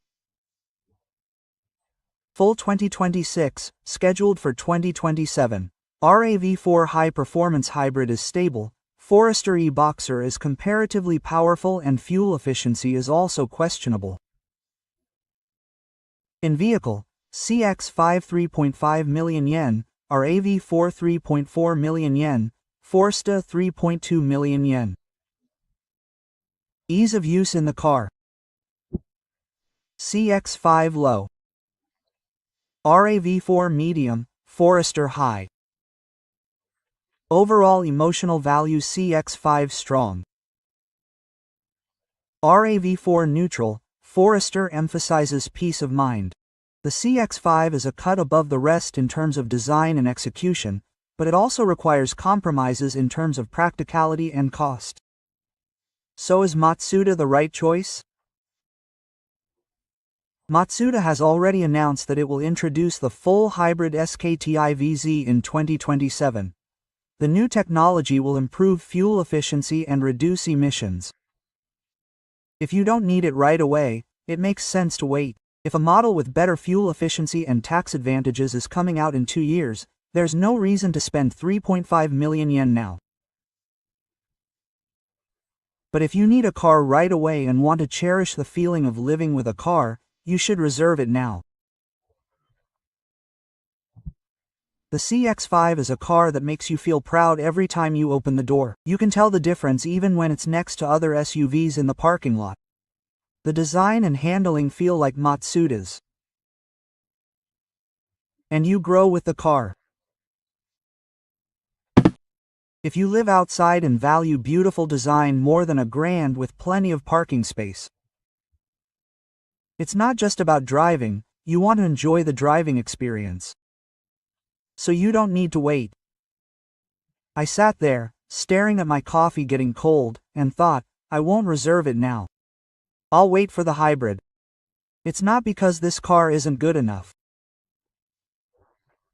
Full 2026, scheduled for 2027. RAV4 high-performance hybrid is stable. Forester e-Boxer is comparatively powerful and fuel efficiency is also questionable. In vehicle, CX5 3.5 million yen, RAV4 3.4 million yen, Forster 3.2 million yen. Ease of use in the car. CX5 low. RAV4 medium, Forester high. Overall emotional value. CX5 strong. RAV4 neutral, Forester emphasizes peace of mind. The CX5 is a cut above the rest in terms of design and execution, but it also requires compromises in terms of practicality and cost. So is Matsuda the right choice? Matsuda has already announced that it will introduce the full hybrid SKTI VZ in 2027. The new technology will improve fuel efficiency and reduce emissions. If you don't need it right away, it makes sense to wait. If a model with better fuel efficiency and tax advantages is coming out in 2 years, there's no reason to spend 3.5 million yen now. But if you need a car right away and want to cherish the feeling of living with a car, you should reserve it now. The CX5 is a car that makes you feel proud every time you open the door. You can tell the difference even when it's next to other SUVs in the parking lot. The design and handling feel like Matsuda's. And you grow with the car. If you live outside and value beautiful design more than a grand with plenty of parking space. It's not just about driving, you want to enjoy the driving experience. So you don't need to wait. I sat there, staring at my coffee getting cold, and thought, I won't reserve it now. I'll wait for the hybrid. It's not because this car isn't good enough.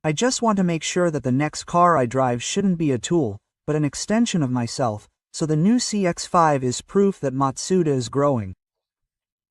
I just want to make sure that the next car I drive shouldn't be a tool, but an extension of myself, so the new CX5 is proof that Matsuda is growing.